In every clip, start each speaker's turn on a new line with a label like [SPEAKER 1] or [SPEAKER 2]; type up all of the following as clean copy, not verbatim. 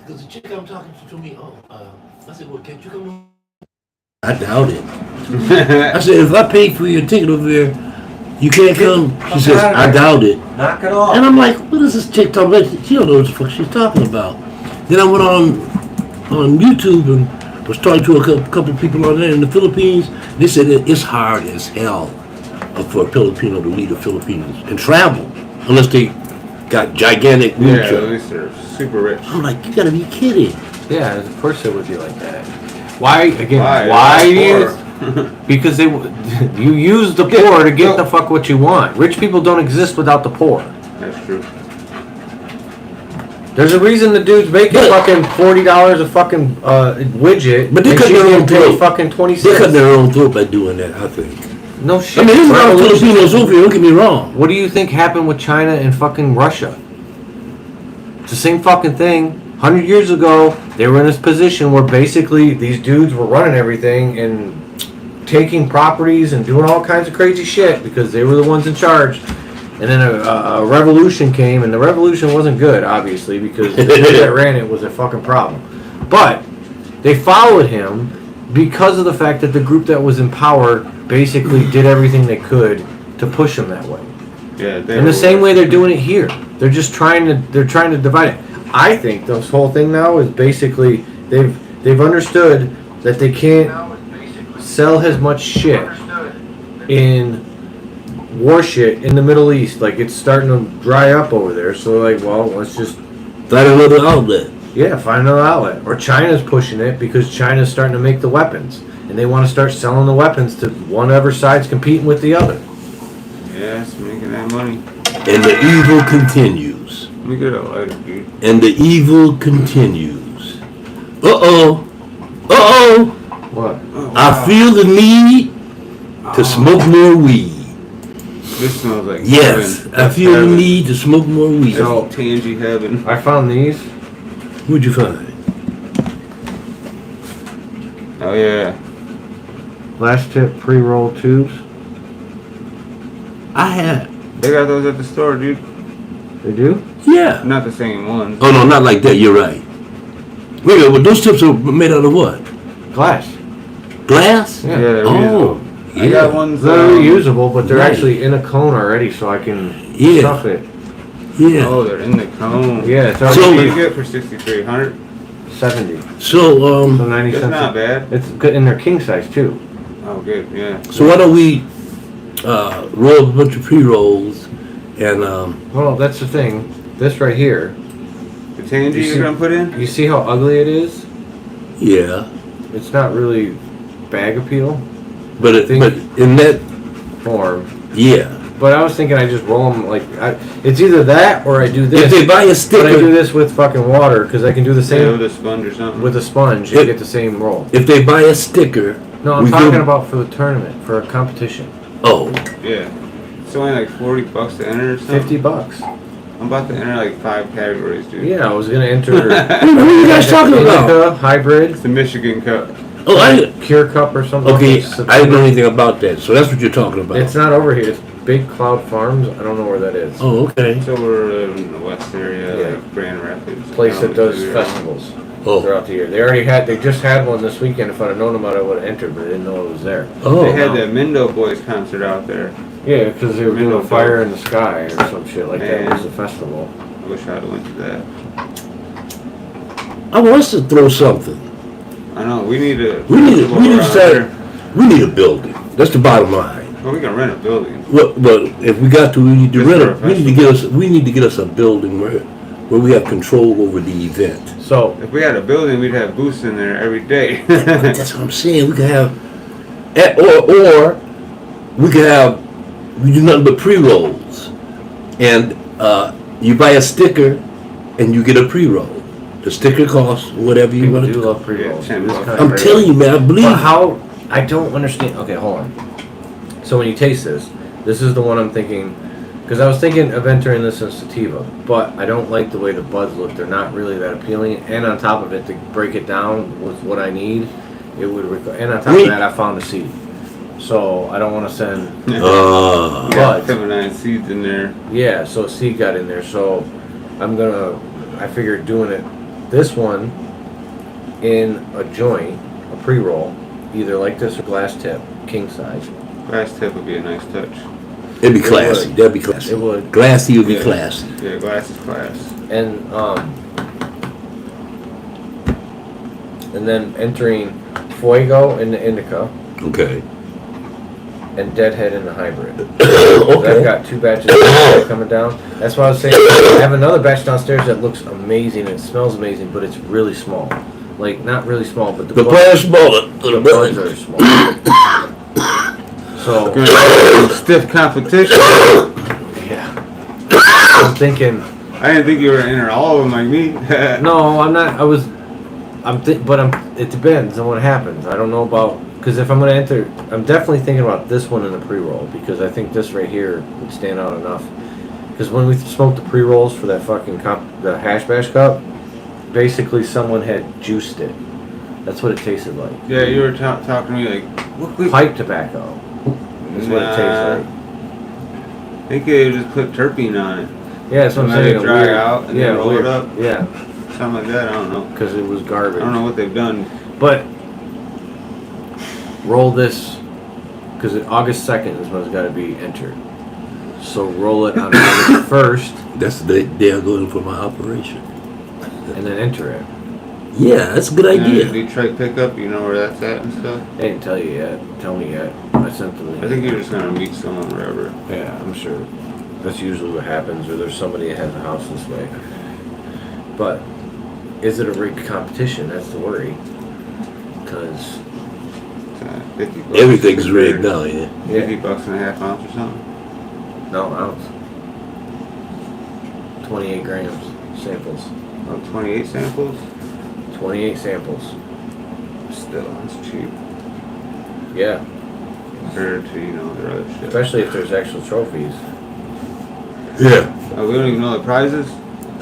[SPEAKER 1] Because the chick I'm talking to told me, I said, well, can't you come on? I doubt it. I said, if I pay for your ticket over there, you can't come. She says, I doubt it.
[SPEAKER 2] Knock it off.
[SPEAKER 1] And I'm like, what is this chick talking about? She don't know what the fuck she's talking about. Then I went on YouTube and was talking to a couple of people on there in the Philippines. They said it's hard as hell for a Filipino to lead the Filipinos and travel unless they got gigantic wheelchair.
[SPEAKER 3] Yeah, at least they're super rich.
[SPEAKER 1] I'm like, you gotta be kidding.
[SPEAKER 2] Yeah, of course it would be like that. Why do you? Because you use the poor to get the fuck what you want. Rich people don't exist without the poor.
[SPEAKER 3] That's true.
[SPEAKER 2] There's a reason the dude's making fucking $40 a fucking widget,
[SPEAKER 1] but they cut their own throat.
[SPEAKER 2] Fucking 26.
[SPEAKER 1] They cut their own throat by doing that. I think.
[SPEAKER 2] No shit.
[SPEAKER 1] I mean, there's a lot of Filipinos over here. Don't get me wrong.
[SPEAKER 2] What do you think happened with China and fucking Russia? It's the same fucking thing. 100 years ago, they were in this position where basically these dudes were running everything and taking properties and doing all kinds of crazy shit because they were the ones in charge. And then a revolution came, and the revolution wasn't good, obviously, because the guy that ran it was a fucking problem. But they followed him because of the fact that the group that was in power basically did everything they could to push him that way.
[SPEAKER 3] Yeah,
[SPEAKER 2] in the same way they're doing it here. They're just trying to divide it. I think this whole thing now is basically they've understood that they can't sell as much shit in war shit in the Middle East. Like, it's starting to dry up over there. So like, well, let's just
[SPEAKER 1] find another outlet.
[SPEAKER 2] Yeah, find another outlet. Or China's pushing it because China's starting to make the weapons, and they want to start selling the weapons to whatever side's competing with the other.
[SPEAKER 3] Yeah, it's making that money.
[SPEAKER 1] And the evil continues.
[SPEAKER 3] Let me get a lighter, dude.
[SPEAKER 1] And the evil continues.
[SPEAKER 2] What?
[SPEAKER 3] Oh, wow.
[SPEAKER 1] I feel the need to smoke more weed.
[SPEAKER 3] This smells like
[SPEAKER 1] yes,
[SPEAKER 3] heaven.
[SPEAKER 1] I feel the need to smoke more weed.
[SPEAKER 3] That's tangy heaven.
[SPEAKER 2] I found these.
[SPEAKER 1] What'd you find?
[SPEAKER 3] Oh yeah.
[SPEAKER 2] Last tip pre-roll tubes.
[SPEAKER 1] I had.
[SPEAKER 3] They got those at the store, dude.
[SPEAKER 2] They do?
[SPEAKER 1] Yeah.
[SPEAKER 3] Not the same ones.
[SPEAKER 1] Oh no, not like that. You're right. Wait a minute, well, those tips are made out of what?
[SPEAKER 2] Glass.
[SPEAKER 1] Glass?
[SPEAKER 2] Yeah.
[SPEAKER 3] They're reusable.
[SPEAKER 1] Yeah.
[SPEAKER 3] I got ones.
[SPEAKER 2] They're reusable, but they're
[SPEAKER 1] nice.
[SPEAKER 2] actually in a cone already, so I can stuff it.
[SPEAKER 1] Yeah.
[SPEAKER 3] Oh, they're in the cone.
[SPEAKER 2] Yeah, it's
[SPEAKER 3] How
[SPEAKER 2] already
[SPEAKER 3] much do you get for 6,300?
[SPEAKER 2] 70.
[SPEAKER 1] So
[SPEAKER 2] 90
[SPEAKER 3] That's
[SPEAKER 2] cents.
[SPEAKER 3] not bad.
[SPEAKER 2] It's good, and they're king size too.
[SPEAKER 3] Oh, good. Yeah.
[SPEAKER 1] So why don't we roll a bunch of pre-rolls and
[SPEAKER 2] Well, that's the thing. This right here.
[SPEAKER 3] The tangy
[SPEAKER 2] You
[SPEAKER 3] you're
[SPEAKER 2] see-
[SPEAKER 3] gonna put in?
[SPEAKER 2] You see how ugly it is?
[SPEAKER 1] yeah,
[SPEAKER 2] It's not really bag appeal
[SPEAKER 1] but in that
[SPEAKER 2] form.
[SPEAKER 1] yeah.
[SPEAKER 2] But I was thinking I just roll them like it's either that or I do this.
[SPEAKER 1] If they buy a
[SPEAKER 2] But I do
[SPEAKER 1] sticker,
[SPEAKER 2] this with fucking water because I can do the
[SPEAKER 3] Yeah,
[SPEAKER 2] same
[SPEAKER 3] with a sponge or something.
[SPEAKER 2] with a sponge. You get the same roll.
[SPEAKER 1] if they buy a sticker,
[SPEAKER 2] No, I'm
[SPEAKER 1] we
[SPEAKER 2] talking
[SPEAKER 1] give-
[SPEAKER 2] about for the tournament for a competition.
[SPEAKER 1] Oh,
[SPEAKER 3] Yeah. It's only like $40 to enter or something.
[SPEAKER 2] $50.
[SPEAKER 3] I'm about to enter like 5 categories, dude.
[SPEAKER 2] Yeah, I was gonna enter.
[SPEAKER 1] what are you guys talking about?
[SPEAKER 2] Indica, hybrid,
[SPEAKER 3] It's the Michigan Cup.
[SPEAKER 1] Oh, I
[SPEAKER 2] Cure Cup or something.
[SPEAKER 1] okay.
[SPEAKER 2] It's
[SPEAKER 1] I didn't know anything about that. So that's what you're talking about.
[SPEAKER 2] It's not over here. It's Big Cloud Farms. I don't know where that is.
[SPEAKER 1] Oh, okay.
[SPEAKER 3] It's over in the west area,
[SPEAKER 2] Yeah.
[SPEAKER 3] like Grand Rapids.
[SPEAKER 2] Place that does
[SPEAKER 3] Kalamazoo.
[SPEAKER 2] festivals
[SPEAKER 1] Oh,
[SPEAKER 2] throughout the year. They just had one this weekend. If I'd have known about it, I would have entered, but I didn't know it was there.
[SPEAKER 1] oh.
[SPEAKER 3] They had that Mindo Boys concert out there.
[SPEAKER 2] Yeah, because they were doing
[SPEAKER 3] Middle
[SPEAKER 2] a Fire in the Sky or some shit like that.
[SPEAKER 3] Man.
[SPEAKER 2] Was the festival.
[SPEAKER 3] I wish I'd have went to that.
[SPEAKER 1] I want us to throw something.
[SPEAKER 3] I know, we need a...
[SPEAKER 1] We need to
[SPEAKER 3] around
[SPEAKER 1] start.
[SPEAKER 3] here.
[SPEAKER 1] We need a building. That's the bottom line.
[SPEAKER 3] Well, we can rent a building.
[SPEAKER 1] Well, if we got to, we need to
[SPEAKER 3] Just
[SPEAKER 1] rent
[SPEAKER 3] for
[SPEAKER 1] it.
[SPEAKER 3] a
[SPEAKER 1] We need to get us a building where we have control over the event.
[SPEAKER 2] So
[SPEAKER 3] If we had a building, we'd have booths in there every day.
[SPEAKER 1] That's what I'm saying. We could have, or we could have. We do nothing but pre-rolls, and you buy a sticker, and you get a pre-roll. The sticker costs whatever you
[SPEAKER 2] people
[SPEAKER 1] want
[SPEAKER 2] do
[SPEAKER 1] to.
[SPEAKER 2] love pre-rolls.
[SPEAKER 3] Yeah,
[SPEAKER 2] It is
[SPEAKER 3] $10.
[SPEAKER 2] kinda
[SPEAKER 1] I'm
[SPEAKER 2] crazy.
[SPEAKER 1] telling you, man. I believe.
[SPEAKER 2] But how? I don't understand. Okay, hold on. So when you taste this, this is the one I'm thinking, because I was thinking of entering this in sativa, but I don't like the way the buds look. They're not really that appealing. And on top of it, to break it down with what I need, it would. And on top of that, I found a seed. So I don't want to send.
[SPEAKER 1] Uh,
[SPEAKER 3] Got feminine seeds in there.
[SPEAKER 2] Yeah, so a seed got in there. So I figured doing it this one in a joint, a pre-roll, either like this or glass tip, king size.
[SPEAKER 3] Glass tip would be a nice touch.
[SPEAKER 1] It'd be classy. That'd be classy.
[SPEAKER 2] It would.
[SPEAKER 1] Glassy would be classy.
[SPEAKER 3] Yeah, glass is class.
[SPEAKER 2] And then entering Fuego in the indica
[SPEAKER 1] Okay.
[SPEAKER 2] and Deadhead in the hybrid.
[SPEAKER 1] Okay.
[SPEAKER 2] I've got 2 batches coming down. That's why I was saying I have another batch downstairs that looks amazing and it smells amazing, but it's really small. Like, not really small, but
[SPEAKER 1] The plant smaller.
[SPEAKER 2] the buds are small. So,
[SPEAKER 3] Stiff competition.
[SPEAKER 2] yeah. I'm thinking,
[SPEAKER 3] I didn't think you were gonna enter all of them like me.
[SPEAKER 2] no, I'm not, it depends on what happens. I don't know about, because if I'm going to enter, I'm definitely thinking about this one in the pre-roll, because I think this right here would stand out enough. Because when we smoked the pre-rolls for that fucking the hash bash cup, basically someone had juiced it. That's what it tasted like.
[SPEAKER 3] Yeah, you were talking to me like, what?
[SPEAKER 2] Pipe tobacco is what it tastes like.
[SPEAKER 3] I think they just put terpene on it.
[SPEAKER 2] Yeah, that's what I'm
[SPEAKER 3] And let
[SPEAKER 2] saying.
[SPEAKER 3] it dry out and then roll it up.
[SPEAKER 2] Yeah,
[SPEAKER 3] Something like that, I don't know.
[SPEAKER 2] because it was garbage.
[SPEAKER 3] I don't know what they've done.
[SPEAKER 2] But roll this, because August 2nd is when it's got to be entered. So roll it on August 1st
[SPEAKER 1] That's the day I'm going for my operation.
[SPEAKER 2] and then enter it.
[SPEAKER 1] Yeah, that's a good
[SPEAKER 3] And
[SPEAKER 1] idea.
[SPEAKER 3] the Detroit pickup, you know where that's at and stuff?
[SPEAKER 2] They didn't tell you yet. Tell me yet. I sent them.
[SPEAKER 3] I think you're just gonna meet someone wherever.
[SPEAKER 2] Yeah, I'm sure. That's usually what happens, or there's somebody that has a house this way. But is it a rigged competition? That's the worry. Because
[SPEAKER 3] It's, 50 bucks.
[SPEAKER 1] Everything's rigged now, yeah.
[SPEAKER 3] 50 bucks and a half ounce or something.
[SPEAKER 2] no ounce. 28 grams samples.
[SPEAKER 3] Oh, 28 samples?
[SPEAKER 2] 28 samples.
[SPEAKER 3] Still, that's cheap.
[SPEAKER 2] Yeah,
[SPEAKER 3] Compared to, you know, their other shit.
[SPEAKER 2] especially if there's actual trophies.
[SPEAKER 1] Yeah.
[SPEAKER 3] Oh, we don't even know the prizes?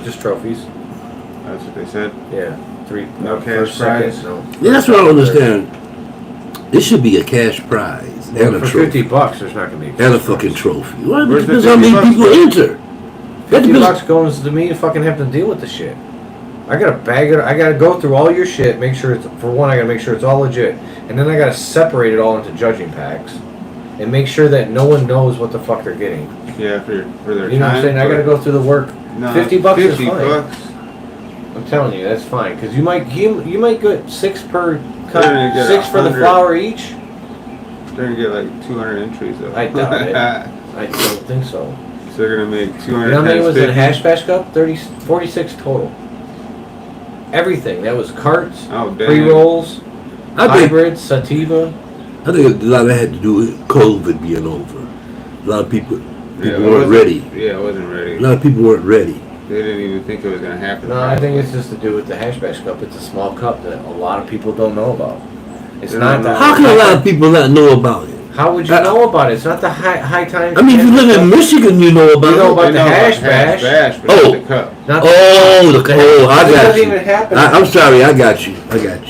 [SPEAKER 2] Just trophies.
[SPEAKER 3] That's what they said.
[SPEAKER 2] Yeah, 3.
[SPEAKER 3] No cash
[SPEAKER 2] first, second,
[SPEAKER 3] prize?
[SPEAKER 2] no.
[SPEAKER 1] Yeah, that's what I don't understand. This should be a cash prize and
[SPEAKER 2] Well,
[SPEAKER 1] a
[SPEAKER 2] for
[SPEAKER 1] trophy.
[SPEAKER 2] $50, there's not gonna be.
[SPEAKER 1] And a fucking trophy. Well, it
[SPEAKER 3] Where's the
[SPEAKER 1] depends how many
[SPEAKER 3] 50
[SPEAKER 1] people
[SPEAKER 3] bucks
[SPEAKER 1] enter. That
[SPEAKER 2] 50
[SPEAKER 1] depends.
[SPEAKER 2] bucks goes to me to fucking have to deal with the shit. I gotta bag it. I gotta go through all your shit. Make sure it's, for one, I gotta make sure it's all legit, and then I gotta separate it all into judging packs, and make sure that no one knows what the fuck they're getting.
[SPEAKER 3] Yeah, for their
[SPEAKER 2] You know what I'm saying? I gotta go through the work.
[SPEAKER 3] No,
[SPEAKER 2] 50 bucks is
[SPEAKER 3] 50
[SPEAKER 2] fine.
[SPEAKER 3] bucks.
[SPEAKER 2] I'm telling you, that's fine, because you might get 6 per
[SPEAKER 3] They're gonna get
[SPEAKER 2] 6 for the
[SPEAKER 3] 100.
[SPEAKER 2] flower each.
[SPEAKER 3] They're gonna get like 200 entries though.
[SPEAKER 2] I doubt it. I don't think so.
[SPEAKER 3] So they're gonna make 200.
[SPEAKER 2] You know how many
[SPEAKER 3] times
[SPEAKER 2] was in a
[SPEAKER 3] 50?
[SPEAKER 2] hash bash cup? 46 total. Everything. That was carts,
[SPEAKER 3] Oh damn.
[SPEAKER 2] pre-rolls,
[SPEAKER 1] I think,
[SPEAKER 2] hybrids, sativa.
[SPEAKER 1] I think a lot of that had to do with COVID being over. A lot of people
[SPEAKER 3] Yeah, it
[SPEAKER 1] weren't
[SPEAKER 3] wasn't-
[SPEAKER 1] ready.
[SPEAKER 3] Yeah, it wasn't ready.
[SPEAKER 1] A lot of people weren't ready.
[SPEAKER 3] They didn't even think it was gonna happen.
[SPEAKER 2] No, I think it's just to do with the hash bash cup. It's a small cup that a lot of people don't know about. It's
[SPEAKER 3] They
[SPEAKER 2] not
[SPEAKER 3] don't
[SPEAKER 2] the.
[SPEAKER 3] know.
[SPEAKER 1] How can a lot of people not know about it?
[SPEAKER 2] How would you know about it? It's not the high times.
[SPEAKER 1] I mean, if you live in Michigan, you know about
[SPEAKER 2] You know
[SPEAKER 1] it.
[SPEAKER 2] about
[SPEAKER 3] They
[SPEAKER 2] the
[SPEAKER 3] know
[SPEAKER 2] hash
[SPEAKER 3] about
[SPEAKER 2] bash.
[SPEAKER 3] but
[SPEAKER 1] Oh.
[SPEAKER 3] not the cup.
[SPEAKER 2] Not
[SPEAKER 1] I
[SPEAKER 2] It
[SPEAKER 1] got
[SPEAKER 2] doesn't
[SPEAKER 1] you.
[SPEAKER 2] even happen.
[SPEAKER 1] I'm sorry, I got you.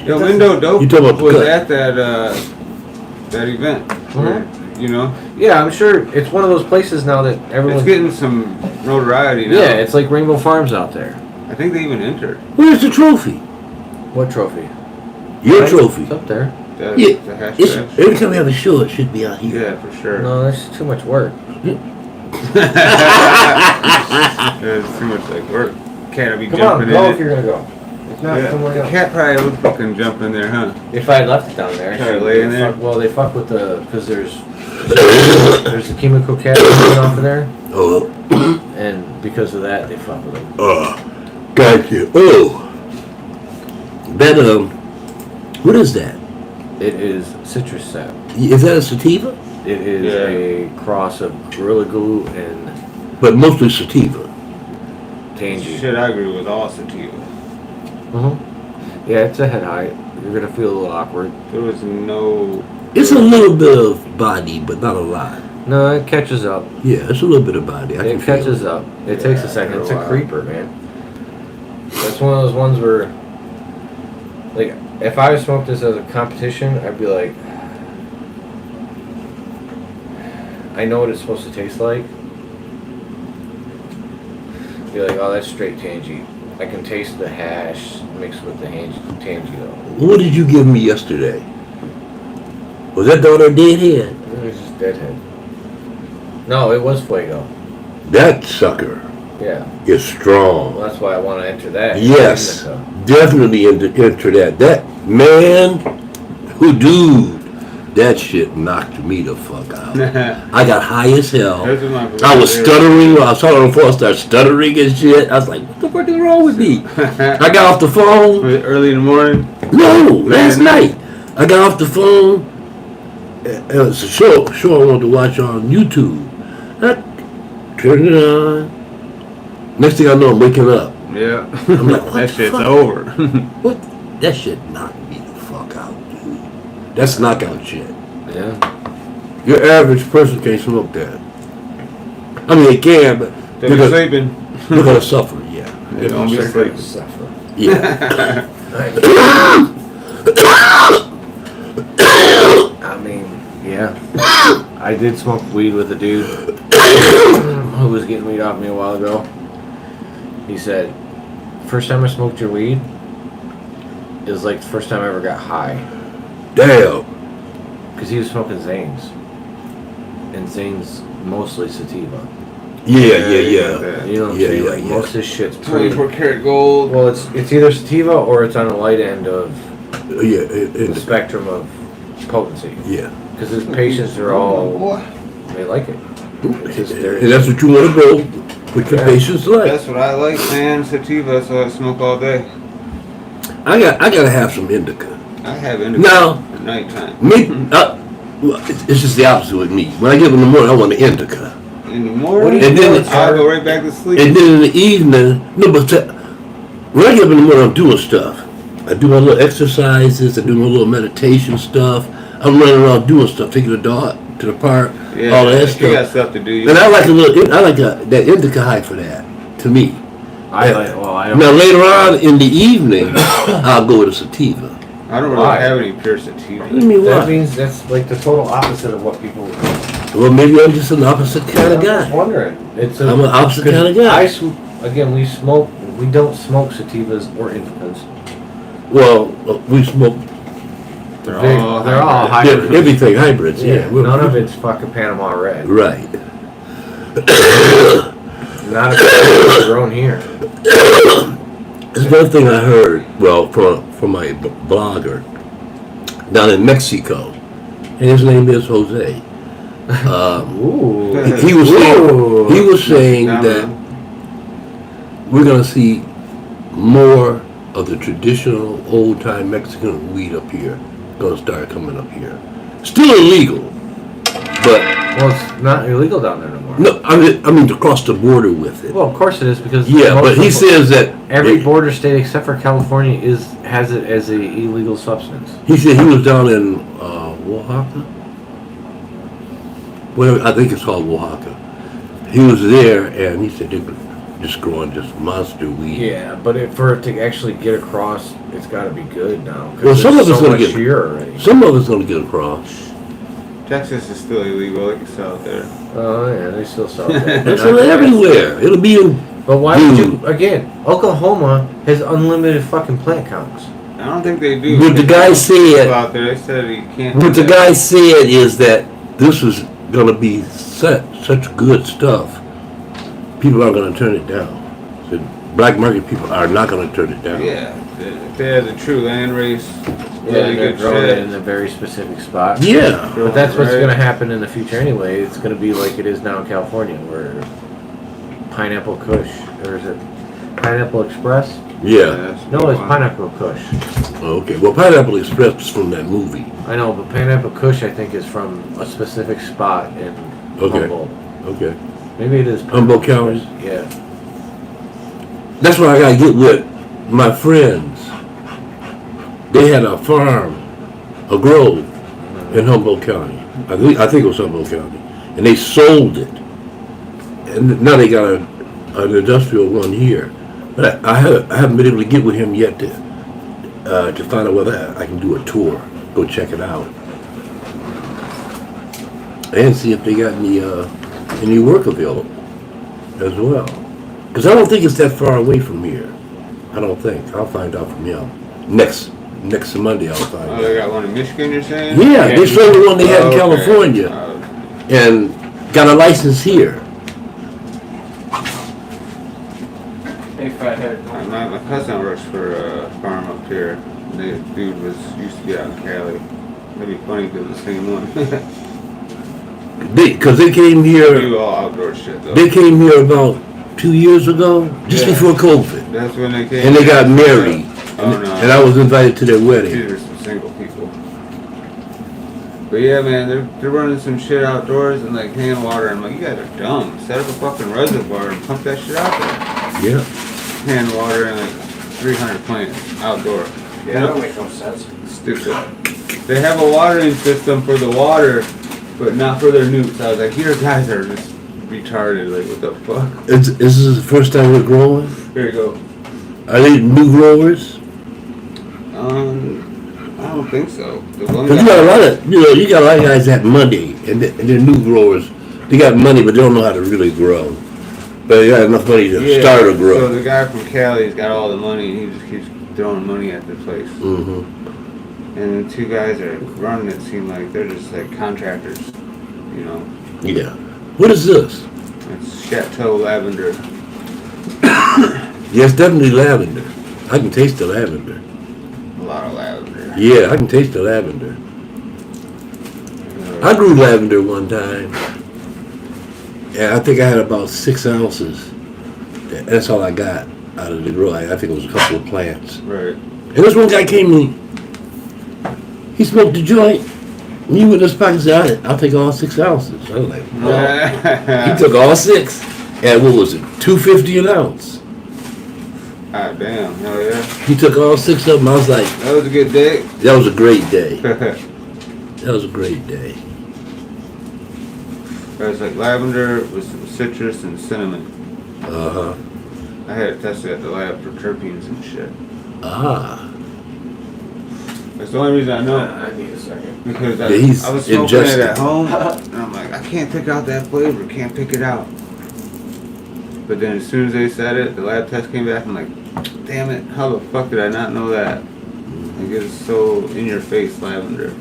[SPEAKER 3] Yo, Window Dope
[SPEAKER 1] You talking about the
[SPEAKER 3] was
[SPEAKER 1] cut.
[SPEAKER 3] at that event.
[SPEAKER 2] Mhm.
[SPEAKER 3] You know,
[SPEAKER 2] Yeah, I'm sure it's one of those places now that everyone's.
[SPEAKER 3] it's getting some notoriety now.
[SPEAKER 2] Yeah, it's like Rainbow Farms out there.
[SPEAKER 3] I think they even entered.
[SPEAKER 1] Where's the trophy?
[SPEAKER 2] What trophy?
[SPEAKER 1] Your
[SPEAKER 2] Right?
[SPEAKER 1] trophy.
[SPEAKER 2] It's up there.
[SPEAKER 3] The,
[SPEAKER 1] Yeah,
[SPEAKER 3] the hash
[SPEAKER 1] It's,
[SPEAKER 3] bash.
[SPEAKER 1] every time we have a show, it should be out here.
[SPEAKER 3] Yeah, for sure.
[SPEAKER 2] No, that's too much work.
[SPEAKER 3] It's too much like work. Can't be
[SPEAKER 2] Come on,
[SPEAKER 3] jumping
[SPEAKER 2] go
[SPEAKER 3] in
[SPEAKER 2] if
[SPEAKER 3] it.
[SPEAKER 2] you're gonna go. If not,
[SPEAKER 3] Yeah.
[SPEAKER 2] somewhere
[SPEAKER 3] The
[SPEAKER 2] else.
[SPEAKER 3] cat probably would fucking jump in there, huh?
[SPEAKER 2] If I had left it down there,
[SPEAKER 3] Try to
[SPEAKER 2] so
[SPEAKER 3] lay in
[SPEAKER 2] they
[SPEAKER 3] there?
[SPEAKER 2] Well, they fuck with the because there's the chemical cat coming off of there,
[SPEAKER 1] Oh,
[SPEAKER 2] and because of that, they fuck with them.
[SPEAKER 1] gotcha. Oh, that what is that?
[SPEAKER 2] It is citrus sap.
[SPEAKER 1] Is that a sativa?
[SPEAKER 2] It is
[SPEAKER 3] Yeah.
[SPEAKER 2] a cross of Gorilla Glue and
[SPEAKER 1] But mostly sativa.
[SPEAKER 2] Tangy.
[SPEAKER 3] Shit, I agree with all sativa.
[SPEAKER 2] Mm-hmm. Yeah, it's a head high. You're gonna feel a little awkward.
[SPEAKER 3] There was no.
[SPEAKER 1] It's a little bit of body, but not a lot.
[SPEAKER 2] No, it catches up.
[SPEAKER 1] Yeah, it's a little bit of body. I can
[SPEAKER 2] It
[SPEAKER 1] feel
[SPEAKER 2] catches up. It takes a second.
[SPEAKER 3] for a
[SPEAKER 2] It's a
[SPEAKER 3] while.
[SPEAKER 2] creeper, man. That's one of those ones where, like, if I smoked this as a competition, I'd be like, I know what it's supposed to taste like. Be like, oh, that's straight tangy. I can taste the hash mixed with the Tangio.
[SPEAKER 1] What did you give me yesterday? Was that down there deadhead?
[SPEAKER 2] It was just Deadhead. No, it was Fuego.
[SPEAKER 1] That sucker
[SPEAKER 2] Yeah.
[SPEAKER 1] is strong.
[SPEAKER 2] Well, that's why I want to enter that.
[SPEAKER 1] Yes, definitely enter that. That man, dude, that shit knocked me the fuck out. I got high as hell. I was stuttering. I saw it on the phone. I started stuttering and shit. I was like, what the fuck is wrong with me? I got off the phone.
[SPEAKER 3] Early in the morning?
[SPEAKER 1] No, last night. I got off the phone. It was a show I wanted to watch on YouTube. I turned it on. Next thing I know, I'm waking up.
[SPEAKER 3] Yeah.
[SPEAKER 1] I'm like, what
[SPEAKER 3] That
[SPEAKER 1] the
[SPEAKER 3] shit's
[SPEAKER 1] fuck?
[SPEAKER 3] over.
[SPEAKER 1] What? That shit knocked me the fuck out, dude. That's knockout shit.
[SPEAKER 2] Yeah.
[SPEAKER 1] Your average person can't smoke that. I mean, they can, but
[SPEAKER 3] They be sleeping.
[SPEAKER 1] they're gonna suffer. Yeah.
[SPEAKER 3] They don't be sleeping.
[SPEAKER 2] Suffer.
[SPEAKER 1] Yeah.
[SPEAKER 2] I mean, yeah. I did smoke weed with a dude who was getting weed off me a while ago. He said, first time I smoked your weed, it was like the first time I ever got high.
[SPEAKER 1] Damn.
[SPEAKER 2] Because he was smoking Zane's. And Zane's mostly sativa.
[SPEAKER 1] Yeah.
[SPEAKER 2] You know what I'm
[SPEAKER 1] Yeah,
[SPEAKER 2] saying?
[SPEAKER 1] yeah,
[SPEAKER 2] Like,
[SPEAKER 1] yeah.
[SPEAKER 2] most of this shit's pretty...
[SPEAKER 3] 24 karat gold.
[SPEAKER 2] Well, it's either sativa or it's on the light end of
[SPEAKER 1] Yeah.
[SPEAKER 2] the spectrum of potency.
[SPEAKER 1] Yeah.
[SPEAKER 2] Because his patients are all... They like it. It's just
[SPEAKER 1] And that's what you want to go with your
[SPEAKER 2] Yeah.
[SPEAKER 1] patients like.
[SPEAKER 3] That's what I like, man. Sativa, so I smoke all day.
[SPEAKER 1] I gotta have some indica.
[SPEAKER 3] I have indica
[SPEAKER 1] Now-
[SPEAKER 3] at nighttime.
[SPEAKER 1] Me, well, it's just the opposite with me. When I get up in the morning, I want the indica.
[SPEAKER 3] In the morning,
[SPEAKER 1] And then
[SPEAKER 3] I go right back to sleep.
[SPEAKER 1] And then in the evening, no, but when I get up in the morning, I'm doing stuff. I do my little exercises. I do my little meditation stuff. I'm running around doing stuff, taking the dog to the park, all that
[SPEAKER 3] You got
[SPEAKER 1] stuff.
[SPEAKER 3] stuff to do.
[SPEAKER 1] And I like that indica high for that. To me.
[SPEAKER 2] I don't...
[SPEAKER 1] Now later on in the evening, I'll go with a sativa.
[SPEAKER 3] I don't really
[SPEAKER 2] Why?
[SPEAKER 3] have any pure sativa.
[SPEAKER 1] What do you mean
[SPEAKER 2] That
[SPEAKER 1] why?
[SPEAKER 2] means that's like the total opposite of what people...
[SPEAKER 1] Well, maybe I'm just an opposite kind of
[SPEAKER 2] I'm just
[SPEAKER 1] guy.
[SPEAKER 2] wondering.
[SPEAKER 1] I'm an opposite kind of guy.
[SPEAKER 2] Again, we don't smoke sativas or indicas.
[SPEAKER 1] Well, we smoke
[SPEAKER 3] They're
[SPEAKER 2] They're all
[SPEAKER 3] hybrid.
[SPEAKER 2] hybrids.
[SPEAKER 1] everything hybrids. Yeah,
[SPEAKER 2] None of it's fucking Panama Red.
[SPEAKER 1] right.
[SPEAKER 2] Not if it's grown here.
[SPEAKER 1] There's one thing I heard, well, from my blogger down in Mexico, and his name is Jose.
[SPEAKER 2] Ooh.
[SPEAKER 1] He was saying
[SPEAKER 3] Down
[SPEAKER 1] that we're going to see more of the traditional old-time Mexican weed up here. Going to start coming up here. Still illegal, but
[SPEAKER 2] Well, it's not illegal down there no more.
[SPEAKER 1] no, I mean to cross the border with it.
[SPEAKER 2] Well, of course it is because
[SPEAKER 1] Yeah,
[SPEAKER 2] most
[SPEAKER 1] but he
[SPEAKER 2] of-
[SPEAKER 1] says that
[SPEAKER 2] every border state except for California has it as a illegal substance.
[SPEAKER 1] he said he was down in Oaxaca. Well, I think it's called Oaxaca. He was there, and he said they were just growing just monster weed.
[SPEAKER 2] Yeah, but for it to actually get across, it's got to be good now. 'cause
[SPEAKER 1] Well, some
[SPEAKER 2] there's
[SPEAKER 1] of it's
[SPEAKER 2] so
[SPEAKER 1] gonna
[SPEAKER 2] much
[SPEAKER 1] get-
[SPEAKER 2] here already.
[SPEAKER 1] Some of it's going to get across.
[SPEAKER 3] Texas is still illegal. They can sell it there.
[SPEAKER 2] Oh yeah, they still sell that.
[SPEAKER 1] It's everywhere. It'll be in.
[SPEAKER 2] But why would you? Again, Oklahoma has unlimited fucking plant counts.
[SPEAKER 3] I don't think they do.
[SPEAKER 1] What the guy said.
[SPEAKER 3] Out there, they said you can't.
[SPEAKER 1] What
[SPEAKER 3] do
[SPEAKER 1] the
[SPEAKER 3] that.
[SPEAKER 1] guy said is that this is going to be such good stuff. People aren't going to turn it down. So black market people are not going to turn it down.
[SPEAKER 3] Yeah, if they had the true land race,
[SPEAKER 2] Yeah,
[SPEAKER 3] really
[SPEAKER 2] they're
[SPEAKER 3] good
[SPEAKER 2] growing it
[SPEAKER 3] shit.
[SPEAKER 2] in a very specific spot.
[SPEAKER 1] Yeah.
[SPEAKER 2] But that's what's
[SPEAKER 3] Right.
[SPEAKER 2] going to happen in the future anyway. It's going to be like it is now in California, where Pineapple Kush, or is it Pineapple Express?
[SPEAKER 1] Yeah.
[SPEAKER 3] That's
[SPEAKER 2] No, it's
[SPEAKER 3] wild.
[SPEAKER 2] Pineapple Kush.
[SPEAKER 1] Okay. Well, Pineapple Express is from that movie.
[SPEAKER 2] I know, but Pineapple Kush, I think, is from a specific spot in
[SPEAKER 1] Okay.
[SPEAKER 2] Humboldt.
[SPEAKER 1] Okay.
[SPEAKER 2] Maybe it is
[SPEAKER 1] Humboldt
[SPEAKER 2] Pineapple
[SPEAKER 1] County?
[SPEAKER 2] Express. Yeah.
[SPEAKER 1] That's why I got to get with my friends. They had a farm, a grove in Humboldt County. I think it was Humboldt County. And they sold it. And now they got an industrial one here. But I haven't been able to get with him yet to find out whether I can do a tour. Go check it out. And see if they got any work available as well. Because I don't think it's that far away from here. I don't think. I'll find out from you. Next Monday I'll find
[SPEAKER 3] Oh,
[SPEAKER 1] out.
[SPEAKER 3] they got one in Michigan, you're saying?
[SPEAKER 1] Yeah, they sold the one they had in
[SPEAKER 3] Okay.
[SPEAKER 1] California and got a license here.
[SPEAKER 4] Hey, fathead.
[SPEAKER 3] My cousin works for a farm up here. The dude used to be out in Cali. That'd be funny if it was the same one.
[SPEAKER 1] Because they came
[SPEAKER 3] They
[SPEAKER 1] here.
[SPEAKER 3] do all outdoor shit though.
[SPEAKER 1] They came here about 2 years ago, just
[SPEAKER 3] Yeah.
[SPEAKER 1] before COVID,
[SPEAKER 3] That's when they came.
[SPEAKER 1] and they got married.
[SPEAKER 3] Oh no.
[SPEAKER 1] And I was invited to their wedding.
[SPEAKER 3] These are some single people. But yeah, man, they're running some shit outdoors and like hand water. I'm like, you guys are dumb. Set up a fucking reservoir and pump that shit out there.
[SPEAKER 1] Yeah.
[SPEAKER 3] Hand water and like 300 plants outdoor.
[SPEAKER 4] Yeah, that don't make no sense.
[SPEAKER 3] Stupid. They have a watering system for the water, but not for their nukes. I was like, your guys are just retarded. Like, what the fuck?
[SPEAKER 1] Is this the first time we're growing?
[SPEAKER 3] Here you go.
[SPEAKER 1] Are they new growers?
[SPEAKER 3] I don't think so. The one
[SPEAKER 1] Because you got a lot of, you got a lot of guys that money, and they're new growers. They got money, but they don't know how to really grow. But they got enough money to start a
[SPEAKER 3] So
[SPEAKER 1] grow.
[SPEAKER 3] the guy from Cali's got all the money, and he just keeps throwing money at the place.
[SPEAKER 1] Mm-hmm.
[SPEAKER 3] And the two guys that are running it seem like they're just like contractors, you know.
[SPEAKER 1] Yeah. What is this?
[SPEAKER 3] It's Chateau Lavender.
[SPEAKER 1] Yes, definitely lavender. I can taste the lavender.
[SPEAKER 3] A lot of lavender.
[SPEAKER 1] Yeah, I can taste the lavender. I grew lavender one time. Yeah, I think I had about 6 ounces. That's all I got out of the grow. I think it was a couple of plants.
[SPEAKER 3] Right.
[SPEAKER 1] And this one guy came in, he smoked the joint. And he went in his pocket and said, I'll take all 6 ounces. I was like, no. He took all 6. And what was it, $2.50 an ounce?
[SPEAKER 3] Ah, damn. Hell yeah.
[SPEAKER 1] He took all 6 of them. I was like,
[SPEAKER 3] That was a good day.
[SPEAKER 1] that was a great day. That was a great day.
[SPEAKER 3] It was like lavender with some citrus and cinnamon.
[SPEAKER 1] Uh-huh.
[SPEAKER 3] I had it tested at the lab for terpenes and shit.
[SPEAKER 1] Ah.
[SPEAKER 3] That's the only reason I know.
[SPEAKER 4] I need a second.
[SPEAKER 3] Because
[SPEAKER 1] Yeah, he's
[SPEAKER 3] I was smoking
[SPEAKER 1] ingested.
[SPEAKER 3] it at home, and I'm like, I can't pick out that flavor, can't pick it out. But then as soon as they said it, the lab test came back, I'm like, damn it, how the fuck did I not know that? Like, it's so in your face lavender.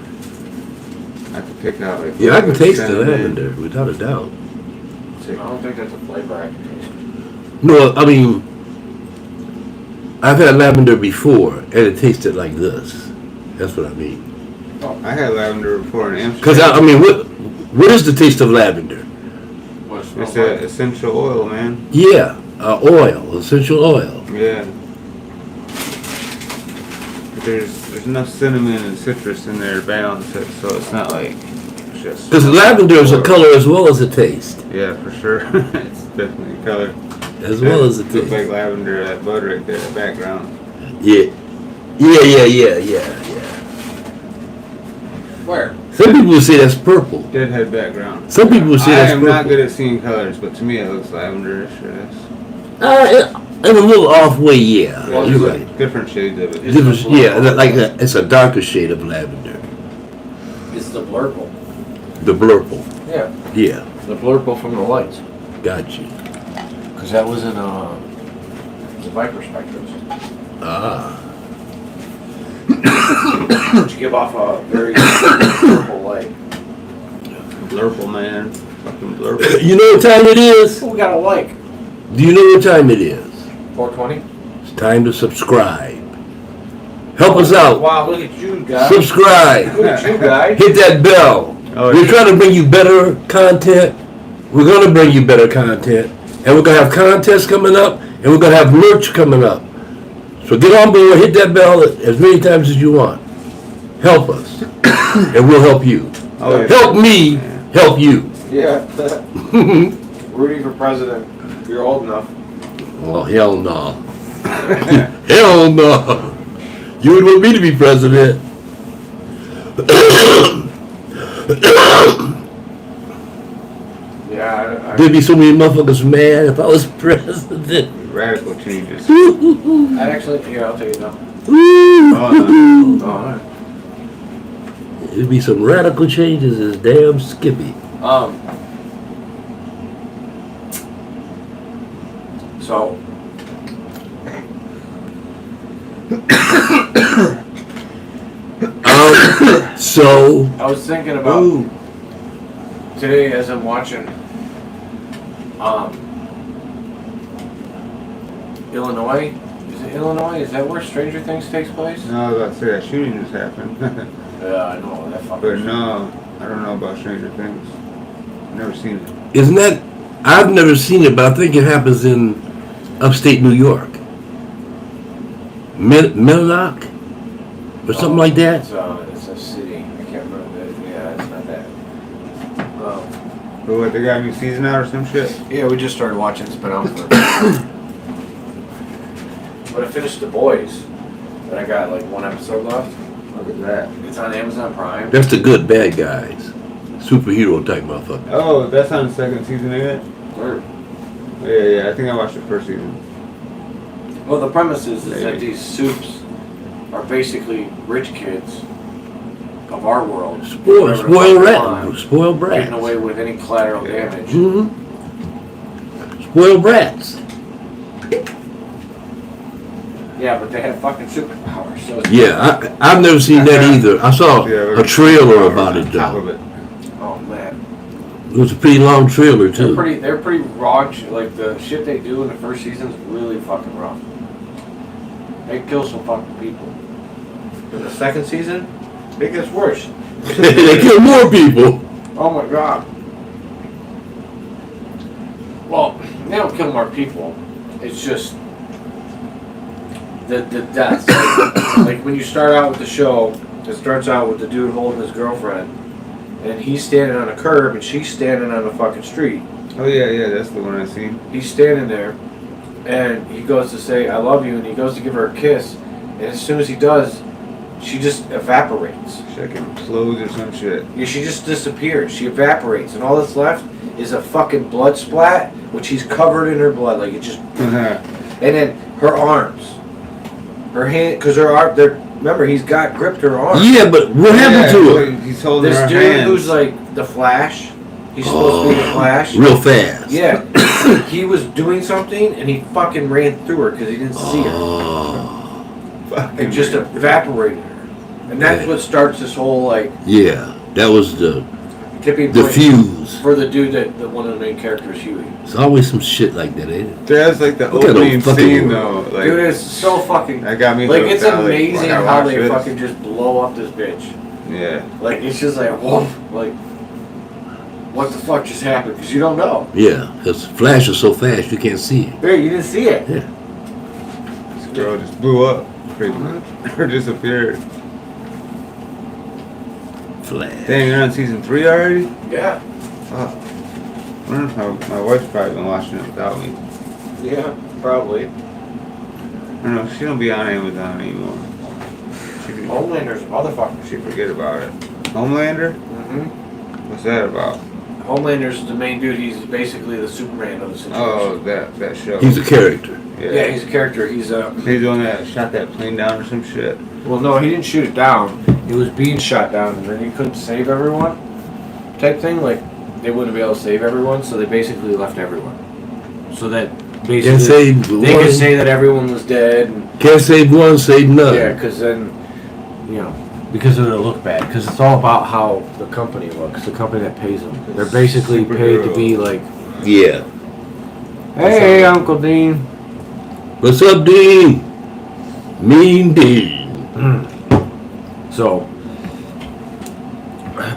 [SPEAKER 3] I could pick out like.
[SPEAKER 1] Yeah, I can taste the
[SPEAKER 3] cinnamon.
[SPEAKER 1] lavender, without a doubt.
[SPEAKER 4] I don't think that's a flavor I can taste.
[SPEAKER 1] No, I mean, I've had lavender before, and it tasted like this. That's what I mean.
[SPEAKER 3] I had lavender before in Amsterdam.
[SPEAKER 1] Because, I mean, what is the taste of lavender?
[SPEAKER 4] What's
[SPEAKER 3] It's an essential oil, man.
[SPEAKER 1] Yeah, oil, essential oil.
[SPEAKER 3] Yeah. There's enough cinnamon and citrus in there to balance it, so it's not like just.
[SPEAKER 1] Because lavender is a
[SPEAKER 3] oil.
[SPEAKER 1] color as well as a taste.
[SPEAKER 3] Yeah, for sure. It's definitely a color.
[SPEAKER 1] As well as a
[SPEAKER 3] Looks
[SPEAKER 1] taste.
[SPEAKER 3] like lavender, that bud right there, that background.
[SPEAKER 1] Yeah. Yeah.
[SPEAKER 4] Where?
[SPEAKER 1] Some people say that's purple.
[SPEAKER 3] Deadhead background.
[SPEAKER 1] Some people say
[SPEAKER 3] I
[SPEAKER 1] that's
[SPEAKER 3] am
[SPEAKER 1] purple.
[SPEAKER 3] not good at seeing colors, but to me it looks lavenderish. Yes.
[SPEAKER 1] In a little off way, yeah.
[SPEAKER 3] Well,
[SPEAKER 1] You're
[SPEAKER 3] there's
[SPEAKER 1] right.
[SPEAKER 3] different shades of it.
[SPEAKER 1] Different, yeah, it's a darker shade of lavender.
[SPEAKER 4] It's the blurple.
[SPEAKER 1] The blurple.
[SPEAKER 4] Yeah.
[SPEAKER 1] Yeah,
[SPEAKER 4] The blurple from the lights.
[SPEAKER 1] got you.
[SPEAKER 4] Because that was in the Viper Spectrums.
[SPEAKER 1] Ah.
[SPEAKER 4] Which give off a very purple light.
[SPEAKER 3] Blurple, man. Fucking blurple.
[SPEAKER 1] You know what time it is?
[SPEAKER 4] Who we got a like?
[SPEAKER 1] Do you know what time it is?
[SPEAKER 4] 420?
[SPEAKER 1] It's time to subscribe. Help us out.
[SPEAKER 4] Wow, look at you guys.
[SPEAKER 1] Subscribe.
[SPEAKER 4] Look at you guys.
[SPEAKER 1] Hit that bell.
[SPEAKER 3] Oh,
[SPEAKER 1] We're
[SPEAKER 3] yeah.
[SPEAKER 1] trying to bring you better content. We're going to bring you better content. And we're going to have contests coming up. And we're going to have merch coming up. So get on board. Hit that bell as many times as you want. Help us. And we'll help you.
[SPEAKER 3] Oh, yeah.
[SPEAKER 1] Help me help you.
[SPEAKER 4] Yeah. Rudy for president. You're old enough.
[SPEAKER 1] Oh, hell no. Hell no. You would want me to be president.
[SPEAKER 4] Yeah,
[SPEAKER 1] There'd be so many motherfuckers mad if I was president.
[SPEAKER 3] Radical changes.
[SPEAKER 4] I actually, here, I'll tell you now.
[SPEAKER 3] Oh,
[SPEAKER 4] Oh, all right.
[SPEAKER 1] There'd be some radical changes as damn Skippy.
[SPEAKER 4] So,
[SPEAKER 1] So,
[SPEAKER 2] I was thinking about
[SPEAKER 3] Ooh.
[SPEAKER 2] today as I'm watching Illinois. Is it Illinois? Is that where Stranger Things takes place?
[SPEAKER 3] No, I was about to say that shooting just happened.
[SPEAKER 2] Yeah, I know that fucking.
[SPEAKER 3] But no, I don't know about Stranger Things. Never seen it.
[SPEAKER 1] isn't that? I've never seen it, but I think it happens in upstate New York. Minnock? Or something like that?
[SPEAKER 2] It's a city. I can't remember that. Yeah, it's not that.
[SPEAKER 3] But what, they got a new season out or some shit?
[SPEAKER 2] Yeah, we just started watching. It's been out for. But I finished The Boys. And I got like one episode left.
[SPEAKER 3] Look at that.
[SPEAKER 2] It's on Amazon Prime.
[SPEAKER 1] That's the good bad guys. Superhero type motherfucker.
[SPEAKER 3] Oh, that's on the second season, ain't it?
[SPEAKER 2] Third.
[SPEAKER 3] Yeah, I think I watched the first season.
[SPEAKER 2] Well, the premise is that
[SPEAKER 3] Maybe.
[SPEAKER 2] these soups are basically rich kids of our world.
[SPEAKER 1] Spoiled
[SPEAKER 2] Getting
[SPEAKER 1] brats.
[SPEAKER 2] away with any collateral damage.
[SPEAKER 1] Mm-hmm. Spoiled brats.
[SPEAKER 2] Yeah, but they have fucking superpowers. So it's
[SPEAKER 1] Yeah, I've never seen that either. I saw
[SPEAKER 3] Yeah,
[SPEAKER 1] a trailer
[SPEAKER 3] powers
[SPEAKER 1] about
[SPEAKER 3] on
[SPEAKER 1] it
[SPEAKER 3] top
[SPEAKER 1] though.
[SPEAKER 3] of it.
[SPEAKER 2] Oh man,
[SPEAKER 1] It was a pretty long trailer too.
[SPEAKER 2] they're pretty raw. Like the shit they do in the first season is really fucking rough. They kill some fucking people. In the second season, it gets worse.
[SPEAKER 1] They kill more people.
[SPEAKER 2] Oh my god. Well, they don't kill more people. It's just the deaths. Like when you start out with the show, it starts out with the dude holding his girlfriend, and he's standing on a curb and she's standing on the fucking street.
[SPEAKER 3] Oh yeah, that's the one I seen.
[SPEAKER 2] He's standing there, and he goes to say "I love you," and he goes to give her a kiss, and as soon as he does, she just evaporates.
[SPEAKER 3] She like implodes or some shit.
[SPEAKER 2] Yeah, she just disappears. She evaporates, and all that's left is a fucking blood splat, which he's covered in her blood, like it just. And then her arms, her hand, because her arm. Remember, he's gripped her arm.
[SPEAKER 1] Yeah, but what happened to her?
[SPEAKER 3] He's holding
[SPEAKER 2] This
[SPEAKER 3] her
[SPEAKER 2] dude
[SPEAKER 3] hands.
[SPEAKER 2] who's like the Flash. He's supposed to be the Flash.
[SPEAKER 1] Real fast.
[SPEAKER 2] Yeah, he was doing something, and he fucking ran through her because he didn't see her.
[SPEAKER 1] Oh,
[SPEAKER 3] Fucking
[SPEAKER 2] It just evaporated her. And that's what starts this whole like
[SPEAKER 1] yeah, that was the
[SPEAKER 2] tipping point
[SPEAKER 1] fuse.
[SPEAKER 2] for the dude that one of the main characters, Huey.
[SPEAKER 1] It's always some shit like that, ain't it?
[SPEAKER 3] That's like the
[SPEAKER 1] Look at
[SPEAKER 3] opening
[SPEAKER 1] them fucking
[SPEAKER 3] scene
[SPEAKER 1] world.
[SPEAKER 3] though. Like,
[SPEAKER 2] Dude, it's so fucking
[SPEAKER 3] that got me.
[SPEAKER 2] like
[SPEAKER 3] hooked.
[SPEAKER 2] it's
[SPEAKER 3] I was
[SPEAKER 2] amazing
[SPEAKER 3] I gotta
[SPEAKER 2] how
[SPEAKER 3] watch
[SPEAKER 2] they
[SPEAKER 3] this.
[SPEAKER 2] fucking just blow up this bitch.
[SPEAKER 3] Yeah.
[SPEAKER 2] Like it's just like whoa, like what the fuck just happened? Because you don't know.
[SPEAKER 1] Yeah, because Flash is so fast you can't see it.
[SPEAKER 2] Yeah, you didn't see it.
[SPEAKER 1] Yeah.
[SPEAKER 3] This girl just blew up. Pretty much. Or disappeared.
[SPEAKER 1] Flash.
[SPEAKER 3] Dang, you're on season 3 already?
[SPEAKER 2] Yeah,
[SPEAKER 3] Fuck. I don't know how my wife's probably been watching it without me.
[SPEAKER 2] yeah, probably.
[SPEAKER 3] I don't know, she don't be on Amazon anymore.
[SPEAKER 2] Homelander's a motherfucker.
[SPEAKER 3] She forget about it. Homelander?
[SPEAKER 2] Mm-hmm.
[SPEAKER 3] What's that about?
[SPEAKER 2] Homelander's the main dude. He's basically the Superman of the situation.
[SPEAKER 3] Oh, that show.
[SPEAKER 1] He's a character.
[SPEAKER 2] Yeah, he's a character. He's a.
[SPEAKER 3] He's the one that shot that plane down or some shit.
[SPEAKER 2] Well, no, he didn't shoot it down. It was being shot down, and then he couldn't save everyone. Type thing, like they wouldn't be able to save everyone, so they basically left everyone. So that basically
[SPEAKER 1] Can't save
[SPEAKER 2] they
[SPEAKER 1] one.
[SPEAKER 2] could say that everyone was dead. And,
[SPEAKER 1] Can't save one, save none.
[SPEAKER 2] yeah, because then, you know, because it'll look bad. Because it's all about how the company looks. The company that pays them. They're basically paid to be like,
[SPEAKER 1] Yeah.
[SPEAKER 2] "Hey, Uncle Dean."
[SPEAKER 1] What's up, Dean? Mean Dean.
[SPEAKER 2] So,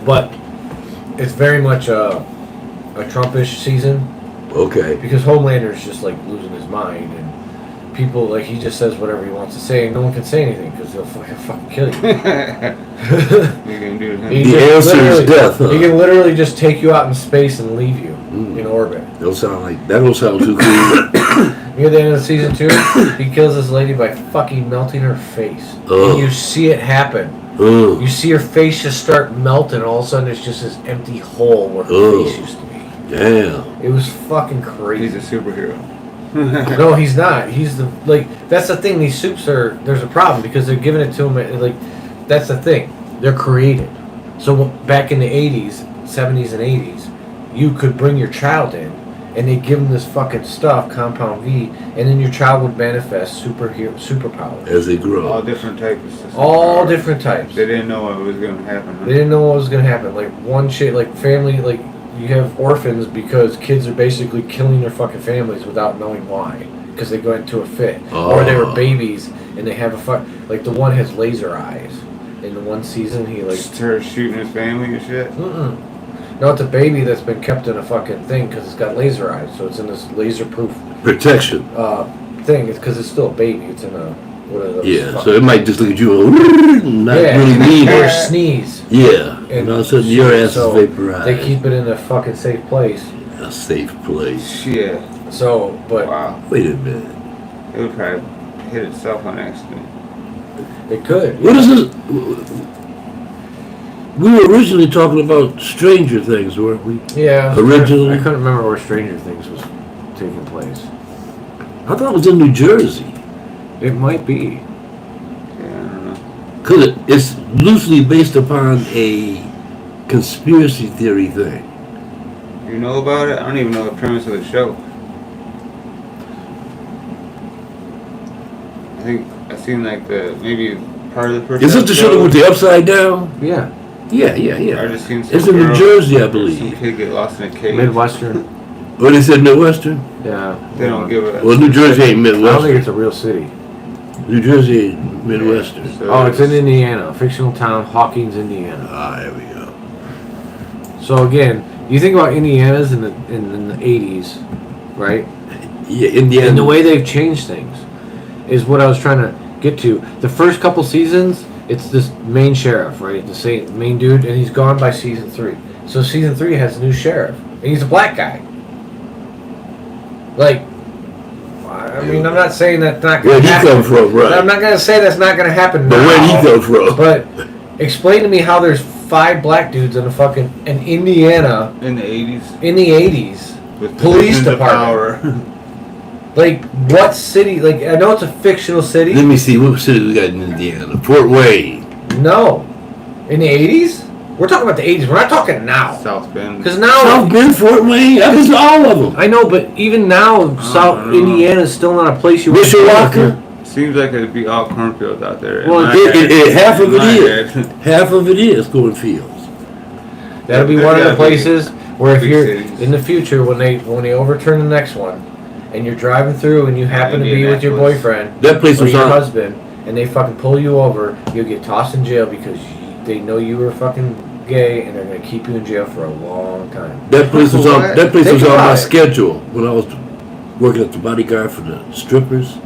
[SPEAKER 2] but it's very much a Trumpish season
[SPEAKER 1] Okay.
[SPEAKER 2] because Homelander's just like losing his mind, and people like he just says whatever he wants to say, and no one can say anything because they'll fucking kill you.
[SPEAKER 3] You can do
[SPEAKER 2] He
[SPEAKER 1] The
[SPEAKER 2] just
[SPEAKER 1] answer is
[SPEAKER 2] literally-
[SPEAKER 1] death, huh?
[SPEAKER 2] He can literally just take you out in space and leave you in orbit.
[SPEAKER 1] That don't sound too cool.
[SPEAKER 2] Near the end of season 2, he kills this lady by fucking melting her face.
[SPEAKER 1] Ugh.
[SPEAKER 2] And you see it happen.
[SPEAKER 1] Ugh.
[SPEAKER 2] You see her face just start melting, and all of a sudden it's just this empty hole where her
[SPEAKER 1] Ugh.
[SPEAKER 2] face used to be.
[SPEAKER 1] Damn.
[SPEAKER 2] It was fucking
[SPEAKER 3] He's
[SPEAKER 2] crazy.
[SPEAKER 3] a superhero.
[SPEAKER 2] No, he's not. He's the that's the thing. These soups are there's a problem because they're giving it to him that's the thing. They're created. So back in the 80s, 70s, and 80s, you could bring your child in, and they give them this fucking stuff, Compound V, and then your child would manifest superpowers.
[SPEAKER 1] As they grow.
[SPEAKER 3] All different types of systems.
[SPEAKER 2] All different types.
[SPEAKER 3] They didn't know what was going to happen. Huh?
[SPEAKER 2] They didn't know what was gonna happen. Like one shit, like family, like you have orphans because kids are basically killing their fucking families without knowing why, because they go into a fit, or they were babies and they have like the one has laser eyes. In the one season, he like
[SPEAKER 3] started shooting his family and shit.
[SPEAKER 2] No, it's a baby that's been kept in a fucking thing because it's got laser eyes, so it's in this laser-proof
[SPEAKER 1] protection
[SPEAKER 2] thing. It's because it's still a baby. It's in a what are those?
[SPEAKER 1] Yeah, so it might just look at you and not really mean
[SPEAKER 2] or
[SPEAKER 1] it.
[SPEAKER 2] sneeze.
[SPEAKER 1] Yeah, and all of a sudden your ass is vaporized.
[SPEAKER 2] They keep it in a fucking safe place.
[SPEAKER 1] A safe place.
[SPEAKER 3] Yeah.
[SPEAKER 2] So, but
[SPEAKER 3] wow.
[SPEAKER 1] Wait a minute.
[SPEAKER 3] It would probably hit itself on accident.
[SPEAKER 2] It could.
[SPEAKER 1] What is this? We were originally talking about Stranger Things, weren't we?
[SPEAKER 2] Yeah.
[SPEAKER 1] Originally?
[SPEAKER 2] I couldn't remember where Stranger Things was taking place.
[SPEAKER 1] I thought it was in New Jersey.
[SPEAKER 2] It might be.
[SPEAKER 3] Yeah, I don't know.
[SPEAKER 1] Because it's loosely based upon a conspiracy theory thing.
[SPEAKER 3] You know about it? I don't even know the premise of the show. I think I seen like maybe part of the first.
[SPEAKER 1] Is it the show with the upside down?
[SPEAKER 2] Yeah.
[SPEAKER 1] Yeah.
[SPEAKER 3] I just seen some
[SPEAKER 1] it's in New
[SPEAKER 3] girl,
[SPEAKER 1] Jersey, I
[SPEAKER 3] some
[SPEAKER 1] believe.
[SPEAKER 3] kid get lost in a cave.
[SPEAKER 2] Midwestern.
[SPEAKER 1] What they said, Midwestern?
[SPEAKER 2] Yeah.
[SPEAKER 3] They don't give a.
[SPEAKER 1] Well, New Jersey ain't
[SPEAKER 2] I don't think
[SPEAKER 1] Midwestern.
[SPEAKER 2] it's a real city.
[SPEAKER 1] New Jersey ain't Midwestern.
[SPEAKER 3] Yeah, so
[SPEAKER 2] Oh, it's in Indiana. Fictional town, Hawkins, Indiana.
[SPEAKER 1] Ah, there we go.
[SPEAKER 2] So again, you think about Indiana's in the 80s, right?
[SPEAKER 1] Yeah, Indiana.
[SPEAKER 2] And the way they've changed things is what I was trying to get to. The first couple seasons, it's this main sheriff, right? The same main dude, and he's gone by season 3. So season 3 has a new sheriff, and he's a black guy. Like, I mean, I'm not saying that's not going
[SPEAKER 1] Where'd
[SPEAKER 2] to
[SPEAKER 1] he
[SPEAKER 2] happen.
[SPEAKER 1] come from, right?
[SPEAKER 2] I'm not going to say that's not going to happen
[SPEAKER 1] But
[SPEAKER 2] now.
[SPEAKER 1] where'd he come from?
[SPEAKER 2] But explain to me how there's 5 black dudes in in Indiana
[SPEAKER 3] in the 80s.
[SPEAKER 2] in the 80s.
[SPEAKER 3] With
[SPEAKER 2] Police
[SPEAKER 3] the
[SPEAKER 2] department.
[SPEAKER 3] power.
[SPEAKER 2] Like, what city? Like, I know it's a fictional city.
[SPEAKER 1] Let me see, what city we got in Indiana? Fort Wayne.
[SPEAKER 2] No. In the 80s? We're talking about the 80s. We're not talking now.
[SPEAKER 3] South Bend.
[SPEAKER 2] Because now...
[SPEAKER 1] South Bend, Fort Wayne, that was all of them.
[SPEAKER 2] I know, but even now, South Indiana is still not a place you want to
[SPEAKER 1] Mishawaka?
[SPEAKER 3] Seems like it'd be all cornfields out there.
[SPEAKER 1] Well, half of it is. Half of it is cornfields.
[SPEAKER 2] That'll be one of the places where if
[SPEAKER 3] big
[SPEAKER 2] you're
[SPEAKER 3] cities.
[SPEAKER 2] in the future, when they overturn the next one, and you're driving through and you happen to be with your boyfriend
[SPEAKER 1] That place
[SPEAKER 2] or
[SPEAKER 1] was
[SPEAKER 2] your
[SPEAKER 1] on.
[SPEAKER 2] husband, and they fucking pull you over, you'll get tossed in jail because they know you were fucking gay, and they're gonna keep you in jail for a long time.
[SPEAKER 1] That place was on. That place
[SPEAKER 2] Think
[SPEAKER 1] was on
[SPEAKER 2] about
[SPEAKER 1] my
[SPEAKER 2] it.
[SPEAKER 1] schedule when I was working at the bodyguard for the strippers.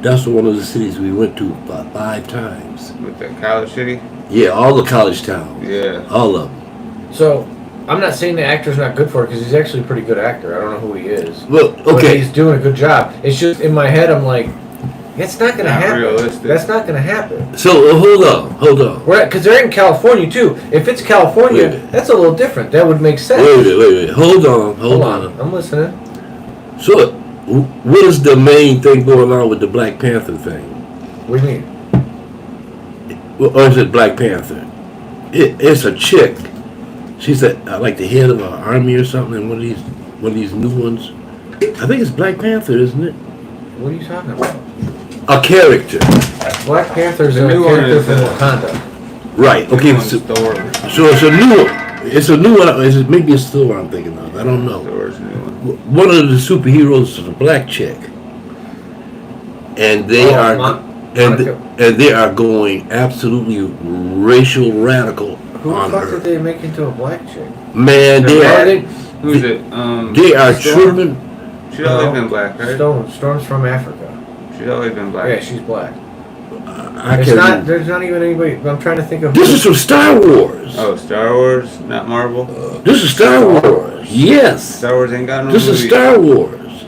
[SPEAKER 1] That's one of the cities we went to about 5 times.
[SPEAKER 3] With the college city.
[SPEAKER 1] Yeah, all the college towns.
[SPEAKER 3] Yeah.
[SPEAKER 1] All of them.
[SPEAKER 2] So, I'm not saying the actor's not good for it, because he's actually a pretty good actor. I don't know who he is.
[SPEAKER 1] Well,
[SPEAKER 2] But
[SPEAKER 1] okay.
[SPEAKER 2] he's doing a good job. It's just, in my head, I'm like, it's not gonna
[SPEAKER 3] Not
[SPEAKER 2] happen.
[SPEAKER 3] realistic.
[SPEAKER 2] That's not gonna happen.
[SPEAKER 1] So hold on.
[SPEAKER 2] Because they're in California, too. If it's California,
[SPEAKER 1] Wait a minute.
[SPEAKER 2] that's a little different. That would make sense.
[SPEAKER 1] Wait. Hold on.
[SPEAKER 2] Hold on. I'm listening.
[SPEAKER 1] So, what is the main thing going on with the Black Panther thing?
[SPEAKER 2] What do you mean?
[SPEAKER 1] Or is it Black Panther? It's a chick. She's like the head of an army or something. And one of these new ones. I think it's Black Panther, isn't it?
[SPEAKER 2] What are you talking about?
[SPEAKER 1] A character.
[SPEAKER 2] Black Panther's
[SPEAKER 3] The
[SPEAKER 2] a
[SPEAKER 3] new one
[SPEAKER 2] character
[SPEAKER 3] is,
[SPEAKER 2] from Wakanda.
[SPEAKER 1] Right. Okay.
[SPEAKER 3] So,
[SPEAKER 1] So it's a new one. It's a new one. Maybe it's still what I'm thinking of. I don't know.
[SPEAKER 3] Thor's new one.
[SPEAKER 1] One of the superheroes is a black chick, and they are and they are going absolutely racial radical
[SPEAKER 2] Who the
[SPEAKER 1] on
[SPEAKER 2] fuck
[SPEAKER 1] her.
[SPEAKER 2] did they make into a black chick?
[SPEAKER 1] Man, they
[SPEAKER 3] Who's it?
[SPEAKER 1] they are
[SPEAKER 3] Storm?
[SPEAKER 1] tripping.
[SPEAKER 3] She's always been black, right?
[SPEAKER 2] Storm's from Africa.
[SPEAKER 3] She's always been black.
[SPEAKER 2] Yeah, she's black.
[SPEAKER 1] I
[SPEAKER 2] It's
[SPEAKER 1] can't
[SPEAKER 2] not.
[SPEAKER 1] remember.
[SPEAKER 2] There's not even anybody. I'm trying to think of.
[SPEAKER 1] This is from Star Wars.
[SPEAKER 3] Oh, Star Wars, not Marvel.
[SPEAKER 1] This is Star Wars. Yes.
[SPEAKER 3] Star Wars ain't got no
[SPEAKER 1] This is
[SPEAKER 3] movie.
[SPEAKER 1] Star Wars.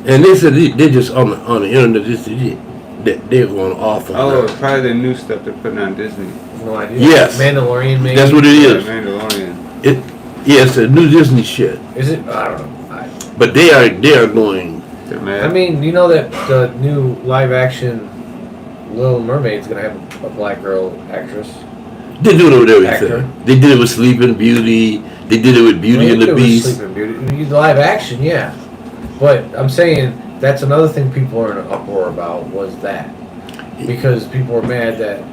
[SPEAKER 1] And they said they just on the internet. They're going off on
[SPEAKER 3] Oh,
[SPEAKER 1] her.
[SPEAKER 3] it's probably the new stuff they're putting on Disney.
[SPEAKER 2] No idea.
[SPEAKER 1] Yes.
[SPEAKER 2] Mandalorian, maybe.
[SPEAKER 1] That's what it
[SPEAKER 3] Yeah,
[SPEAKER 1] is.
[SPEAKER 3] Mandalorian.
[SPEAKER 1] Yeah, it's a new Disney shit.
[SPEAKER 2] Is it? I don't know.
[SPEAKER 1] But they are going.
[SPEAKER 3] They're mad.
[SPEAKER 2] I mean, you know that the new live action Little Mermaid's gonna have a black girl actress.
[SPEAKER 1] They do it with everything.
[SPEAKER 2] Actor.
[SPEAKER 1] They did it with Sleeping Beauty. They did it with Beauty and the Beast.
[SPEAKER 2] Sleeping Beauty. Live action, yeah. But I'm saying that's another thing people are in an uproar about was that. Because people were mad that...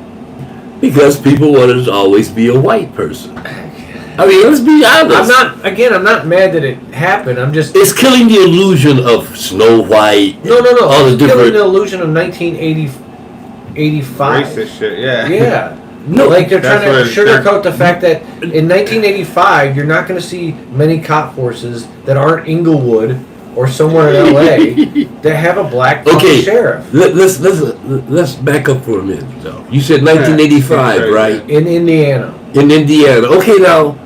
[SPEAKER 1] Because people wanted to always be a white person. I mean, let's be honest.
[SPEAKER 2] I'm not mad that it happened. I'm just...
[SPEAKER 1] It's killing the illusion of Snow White.
[SPEAKER 2] No.
[SPEAKER 1] All the
[SPEAKER 2] It's
[SPEAKER 1] different...
[SPEAKER 2] killing the illusion of 1985.
[SPEAKER 3] Racist shit, yeah.
[SPEAKER 2] Yeah.
[SPEAKER 1] No,
[SPEAKER 2] like they're trying
[SPEAKER 3] that's
[SPEAKER 2] to
[SPEAKER 3] what it-
[SPEAKER 2] sugarcoat the fact that in 1985 you're not going to see many cop forces that aren't Inglewood or somewhere in LA that have a black fucking sheriff.
[SPEAKER 1] Let's back up for a minute, though. You said 1985,
[SPEAKER 3] Yeah,
[SPEAKER 1] right?
[SPEAKER 2] In Indiana.
[SPEAKER 1] In Indiana. Okay, now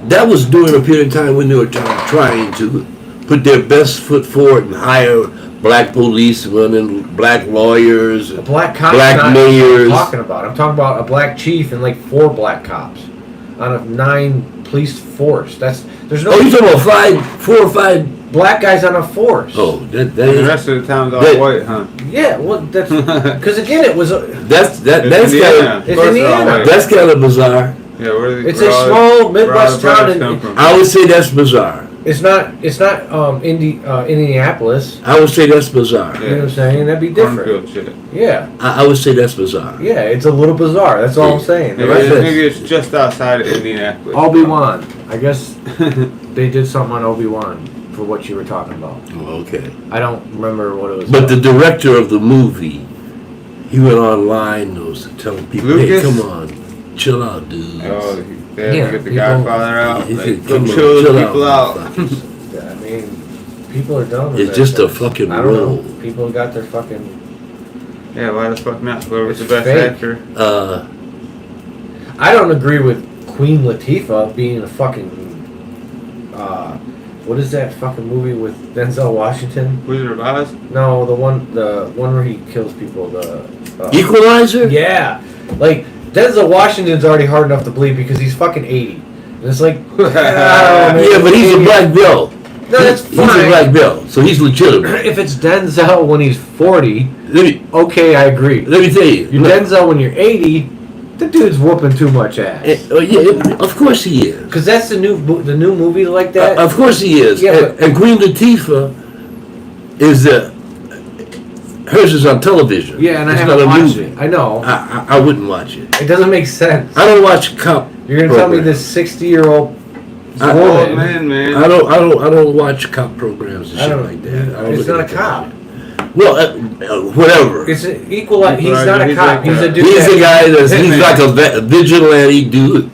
[SPEAKER 1] that was during a period of time when they were trying to put their best foot forward and hire black policemen and black lawyers,
[SPEAKER 2] A black cop.
[SPEAKER 1] black mayors.
[SPEAKER 2] I'm talking about a black chief and like 4 black cops out of 9 police force. There's no.
[SPEAKER 1] Oh, you talking about 4 or 5?
[SPEAKER 2] Black guys on a force.
[SPEAKER 1] Oh, that
[SPEAKER 3] And the
[SPEAKER 1] is,
[SPEAKER 3] rest of the town's all
[SPEAKER 1] that-
[SPEAKER 3] white, huh?
[SPEAKER 2] Yeah, well, that's because again, it was.
[SPEAKER 1] that's
[SPEAKER 3] It's Indiana.
[SPEAKER 2] It's
[SPEAKER 3] Of course they're all
[SPEAKER 2] Indiana.
[SPEAKER 3] white.
[SPEAKER 1] that's kind of bizarre.
[SPEAKER 3] Yeah, where do
[SPEAKER 2] It's
[SPEAKER 3] where
[SPEAKER 2] a
[SPEAKER 3] all
[SPEAKER 2] small
[SPEAKER 3] the- where all
[SPEAKER 2] Midwest
[SPEAKER 3] the brothers
[SPEAKER 2] town
[SPEAKER 3] come
[SPEAKER 2] in-
[SPEAKER 3] from?
[SPEAKER 1] I would say that's bizarre.
[SPEAKER 2] It's not Indianapolis.
[SPEAKER 1] I would say that's bizarre.
[SPEAKER 2] You know what I'm saying? That'd be different.
[SPEAKER 3] Cornfield shit.
[SPEAKER 2] Yeah,
[SPEAKER 1] I would say that's bizarre.
[SPEAKER 2] yeah. It's a little bizarre. That's all I'm saying.
[SPEAKER 3] Maybe,
[SPEAKER 1] Right.
[SPEAKER 3] maybe it's just outside of Indianapolis.
[SPEAKER 2] Obi-Wan. I guess they did something on Obi-Wan for what you were talking about.
[SPEAKER 1] Oh, okay.
[SPEAKER 2] I don't remember what it was.
[SPEAKER 1] But the
[SPEAKER 2] about.
[SPEAKER 1] director of the movie, he went online and was telling people,
[SPEAKER 3] Lucas?
[SPEAKER 1] hey, come on, chill out, dudes.
[SPEAKER 3] Oh, they had
[SPEAKER 2] Yeah,
[SPEAKER 3] to get the
[SPEAKER 2] people-
[SPEAKER 3] Godfather out.
[SPEAKER 1] He
[SPEAKER 3] Like,
[SPEAKER 1] said,
[SPEAKER 3] go
[SPEAKER 1] come on,
[SPEAKER 3] chill
[SPEAKER 1] chill
[SPEAKER 3] those people out.
[SPEAKER 1] motherfuckers.
[SPEAKER 2] I mean, people are dumb. with
[SPEAKER 1] It's
[SPEAKER 2] that
[SPEAKER 1] just a
[SPEAKER 2] stuff.
[SPEAKER 1] fucking
[SPEAKER 2] I don't
[SPEAKER 1] role.
[SPEAKER 2] know. People got their fucking.
[SPEAKER 3] Yeah, why the fuck not? Whoever's the
[SPEAKER 2] It's
[SPEAKER 3] best
[SPEAKER 2] fake.
[SPEAKER 3] actor.
[SPEAKER 2] I don't agree with Queen Latifah being a fucking. What is that fucking movie with Denzel Washington?
[SPEAKER 3] Wizard of Oz?
[SPEAKER 2] No, the one where he kills people. The
[SPEAKER 1] Equalizer?
[SPEAKER 2] yeah, like Denzel Washington's already hard enough to bleed because he's fucking 80. And it's like,
[SPEAKER 1] Yeah, but he's a black belt.
[SPEAKER 2] No, that's
[SPEAKER 1] He's a
[SPEAKER 2] fine.
[SPEAKER 1] black belt, so he's legitimate.
[SPEAKER 2] If it's Denzel when he's 40,
[SPEAKER 1] Let
[SPEAKER 2] okay, I agree.
[SPEAKER 1] me tell you.
[SPEAKER 2] You're Denzel when you're 80, the dude's whooping too much ass.
[SPEAKER 1] Yeah, of course he is.
[SPEAKER 2] Because that's the new movie like that.
[SPEAKER 1] Of course he is.
[SPEAKER 2] Yeah,
[SPEAKER 1] and Queen Latifah is hers is on television.
[SPEAKER 2] yeah, and I
[SPEAKER 1] It's
[SPEAKER 2] haven't
[SPEAKER 1] not a
[SPEAKER 2] watched
[SPEAKER 1] movie.
[SPEAKER 2] it. I know.
[SPEAKER 1] I wouldn't watch it.
[SPEAKER 2] It doesn't make sense.
[SPEAKER 1] I don't watch cop.
[SPEAKER 2] You're gonna tell me
[SPEAKER 1] programs.
[SPEAKER 2] this 60-year-old
[SPEAKER 1] I-
[SPEAKER 3] Oh,
[SPEAKER 2] woman.
[SPEAKER 3] man.
[SPEAKER 1] I don't watch cop programs and
[SPEAKER 2] I
[SPEAKER 1] shit
[SPEAKER 2] don't-
[SPEAKER 1] like that. I don't
[SPEAKER 2] it's
[SPEAKER 1] look
[SPEAKER 2] not
[SPEAKER 1] at
[SPEAKER 2] a
[SPEAKER 1] that
[SPEAKER 2] cop.
[SPEAKER 1] shit. Well, whatever.
[SPEAKER 2] It's an he's not a
[SPEAKER 3] He's
[SPEAKER 2] cop.
[SPEAKER 3] like
[SPEAKER 2] He's a
[SPEAKER 3] that.
[SPEAKER 2] dude.
[SPEAKER 1] He's a guy that's he's
[SPEAKER 3] Hitman.
[SPEAKER 1] like a vigilante dude.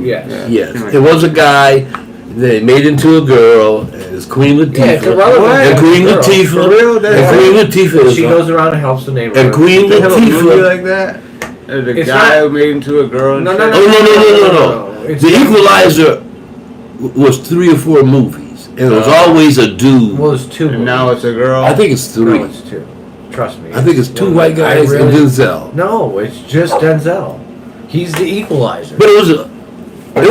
[SPEAKER 2] Yes.
[SPEAKER 1] Yes.
[SPEAKER 3] Yeah.
[SPEAKER 1] It was a guy they made into a girl. And it's Queen Latifah.
[SPEAKER 2] Yeah, it's irrelevant.
[SPEAKER 1] And Queen
[SPEAKER 2] Girl.
[SPEAKER 1] Latifah.
[SPEAKER 3] For real?
[SPEAKER 1] And
[SPEAKER 3] That's-
[SPEAKER 1] Queen Latifah is
[SPEAKER 2] She goes around and helps the neighborhood.
[SPEAKER 1] and Queen
[SPEAKER 3] They have a movie
[SPEAKER 1] Latifah.
[SPEAKER 3] like that? The
[SPEAKER 2] It's
[SPEAKER 3] guy
[SPEAKER 2] not-
[SPEAKER 3] who made into a girl and
[SPEAKER 2] No,
[SPEAKER 3] shit?
[SPEAKER 2] no,
[SPEAKER 1] Oh no.
[SPEAKER 2] It's
[SPEAKER 1] The
[SPEAKER 2] not-
[SPEAKER 1] Equalizer was 3 or 4 movies, and it was always a dude.
[SPEAKER 2] Well, it's 2.
[SPEAKER 3] And now it's a girl?
[SPEAKER 1] I think it's 3.
[SPEAKER 2] No, it's 2. Trust me.
[SPEAKER 1] I think it's 2
[SPEAKER 2] one.
[SPEAKER 1] white guys
[SPEAKER 2] I really-
[SPEAKER 1] and Denzel.
[SPEAKER 2] No, it's just Denzel. He's the equalizer.
[SPEAKER 1] But there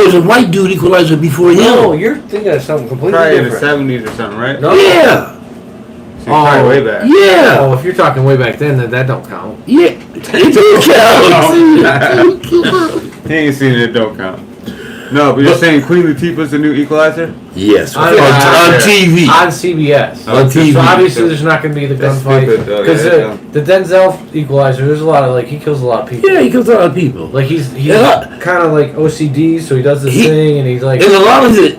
[SPEAKER 1] was a white dude Equalizer before him.
[SPEAKER 2] No, you're thinking of something completely
[SPEAKER 3] Probably in the
[SPEAKER 2] different.
[SPEAKER 3] 70s or something, right?
[SPEAKER 2] No.
[SPEAKER 1] Yeah.
[SPEAKER 3] So probably way back.
[SPEAKER 1] Yeah.
[SPEAKER 2] Oh, if you're talking way back then that don't count.
[SPEAKER 1] Yeah. It don't count.
[SPEAKER 3] He ain't seen it, don't count. No, but you're saying Queen Latifah's the new Equalizer?
[SPEAKER 1] Yes.
[SPEAKER 2] On-
[SPEAKER 1] On TV.
[SPEAKER 2] On CBS.
[SPEAKER 1] On TV.
[SPEAKER 2] So obviously there's not going to be the
[SPEAKER 3] That's
[SPEAKER 2] gunfight.
[SPEAKER 3] stupid, though.
[SPEAKER 2] Because
[SPEAKER 3] Yeah,
[SPEAKER 2] the Denzel equalizer, there's a lot of, like, he kills a lot of people.
[SPEAKER 1] Yeah, he kills a lot of people.
[SPEAKER 2] Like, he's
[SPEAKER 1] Yeah.
[SPEAKER 2] kind of like OCD, so he does this
[SPEAKER 1] He-
[SPEAKER 2] thing, and he's like,
[SPEAKER 1] And a lot of it.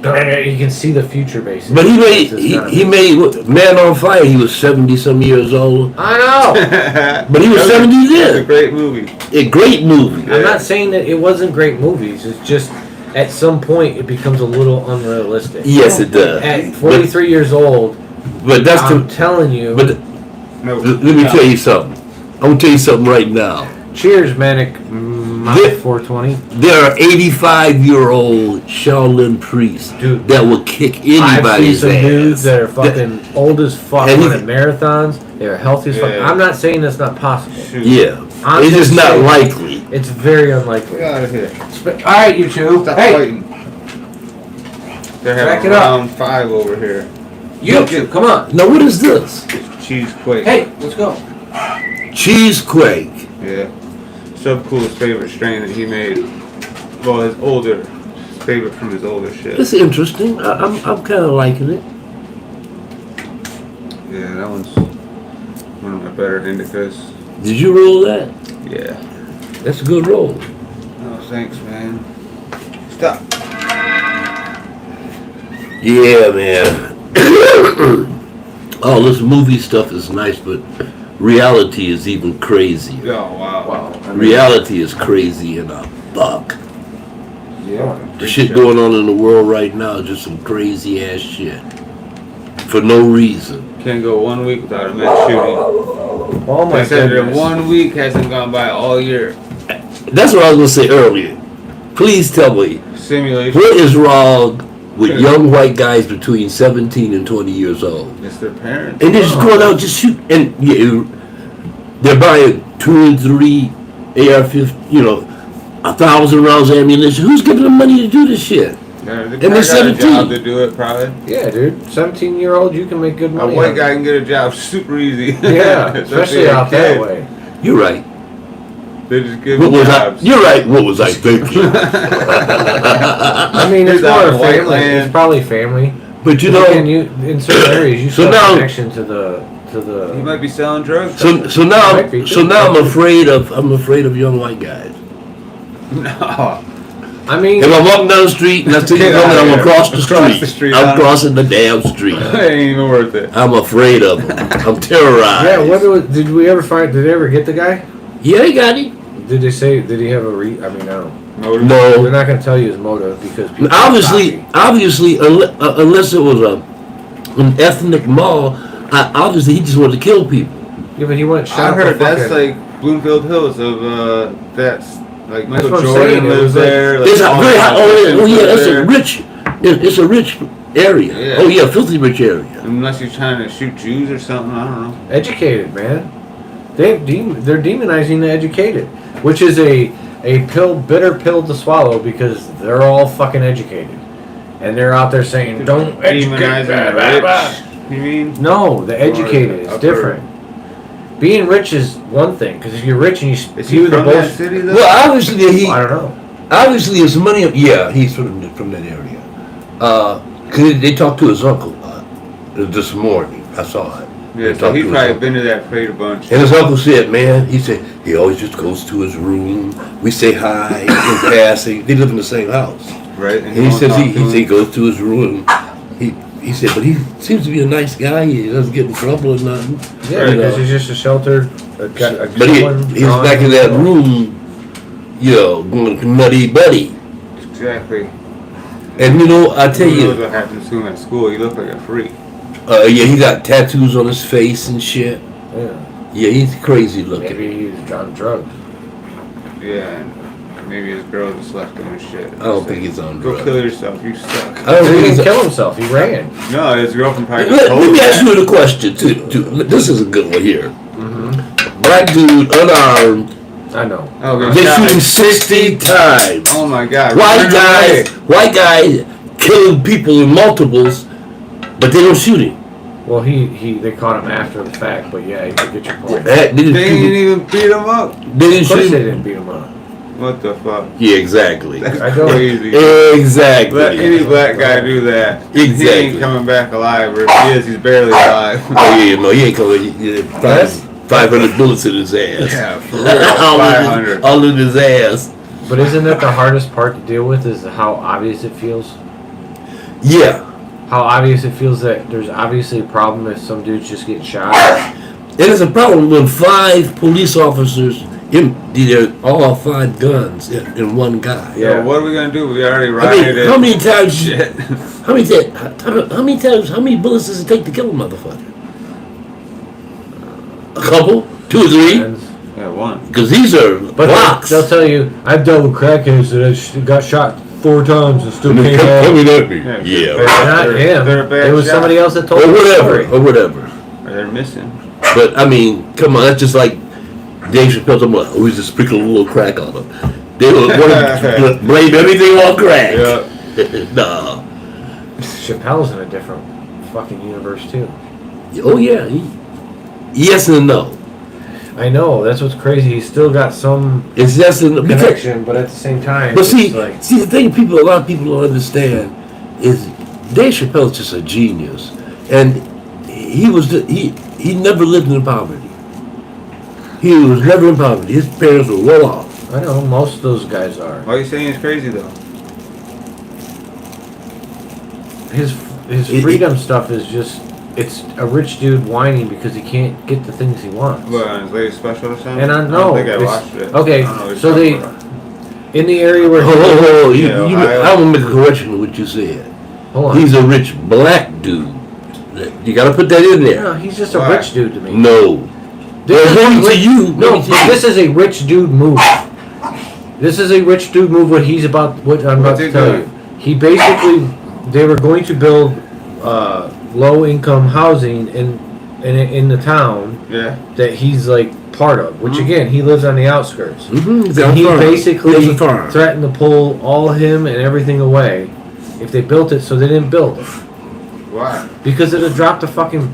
[SPEAKER 2] you can see the future, basically.
[SPEAKER 1] But he made
[SPEAKER 2] It's just
[SPEAKER 1] he made Man on Fire. He was 70-some years old.
[SPEAKER 2] I know!
[SPEAKER 1] But he was 70
[SPEAKER 3] It's a
[SPEAKER 1] then.
[SPEAKER 3] great movie.
[SPEAKER 1] A great movie.
[SPEAKER 2] I'm not saying that it wasn't great movies, it's just, at some point, it becomes a little unrealistic.
[SPEAKER 1] Yes, it does.
[SPEAKER 2] At 43 years old,
[SPEAKER 1] But that's
[SPEAKER 2] I'm
[SPEAKER 1] the.
[SPEAKER 2] telling you,
[SPEAKER 1] But
[SPEAKER 3] No.
[SPEAKER 1] let me tell you something. I'm gonna tell you something right now.
[SPEAKER 2] cheers, Manic
[SPEAKER 1] Yeah.
[SPEAKER 2] 420.
[SPEAKER 1] There are 85-year-old Shaolin priests
[SPEAKER 2] Dude.
[SPEAKER 1] that will kick
[SPEAKER 2] I've seen
[SPEAKER 1] anybody's
[SPEAKER 2] some dudes
[SPEAKER 1] ass.
[SPEAKER 2] that are fucking old as fuck
[SPEAKER 1] And
[SPEAKER 2] running marathons. They're healthy as fuck.
[SPEAKER 3] Yeah.
[SPEAKER 2] I'm not saying that's not possible.
[SPEAKER 3] Shoot.
[SPEAKER 1] Yeah,
[SPEAKER 2] I'm
[SPEAKER 1] it's just not
[SPEAKER 2] saying
[SPEAKER 1] likely.
[SPEAKER 2] It's very unlikely.
[SPEAKER 3] Get out of here.
[SPEAKER 2] All right, you two.
[SPEAKER 3] Stop
[SPEAKER 2] Hey,
[SPEAKER 3] fighting. They're
[SPEAKER 2] Back
[SPEAKER 3] having
[SPEAKER 2] it up.
[SPEAKER 3] round 5 over here.
[SPEAKER 2] you two, come on.
[SPEAKER 1] Now what is this?
[SPEAKER 3] Cheese quake.
[SPEAKER 2] Hey, let's go.
[SPEAKER 1] Cheesequake.
[SPEAKER 3] Yeah. Subcool's favorite strain that he made. Well, his favorite from his older shit.
[SPEAKER 1] It's interesting. I'm kind of liking it.
[SPEAKER 3] Yeah, that one's one of my better indicas.
[SPEAKER 1] Did you roll that?
[SPEAKER 3] Yeah.
[SPEAKER 1] That's a good roll.
[SPEAKER 3] Oh, thanks, man. Stop.
[SPEAKER 1] Yeah, man. All this movie stuff is nice, but reality is even crazy.
[SPEAKER 3] Oh, wow.
[SPEAKER 2] Wow. I mean,
[SPEAKER 1] Reality is crazy in a buck.
[SPEAKER 2] Yeah.
[SPEAKER 1] The shit going on in the world right now is just some crazy ass shit. For no reason.
[SPEAKER 3] Can't go 1 week without a mass shooting.
[SPEAKER 2] Oh my
[SPEAKER 3] They said that
[SPEAKER 2] goodness.
[SPEAKER 3] 1 week hasn't gone by all year.
[SPEAKER 1] That's what I was going to say earlier. Please tell me,
[SPEAKER 3] Simulation.
[SPEAKER 1] what is wrong with young white guys between 17 and 20 years old?
[SPEAKER 3] It's their parents.
[SPEAKER 1] And they're just going out just shoot, and they're buying 2 and 3 AR-15, 1,000 rounds of ammunition. Who's giving them money to do this shit?
[SPEAKER 3] Yeah, they
[SPEAKER 1] they're
[SPEAKER 3] got a
[SPEAKER 1] 17.
[SPEAKER 3] job to do it, probably.
[SPEAKER 2] Yeah, dude. 17-year-old, you can make good
[SPEAKER 3] A
[SPEAKER 2] money.
[SPEAKER 3] white
[SPEAKER 2] on
[SPEAKER 3] guy
[SPEAKER 2] it.
[SPEAKER 3] can get a job super easy.
[SPEAKER 2] Yeah, especially out that way.
[SPEAKER 1] You're right.
[SPEAKER 3] They just give
[SPEAKER 1] What
[SPEAKER 3] them
[SPEAKER 1] was I?
[SPEAKER 3] jobs.
[SPEAKER 1] You're right. What was I thinking?
[SPEAKER 2] I mean, it's
[SPEAKER 3] He's out
[SPEAKER 2] more
[SPEAKER 3] in
[SPEAKER 2] a
[SPEAKER 3] white
[SPEAKER 2] family.
[SPEAKER 3] land.
[SPEAKER 2] It's probably family.
[SPEAKER 1] But you
[SPEAKER 2] Again,
[SPEAKER 1] know,
[SPEAKER 2] in certain areas, you
[SPEAKER 1] So
[SPEAKER 2] still have
[SPEAKER 1] now-
[SPEAKER 2] connection to the.
[SPEAKER 3] He might be selling drugs.
[SPEAKER 1] so now
[SPEAKER 2] Might be.
[SPEAKER 1] I'm afraid of young white guys.
[SPEAKER 3] No.
[SPEAKER 2] I mean,
[SPEAKER 1] If I'm walking down the street and I see you
[SPEAKER 3] Get out
[SPEAKER 1] coming,
[SPEAKER 3] of
[SPEAKER 1] I'm
[SPEAKER 3] here.
[SPEAKER 1] gonna cross the
[SPEAKER 3] Across
[SPEAKER 1] street.
[SPEAKER 3] the street,
[SPEAKER 1] I'm
[SPEAKER 3] huh?
[SPEAKER 1] crossing the damn street.
[SPEAKER 3] It ain't even worth it.
[SPEAKER 1] I'm afraid of them. I'm terrorized.
[SPEAKER 2] yeah. Did we ever find? Did they ever get the guy?
[SPEAKER 1] Yeah, he got it.
[SPEAKER 2] Did they say? Did he have a I mean, I don't. They're
[SPEAKER 1] No.
[SPEAKER 2] not going to tell you his motive because people
[SPEAKER 1] Obviously,
[SPEAKER 2] are
[SPEAKER 1] unless it was an ethnic mall, obviously he just wanted to kill people.
[SPEAKER 2] cocky. Yeah, but he went. Shot
[SPEAKER 3] I
[SPEAKER 2] up
[SPEAKER 3] heard
[SPEAKER 2] a
[SPEAKER 3] that's
[SPEAKER 2] fucking-
[SPEAKER 3] like Bloomfield Hills of that's like Michael
[SPEAKER 2] what I'm
[SPEAKER 3] Jordan
[SPEAKER 2] saying, it
[SPEAKER 3] lives
[SPEAKER 2] was like-
[SPEAKER 3] there.
[SPEAKER 1] It's a
[SPEAKER 3] all
[SPEAKER 1] very
[SPEAKER 3] the
[SPEAKER 1] high,
[SPEAKER 3] politicians
[SPEAKER 1] oh yeah,
[SPEAKER 3] live
[SPEAKER 1] that's
[SPEAKER 3] there.
[SPEAKER 1] a rich. It's a rich area.
[SPEAKER 3] Yeah.
[SPEAKER 1] Oh yeah, filthy rich area.
[SPEAKER 3] Unless you're trying to shoot Jews or something, I don't know.
[SPEAKER 2] educated, man. They're demonizing the educated, which is a bitter pill to swallow because they're all fucking educated, and they're out there saying don't educate.
[SPEAKER 3] Demonizing
[SPEAKER 2] blah,
[SPEAKER 3] the
[SPEAKER 2] blah,
[SPEAKER 3] rich.
[SPEAKER 2] blah."
[SPEAKER 3] You mean?
[SPEAKER 2] No, the educated is
[SPEAKER 3] upper-
[SPEAKER 2] different. Being rich is one thing because if you're rich and you
[SPEAKER 3] Is he
[SPEAKER 2] spew the
[SPEAKER 3] from that
[SPEAKER 2] bullshit,
[SPEAKER 3] city though?
[SPEAKER 1] Well, obviously
[SPEAKER 2] I don't know.
[SPEAKER 1] obviously his money. Yeah, he's from that area. Cause they talked to his uncle this morning. I saw it.
[SPEAKER 3] Yeah,
[SPEAKER 1] They
[SPEAKER 3] so
[SPEAKER 1] talked
[SPEAKER 3] he's
[SPEAKER 1] to his
[SPEAKER 3] probably
[SPEAKER 1] uncle.
[SPEAKER 3] been to that parade a bunch.
[SPEAKER 1] And his uncle said, man, he said he always just goes to his room. We say hi in passing. They live in the same house.
[SPEAKER 3] Right?
[SPEAKER 1] And he
[SPEAKER 3] you
[SPEAKER 1] says
[SPEAKER 3] don't
[SPEAKER 1] he
[SPEAKER 3] talk to
[SPEAKER 1] said he
[SPEAKER 3] him.
[SPEAKER 1] goes to his room. He said, but he seems to be a nice guy. He doesn't get in trouble or nothing.
[SPEAKER 2] Yeah,
[SPEAKER 1] You
[SPEAKER 2] because
[SPEAKER 1] know.
[SPEAKER 2] he's just a sheltered.
[SPEAKER 1] But he's back in that room, going nutty buddy.
[SPEAKER 3] Exactly.
[SPEAKER 1] And I tell
[SPEAKER 3] Who knows
[SPEAKER 1] you,
[SPEAKER 3] what happened to him at school? He looked like a freak.
[SPEAKER 1] yeah, he got tattoos on his face and shit.
[SPEAKER 2] Yeah,
[SPEAKER 1] Yeah, he's crazy looking.
[SPEAKER 2] maybe he was on drugs.
[SPEAKER 3] Yeah, and maybe his girl just left him and shit.
[SPEAKER 1] I don't think he's on
[SPEAKER 3] Go
[SPEAKER 1] drugs.
[SPEAKER 3] kill yourself. You suck.
[SPEAKER 1] I don't
[SPEAKER 2] He
[SPEAKER 1] think
[SPEAKER 2] didn't
[SPEAKER 1] he's.
[SPEAKER 2] kill himself. He ran.
[SPEAKER 3] No, his girlfriend probably
[SPEAKER 1] Let
[SPEAKER 3] told
[SPEAKER 1] me
[SPEAKER 3] him.
[SPEAKER 1] ask you a question too. This is a good one here.
[SPEAKER 2] Mm-hmm.
[SPEAKER 1] Black dude, unarmed,
[SPEAKER 2] I know.
[SPEAKER 3] Oh,
[SPEAKER 1] they
[SPEAKER 3] shot
[SPEAKER 1] shoot him
[SPEAKER 3] him.
[SPEAKER 1] 60 times.
[SPEAKER 3] Oh my god.
[SPEAKER 1] White
[SPEAKER 3] Run away.
[SPEAKER 1] guy killing people in multiples, but they don't shoot him.
[SPEAKER 2] Well, they caught him after the fact, but yeah, you get your point.
[SPEAKER 1] They
[SPEAKER 3] They
[SPEAKER 1] didn't,
[SPEAKER 3] didn't even beat him up.
[SPEAKER 1] they didn't
[SPEAKER 2] Of course
[SPEAKER 1] shoot
[SPEAKER 2] they
[SPEAKER 1] him.
[SPEAKER 2] didn't beat him up.
[SPEAKER 3] What the fuck?
[SPEAKER 1] Yeah, exactly.
[SPEAKER 3] That's
[SPEAKER 2] I don't-
[SPEAKER 3] crazy.
[SPEAKER 1] Exactly.
[SPEAKER 3] Let any black guy do that. He
[SPEAKER 1] Exactly.
[SPEAKER 3] ain't coming back alive, or if he is, he's barely alive.
[SPEAKER 1] Oh yeah, no, he ain't coming. He 500 bullets in his ass.
[SPEAKER 3] Yeah, for real.
[SPEAKER 1] all,
[SPEAKER 3] 500.
[SPEAKER 1] all in his ass.
[SPEAKER 2] But isn't that the hardest part to deal with? Is how obvious it feels.
[SPEAKER 1] Yeah,
[SPEAKER 2] How obvious it feels that there's obviously a problem if some dudes just get shot.
[SPEAKER 1] and it's a problem when 5 police officers empty all 5 guns in one guy.
[SPEAKER 2] Yeah.
[SPEAKER 3] So what are we gonna do? We already
[SPEAKER 1] I mean,
[SPEAKER 3] rioted.
[SPEAKER 1] how many times?
[SPEAKER 3] Shit.
[SPEAKER 1] How many bullets does it take to kill a motherfucker? A couple, 2 or 3,
[SPEAKER 2] And-
[SPEAKER 3] Yeah, one.
[SPEAKER 1] because these are
[SPEAKER 2] But
[SPEAKER 1] blocks.
[SPEAKER 2] they'll tell you, I've dealt with crackheads that got shot 4 times and still
[SPEAKER 1] And they
[SPEAKER 2] came out.
[SPEAKER 1] coming at me.
[SPEAKER 3] Yeah.
[SPEAKER 1] Yeah,
[SPEAKER 2] Not
[SPEAKER 3] They're-
[SPEAKER 2] him.
[SPEAKER 3] they're a bad
[SPEAKER 2] It was
[SPEAKER 3] shot.
[SPEAKER 2] somebody else that told
[SPEAKER 1] or
[SPEAKER 2] the
[SPEAKER 1] whatever,
[SPEAKER 2] story.
[SPEAKER 1] or whatever.
[SPEAKER 3] Or they're missing.
[SPEAKER 1] But I mean, come on, that's just like Dave Chappelle talking about, oh, he's just sprinkling a little crack on him. They want to blame everything on crack.
[SPEAKER 3] Yeah.
[SPEAKER 1] Nah.
[SPEAKER 2] Chappelle's in a different fucking universe too.
[SPEAKER 1] Oh yeah. Yes and no.
[SPEAKER 2] I know, that's what's crazy. He's still got some
[SPEAKER 1] It's just
[SPEAKER 2] connection, but at the same time,
[SPEAKER 1] But
[SPEAKER 2] it's
[SPEAKER 1] see,
[SPEAKER 2] like,
[SPEAKER 1] the thing a lot of people don't understand is Dave Chappelle's just a genius, and he never lived in poverty. He was never in poverty. His parents were well off.
[SPEAKER 2] I know, most of those guys are.
[SPEAKER 3] Why are you saying it's crazy though?
[SPEAKER 2] His freedom stuff is just, it's a rich dude whining because he can't get the things he wants.
[SPEAKER 3] What, on his latest special or something?
[SPEAKER 2] And I
[SPEAKER 3] don't
[SPEAKER 2] know.
[SPEAKER 3] think I
[SPEAKER 2] it's-
[SPEAKER 3] watched it.
[SPEAKER 2] Okay,
[SPEAKER 3] I don't know what
[SPEAKER 2] so
[SPEAKER 3] you're
[SPEAKER 2] they,
[SPEAKER 3] talking about.
[SPEAKER 2] in the area where
[SPEAKER 3] Yeah,
[SPEAKER 1] I want to make a correction to what you said.
[SPEAKER 2] hold on.
[SPEAKER 1] He's a rich black dude. You got to put that in there.
[SPEAKER 2] No, he's just a
[SPEAKER 3] Why?
[SPEAKER 2] rich dude to me.
[SPEAKER 1] No.
[SPEAKER 2] This is
[SPEAKER 1] According
[SPEAKER 2] a
[SPEAKER 1] to
[SPEAKER 2] rich-
[SPEAKER 1] you.
[SPEAKER 2] No,
[SPEAKER 1] according to you.
[SPEAKER 2] this is a rich dude move. This is a rich dude move. What I'm about
[SPEAKER 3] What's
[SPEAKER 2] to
[SPEAKER 3] he
[SPEAKER 2] tell
[SPEAKER 3] doing?
[SPEAKER 2] you. He basically, they were going to build low income housing in the town
[SPEAKER 3] Yeah.
[SPEAKER 2] that he's like part of. Which again, he lives on the outskirts.
[SPEAKER 1] Mhm, he's
[SPEAKER 2] And
[SPEAKER 1] on
[SPEAKER 2] he
[SPEAKER 1] a farm.
[SPEAKER 2] basically
[SPEAKER 1] He's a farm.
[SPEAKER 2] threatened to pull all him and everything away if they built it. So they didn't build it
[SPEAKER 3] Why?
[SPEAKER 2] because it'd have dropped the fucking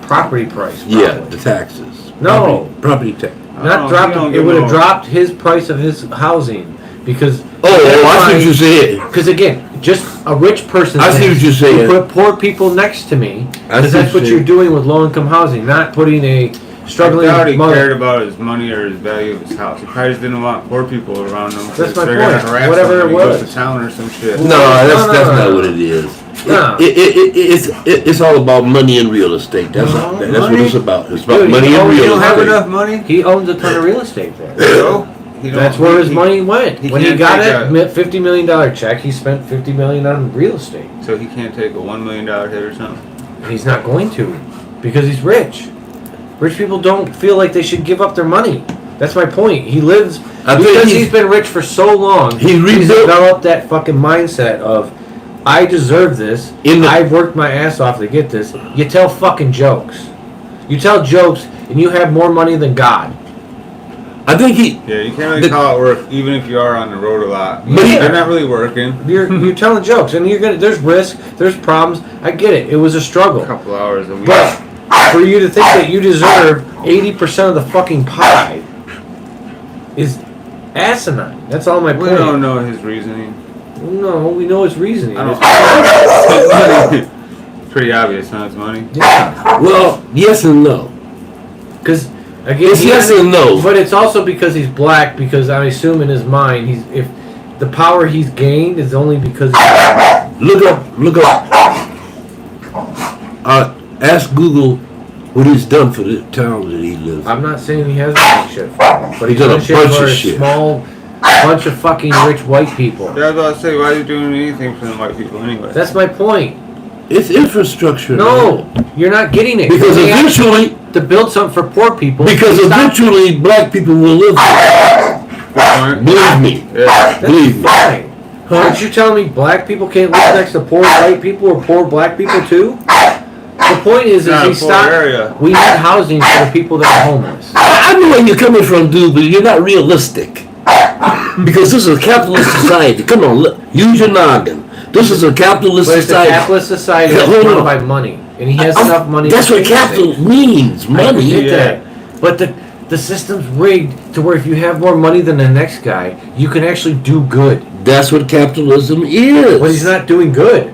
[SPEAKER 2] property price.
[SPEAKER 1] Yeah,
[SPEAKER 2] probably.
[SPEAKER 1] the taxes.
[SPEAKER 2] No.
[SPEAKER 1] Property tax.
[SPEAKER 2] Not
[SPEAKER 3] Oh,
[SPEAKER 2] dropped.
[SPEAKER 3] he don't
[SPEAKER 2] It
[SPEAKER 3] get
[SPEAKER 2] would have
[SPEAKER 3] no-
[SPEAKER 2] dropped his price of his housing because.
[SPEAKER 1] Oh, I see what you said.
[SPEAKER 2] Because again, just a rich person.
[SPEAKER 1] I see
[SPEAKER 2] thinks,
[SPEAKER 1] what you're saying.
[SPEAKER 2] "You put poor people next to me,
[SPEAKER 1] I
[SPEAKER 2] because
[SPEAKER 1] see
[SPEAKER 2] that's
[SPEAKER 1] what
[SPEAKER 2] what
[SPEAKER 1] you're
[SPEAKER 2] you're doing with low-income housing, not putting a
[SPEAKER 3] I
[SPEAKER 2] struggling
[SPEAKER 3] doubt he
[SPEAKER 2] mother."
[SPEAKER 3] cared about his money or his value of his house. He probably just didn't want poor people around him. 'cause
[SPEAKER 2] That's my
[SPEAKER 3] they're gonna
[SPEAKER 2] point.
[SPEAKER 3] harass
[SPEAKER 2] Whatever
[SPEAKER 3] him
[SPEAKER 2] it
[SPEAKER 3] when he
[SPEAKER 2] was.
[SPEAKER 3] goes to town or some shit.
[SPEAKER 1] No, that's
[SPEAKER 2] no,
[SPEAKER 1] not
[SPEAKER 2] no.
[SPEAKER 1] what it is.
[SPEAKER 2] No.
[SPEAKER 1] It's all about money and real estate. That's
[SPEAKER 3] No,
[SPEAKER 1] that's what
[SPEAKER 3] money?
[SPEAKER 1] it's about. It's about
[SPEAKER 2] Dude,
[SPEAKER 1] money and
[SPEAKER 3] He
[SPEAKER 1] real
[SPEAKER 3] don't have
[SPEAKER 1] estate.
[SPEAKER 3] enough money.
[SPEAKER 2] He owns a ton of real estate there.
[SPEAKER 3] So he don't-
[SPEAKER 2] That's where his
[SPEAKER 3] he-
[SPEAKER 2] money went.
[SPEAKER 3] he
[SPEAKER 2] When he
[SPEAKER 3] can't
[SPEAKER 2] got
[SPEAKER 3] take
[SPEAKER 2] it, $50 million check, he spent $50 million on real estate.
[SPEAKER 3] So he can't take a $1 million hit or something.
[SPEAKER 2] And he's not going to because he's rich. Rich people don't feel like they should give up their money. That's my point. He lives
[SPEAKER 1] I think
[SPEAKER 2] because
[SPEAKER 1] he's-
[SPEAKER 2] he's been rich for so long.
[SPEAKER 1] He
[SPEAKER 2] he's
[SPEAKER 1] rebuilt-
[SPEAKER 2] developed that fucking mindset of, I deserve this.
[SPEAKER 1] In the-
[SPEAKER 2] I've worked my ass off to get this. You tell fucking jokes. You tell jokes, and you have more money than God.
[SPEAKER 1] I think he.
[SPEAKER 3] Yeah, you can't really
[SPEAKER 1] The-
[SPEAKER 3] call it work, even if you are on the road a lot.
[SPEAKER 1] But he-
[SPEAKER 3] They're not really working.
[SPEAKER 2] You're telling jokes, and you're gonna. There's risk. There's problems. I get it. It was a struggle.
[SPEAKER 3] A couple hours a week.
[SPEAKER 2] But for you to think that you deserve 80% of the fucking pie is asinine. That's all my
[SPEAKER 3] we
[SPEAKER 2] point.
[SPEAKER 3] don't know his reasoning.
[SPEAKER 2] No, we know his reasoning.
[SPEAKER 3] I
[SPEAKER 2] It's-
[SPEAKER 3] don't. Pretty obvious, huh? It's money.
[SPEAKER 2] Yeah,
[SPEAKER 1] Well, yes and no.
[SPEAKER 2] because again,
[SPEAKER 1] It's yes and no.
[SPEAKER 2] But it's also because he's black. Because I assume in his mind, if the power he's gained is only because.
[SPEAKER 1] Look up. Ask Google what he's done for the town that he lives in.
[SPEAKER 2] I'm not saying he hasn't done shit for him, but he's
[SPEAKER 1] He's done
[SPEAKER 2] done
[SPEAKER 1] a
[SPEAKER 2] shit
[SPEAKER 1] bunch
[SPEAKER 2] for
[SPEAKER 1] of
[SPEAKER 2] a
[SPEAKER 1] shit.
[SPEAKER 2] small bunch of fucking rich white people.
[SPEAKER 3] Yeah, I was about to say, why are you doing anything for them white people anyway?
[SPEAKER 2] That's my point.
[SPEAKER 1] It's infrastructure.
[SPEAKER 2] No,
[SPEAKER 1] man.
[SPEAKER 2] you're not getting it.
[SPEAKER 1] Because
[SPEAKER 2] They have
[SPEAKER 1] eventually,
[SPEAKER 2] to build something for poor people.
[SPEAKER 1] because
[SPEAKER 2] Stop.
[SPEAKER 1] eventually black people will live there.
[SPEAKER 3] Good point.
[SPEAKER 1] Believe me.
[SPEAKER 3] Yeah.
[SPEAKER 2] That's
[SPEAKER 1] Believe me.
[SPEAKER 2] fine. Aren't you telling me black people can't live next to poor white people or poor black people too? The point is
[SPEAKER 3] Not
[SPEAKER 2] we
[SPEAKER 3] a poor
[SPEAKER 2] stop.
[SPEAKER 3] area.
[SPEAKER 2] We need housing for the people that are homeless.
[SPEAKER 1] I know where you're coming from, dude, but you're not realistic. Because this is a capitalist society. Come on, use your noggin. This is a capitalist
[SPEAKER 2] But it's a
[SPEAKER 1] society.
[SPEAKER 2] capitalist society
[SPEAKER 1] Yeah,
[SPEAKER 2] that's
[SPEAKER 1] hold
[SPEAKER 2] run
[SPEAKER 1] on.
[SPEAKER 2] by money, and he has enough money.
[SPEAKER 1] That's
[SPEAKER 2] to
[SPEAKER 1] what
[SPEAKER 2] fix
[SPEAKER 1] capital
[SPEAKER 2] it.
[SPEAKER 1] means,
[SPEAKER 2] I
[SPEAKER 1] money.
[SPEAKER 2] get
[SPEAKER 3] Yeah.
[SPEAKER 2] that. But the system's rigged to where if you have more money than the next guy, you can actually do good.
[SPEAKER 1] That's what capitalism is.
[SPEAKER 2] But he's not doing good.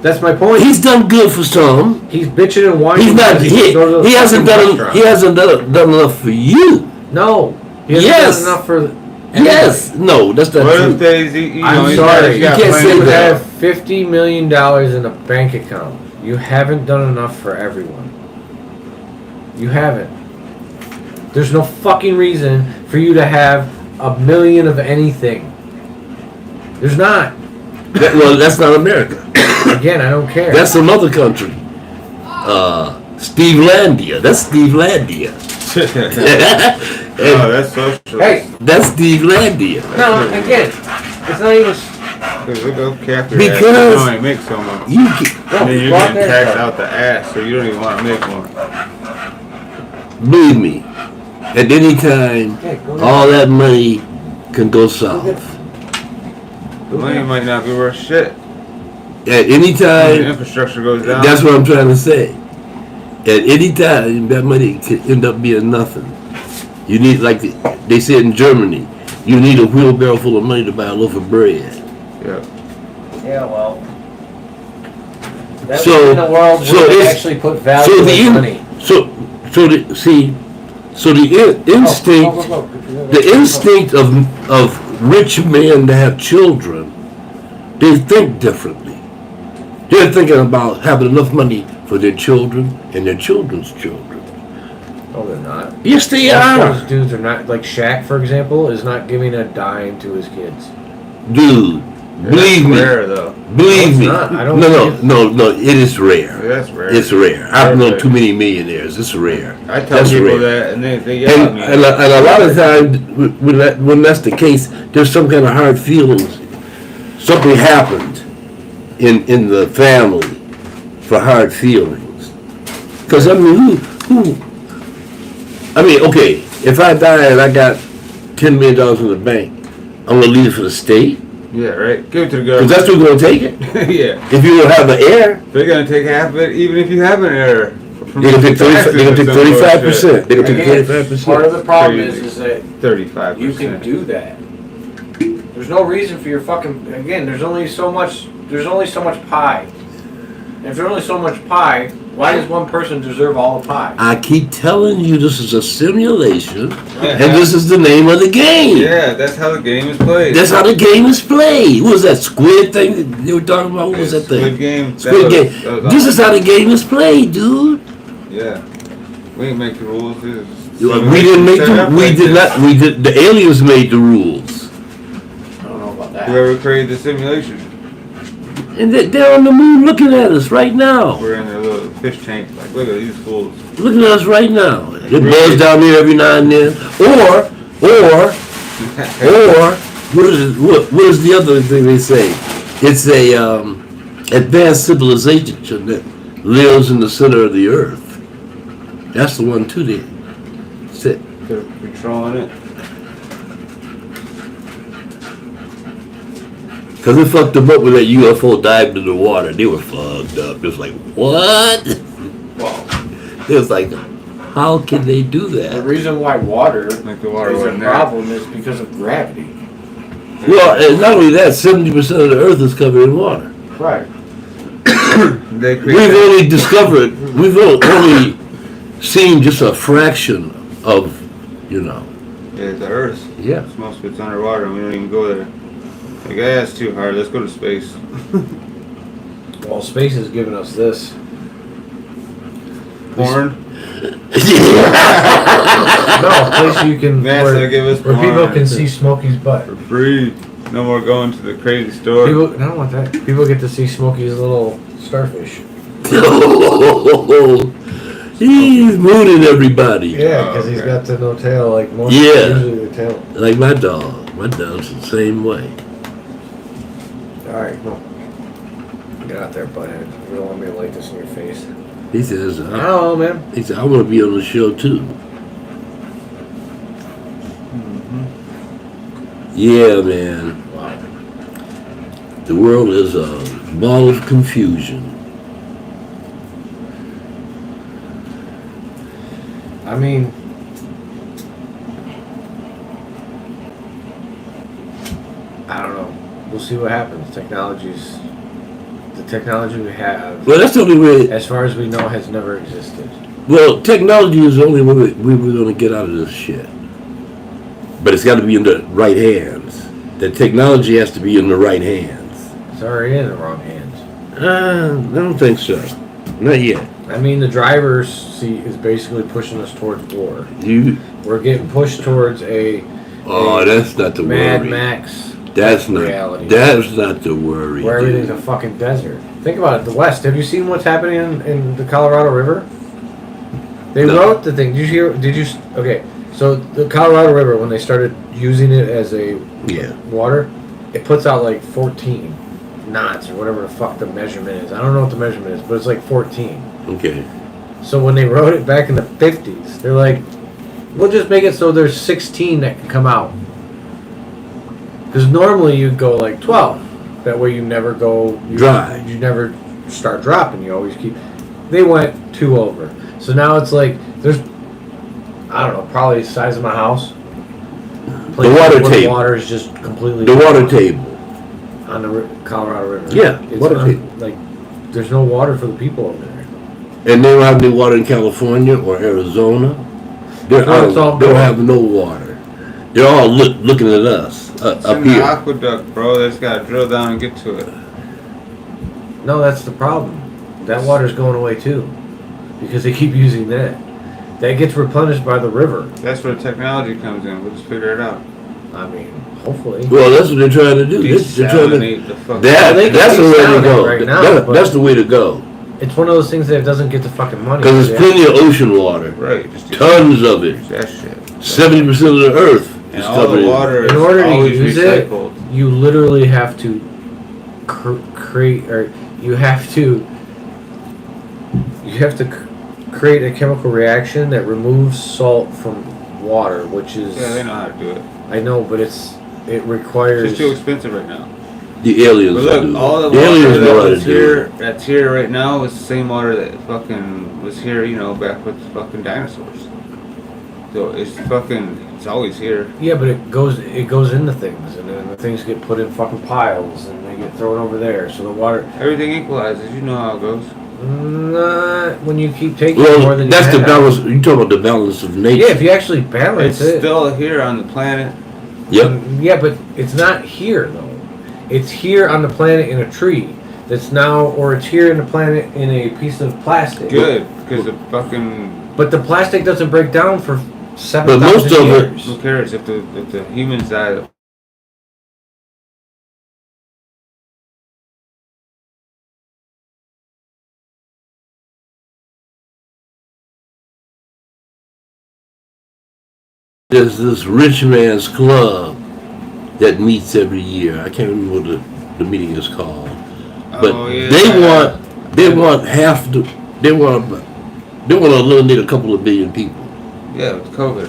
[SPEAKER 2] That's my point.
[SPEAKER 1] He's done good for some.
[SPEAKER 2] He's bitching and whining.
[SPEAKER 1] He's not.
[SPEAKER 2] because can go to the
[SPEAKER 1] He hasn't
[SPEAKER 2] fucking
[SPEAKER 1] done.
[SPEAKER 2] restaurant.
[SPEAKER 1] He hasn't done enough for you.
[SPEAKER 2] No. He hasn't
[SPEAKER 1] Yes.
[SPEAKER 2] done enough for.
[SPEAKER 1] Yes. No, that's not
[SPEAKER 3] What
[SPEAKER 1] true.
[SPEAKER 3] if they, you know,
[SPEAKER 2] I'm
[SPEAKER 3] he's
[SPEAKER 2] sorry.
[SPEAKER 3] he's
[SPEAKER 1] You can't
[SPEAKER 3] plenty
[SPEAKER 1] say
[SPEAKER 2] You
[SPEAKER 3] of-
[SPEAKER 1] that.
[SPEAKER 2] have $50 million in a bank account. You haven't done enough for everyone. You haven't. There's no fucking reason for you to have $1 million of anything. There's not.
[SPEAKER 1] Well, that's not America.
[SPEAKER 2] Again, I don't care.
[SPEAKER 1] That's some other country. Steve Landia. That's Steve Landia.
[SPEAKER 3] Oh, that's socialist.
[SPEAKER 2] Hey,
[SPEAKER 1] That's Steve Landia.
[SPEAKER 2] no, again, it's not even.
[SPEAKER 3] Look up Captain
[SPEAKER 1] Because-
[SPEAKER 3] ass. You only make so much.
[SPEAKER 1] You.
[SPEAKER 3] And then you're
[SPEAKER 2] go out
[SPEAKER 3] getting
[SPEAKER 2] there.
[SPEAKER 3] taxed out the ass, so you don't even want to make more.
[SPEAKER 1] Believe me. At any time,
[SPEAKER 2] Hey, go ahead.
[SPEAKER 1] all that money can go south.
[SPEAKER 3] The money might not be worth shit.
[SPEAKER 1] At any
[SPEAKER 3] The
[SPEAKER 1] time,
[SPEAKER 3] infrastructure goes down.
[SPEAKER 1] that's what I'm trying to say. At any time, that money could end up being nothing. You need, like they said in Germany, you need a wheelbarrow full of money to buy a loaf of bread.
[SPEAKER 3] Yeah.
[SPEAKER 2] Yeah, well. That's
[SPEAKER 1] So-
[SPEAKER 2] in a world
[SPEAKER 1] so
[SPEAKER 2] where they
[SPEAKER 1] it's-
[SPEAKER 2] actually put value in money.
[SPEAKER 1] So the instinct, the instinct of rich men to have children, they think differently. They're thinking about having enough money for their children and their children's children.
[SPEAKER 2] No, they're not.
[SPEAKER 1] Yes, they
[SPEAKER 2] Most
[SPEAKER 1] are,
[SPEAKER 2] of those dudes are not, like Shaq, for example, is not giving a dime to his kids.
[SPEAKER 1] dude. Believe me.
[SPEAKER 3] Rare though.
[SPEAKER 1] Believe
[SPEAKER 2] No,
[SPEAKER 1] me.
[SPEAKER 2] it's not. I don't
[SPEAKER 1] No,
[SPEAKER 2] think
[SPEAKER 1] no. It is rare.
[SPEAKER 3] Yeah, that's rare.
[SPEAKER 1] It's rare. I've
[SPEAKER 3] Rare,
[SPEAKER 1] known
[SPEAKER 3] rare.
[SPEAKER 1] too many millionaires. It's rare.
[SPEAKER 3] I tell
[SPEAKER 1] That's
[SPEAKER 3] people
[SPEAKER 1] rare.
[SPEAKER 3] that, and they yell at me.
[SPEAKER 1] And a lot of times, when that's the case, there's some kind of hard feelings. Something happened in the family for hard feelings. Because I mean, who? I mean, okay, if I die and I got $10 million in the bank, I'm gonna leave it for the state.
[SPEAKER 3] Yeah, right. Give it to the
[SPEAKER 1] Because
[SPEAKER 3] government.
[SPEAKER 1] that's who's gonna take it.
[SPEAKER 3] Yeah.
[SPEAKER 1] If you don't have an heir,
[SPEAKER 3] They're gonna take half of it, even if you have an error.
[SPEAKER 1] they can take 35%. They can take
[SPEAKER 2] Again,
[SPEAKER 1] 35%.
[SPEAKER 2] part of the problem
[SPEAKER 3] Crazy.
[SPEAKER 2] is that
[SPEAKER 3] 35%.
[SPEAKER 2] you can do that. There's no reason for your fucking, again, there's only so much pie. And if there's only so much pie, why does one person deserve all the pie?
[SPEAKER 1] I keep telling you this is a simulation, and this is the name of the game.
[SPEAKER 3] Yeah, that's how the game is played.
[SPEAKER 1] That's how the game is played. What was that squid thing that you were talking about? What was that thing?
[SPEAKER 3] Squid Game.
[SPEAKER 1] Squid Game.
[SPEAKER 3] That was
[SPEAKER 1] This is how the game is played, dude.
[SPEAKER 3] Yeah. We didn't make the rules. This is
[SPEAKER 1] We didn't make
[SPEAKER 3] set up
[SPEAKER 1] the. We
[SPEAKER 3] like
[SPEAKER 1] did
[SPEAKER 3] this.
[SPEAKER 1] not. We did. The aliens made the rules,
[SPEAKER 2] I don't know about that.
[SPEAKER 3] Whoever created the simulation.
[SPEAKER 1] and they're on the moon looking at us right now.
[SPEAKER 3] We're in their little fish tank. Like, look at these fools.
[SPEAKER 1] Looking at us right now. They buzz down there every now and then. Or what is the other thing they say? It's a advanced civilization that lives in the center of the earth. That's the one too. They're
[SPEAKER 3] Controlling it.
[SPEAKER 1] because they fucked them up with that UFO dived in the water. They were fucked up. It was like, what?
[SPEAKER 2] Well,
[SPEAKER 1] It was like, how can they do
[SPEAKER 2] the
[SPEAKER 1] that?
[SPEAKER 2] reason why water
[SPEAKER 3] Like the water
[SPEAKER 2] is a
[SPEAKER 3] wasn't there.
[SPEAKER 2] problem is because of gravity.
[SPEAKER 1] Well, and not only that, 70% of the earth is covered in water.
[SPEAKER 2] Right.
[SPEAKER 3] They
[SPEAKER 1] We've
[SPEAKER 3] created.
[SPEAKER 1] only discovered, we've only seen just a fraction of,
[SPEAKER 3] Yeah, the Earth.
[SPEAKER 1] yeah.
[SPEAKER 3] Most of it's underwater, and we don't even go there. Like, that's too hard. Let's go to space.
[SPEAKER 2] Well, space has given us this.
[SPEAKER 3] Porn.
[SPEAKER 2] No, a place you can
[SPEAKER 3] NASA give us
[SPEAKER 2] where people
[SPEAKER 3] porn
[SPEAKER 2] can see Smokey's butt.
[SPEAKER 3] for free. No more going to the crazy store.
[SPEAKER 2] People, I don't want that. People get to see Smokey's little starfish.
[SPEAKER 1] He's mooning everybody.
[SPEAKER 2] Yeah, because he's
[SPEAKER 3] okay.
[SPEAKER 2] got the no tail like most
[SPEAKER 1] Yeah.
[SPEAKER 2] usually the tail.
[SPEAKER 1] Like my dog. My dog's the same way.
[SPEAKER 2] All right, no. Get out there, butthead. You don't want me to light this in your face.
[SPEAKER 1] He says,
[SPEAKER 2] I don't know, man.
[SPEAKER 1] he said, I want to be on the show too. Yeah, man.
[SPEAKER 2] Wow.
[SPEAKER 1] The world is a ball of confusion.
[SPEAKER 2] I mean, I don't know. We'll see what happens. The technology we have,
[SPEAKER 1] Well, that's the only way.
[SPEAKER 2] as far as we know, has never existed.
[SPEAKER 1] Well, technology is the only way we're going to get out of this shit. But it's got to be in the right hands. The technology has to be in the right hands.
[SPEAKER 2] It's already in the wrong hands.
[SPEAKER 1] I don't think so. Not yet.
[SPEAKER 2] I mean, the driver's seat is basically pushing us towards war.
[SPEAKER 1] We're
[SPEAKER 2] getting pushed towards a
[SPEAKER 1] that's not the
[SPEAKER 2] Mad
[SPEAKER 1] worry.
[SPEAKER 2] Max
[SPEAKER 1] That's not.
[SPEAKER 2] reality.
[SPEAKER 1] That's not the worry.
[SPEAKER 2] where
[SPEAKER 1] dude.
[SPEAKER 2] everything's a fucking desert. Think about it. The West. Have you seen what's happening in the Colorado River? They
[SPEAKER 1] No.
[SPEAKER 2] wrote the thing. Did you hear? Okay. So the Colorado River, when they started using it as a
[SPEAKER 1] Yeah.
[SPEAKER 2] water, it puts out like 14 knots or whatever the fuck the measurement is. I don't know what the measurement is, but it's like 14.
[SPEAKER 1] Okay.
[SPEAKER 2] So when they wrote it back in the 50s, they're like, we'll just make it so there's 16 that can come out. Because normally you'd go like 12. That way you never go
[SPEAKER 1] Dry.
[SPEAKER 2] You never start dropping. You always keep. They went 2 over. So now it's like there's I don't know, probably the size of my house.
[SPEAKER 1] The water
[SPEAKER 2] where
[SPEAKER 1] table.
[SPEAKER 2] The water is just completely
[SPEAKER 1] The water
[SPEAKER 2] gone
[SPEAKER 1] table.
[SPEAKER 2] on the Colorado River.
[SPEAKER 1] Yeah,
[SPEAKER 2] it's
[SPEAKER 1] water table.
[SPEAKER 2] like there's no water for the people over there.
[SPEAKER 1] And they don't have any water in California or Arizona. They don't have no water. They're all looking at us
[SPEAKER 3] It's
[SPEAKER 1] up
[SPEAKER 3] in the
[SPEAKER 1] here.
[SPEAKER 3] aqueduct, bro. They just gotta drill down and get to it.
[SPEAKER 2] No, that's the problem. That water's going away too, because they keep using that. That gets replenished by the river.
[SPEAKER 3] That's where the technology comes in. We'll just figure it out.
[SPEAKER 2] I mean, hopefully.
[SPEAKER 1] Well, that's what they're trying to do. They're trying to,
[SPEAKER 3] Desalinate the fuck.
[SPEAKER 1] that's the way to
[SPEAKER 2] desalinate
[SPEAKER 1] go.
[SPEAKER 2] right now, but-
[SPEAKER 1] That's the way to go.
[SPEAKER 2] It's one of those things that doesn't get the fucking money.
[SPEAKER 1] Because there's plenty of ocean water.
[SPEAKER 3] Right. Just
[SPEAKER 1] Tons of it.
[SPEAKER 3] use that shit.
[SPEAKER 1] 70% of the earth
[SPEAKER 3] And
[SPEAKER 1] is
[SPEAKER 3] all
[SPEAKER 1] covered
[SPEAKER 3] the
[SPEAKER 1] in.
[SPEAKER 3] water
[SPEAKER 2] In
[SPEAKER 3] is
[SPEAKER 2] order to
[SPEAKER 3] always
[SPEAKER 2] use it,
[SPEAKER 3] recycled.
[SPEAKER 2] you literally have to create, or you have to create a chemical reaction that removes salt from water, which is
[SPEAKER 3] Yeah, they know how to do it.
[SPEAKER 2] I know, but it
[SPEAKER 3] It's
[SPEAKER 2] requires.
[SPEAKER 3] just too expensive right now.
[SPEAKER 1] The aliens
[SPEAKER 3] But
[SPEAKER 1] will
[SPEAKER 3] look,
[SPEAKER 1] do
[SPEAKER 3] all the
[SPEAKER 1] it. The aliens
[SPEAKER 3] water
[SPEAKER 1] know how
[SPEAKER 3] that
[SPEAKER 1] to
[SPEAKER 3] was
[SPEAKER 1] do
[SPEAKER 3] here,
[SPEAKER 1] it.
[SPEAKER 3] that's here right now, is the same water that fucking was here, you know, back with the fucking dinosaurs. So it's always here.
[SPEAKER 2] Yeah, but it goes into things, and then the things get put in fucking piles, and they get thrown over there. So the water,
[SPEAKER 3] Everything equalizes. You know how it goes.
[SPEAKER 2] not when you keep taking more
[SPEAKER 1] Well,
[SPEAKER 2] than
[SPEAKER 1] that's
[SPEAKER 2] you
[SPEAKER 1] the
[SPEAKER 2] have.
[SPEAKER 1] balance. You talk about the balance of nature.
[SPEAKER 2] Yeah, if you actually balance
[SPEAKER 3] It's
[SPEAKER 2] it.
[SPEAKER 3] still here on the planet.
[SPEAKER 1] Yep.
[SPEAKER 2] Yeah, but it's not here though. It's here on the planet in a tree. That's now, or it's here in the planet in a piece of plastic.
[SPEAKER 3] Good, because the fucking
[SPEAKER 2] But the plastic doesn't break down for
[SPEAKER 1] But
[SPEAKER 2] 7,000
[SPEAKER 1] most of it-
[SPEAKER 2] years.
[SPEAKER 3] who cares if the humans die?
[SPEAKER 1] There's this rich man's club that meets every year. I can't remember what the meeting is called. But
[SPEAKER 3] Oh, yeah.
[SPEAKER 1] they want they want to eliminate a couple of billion people
[SPEAKER 3] Yeah, with COVID.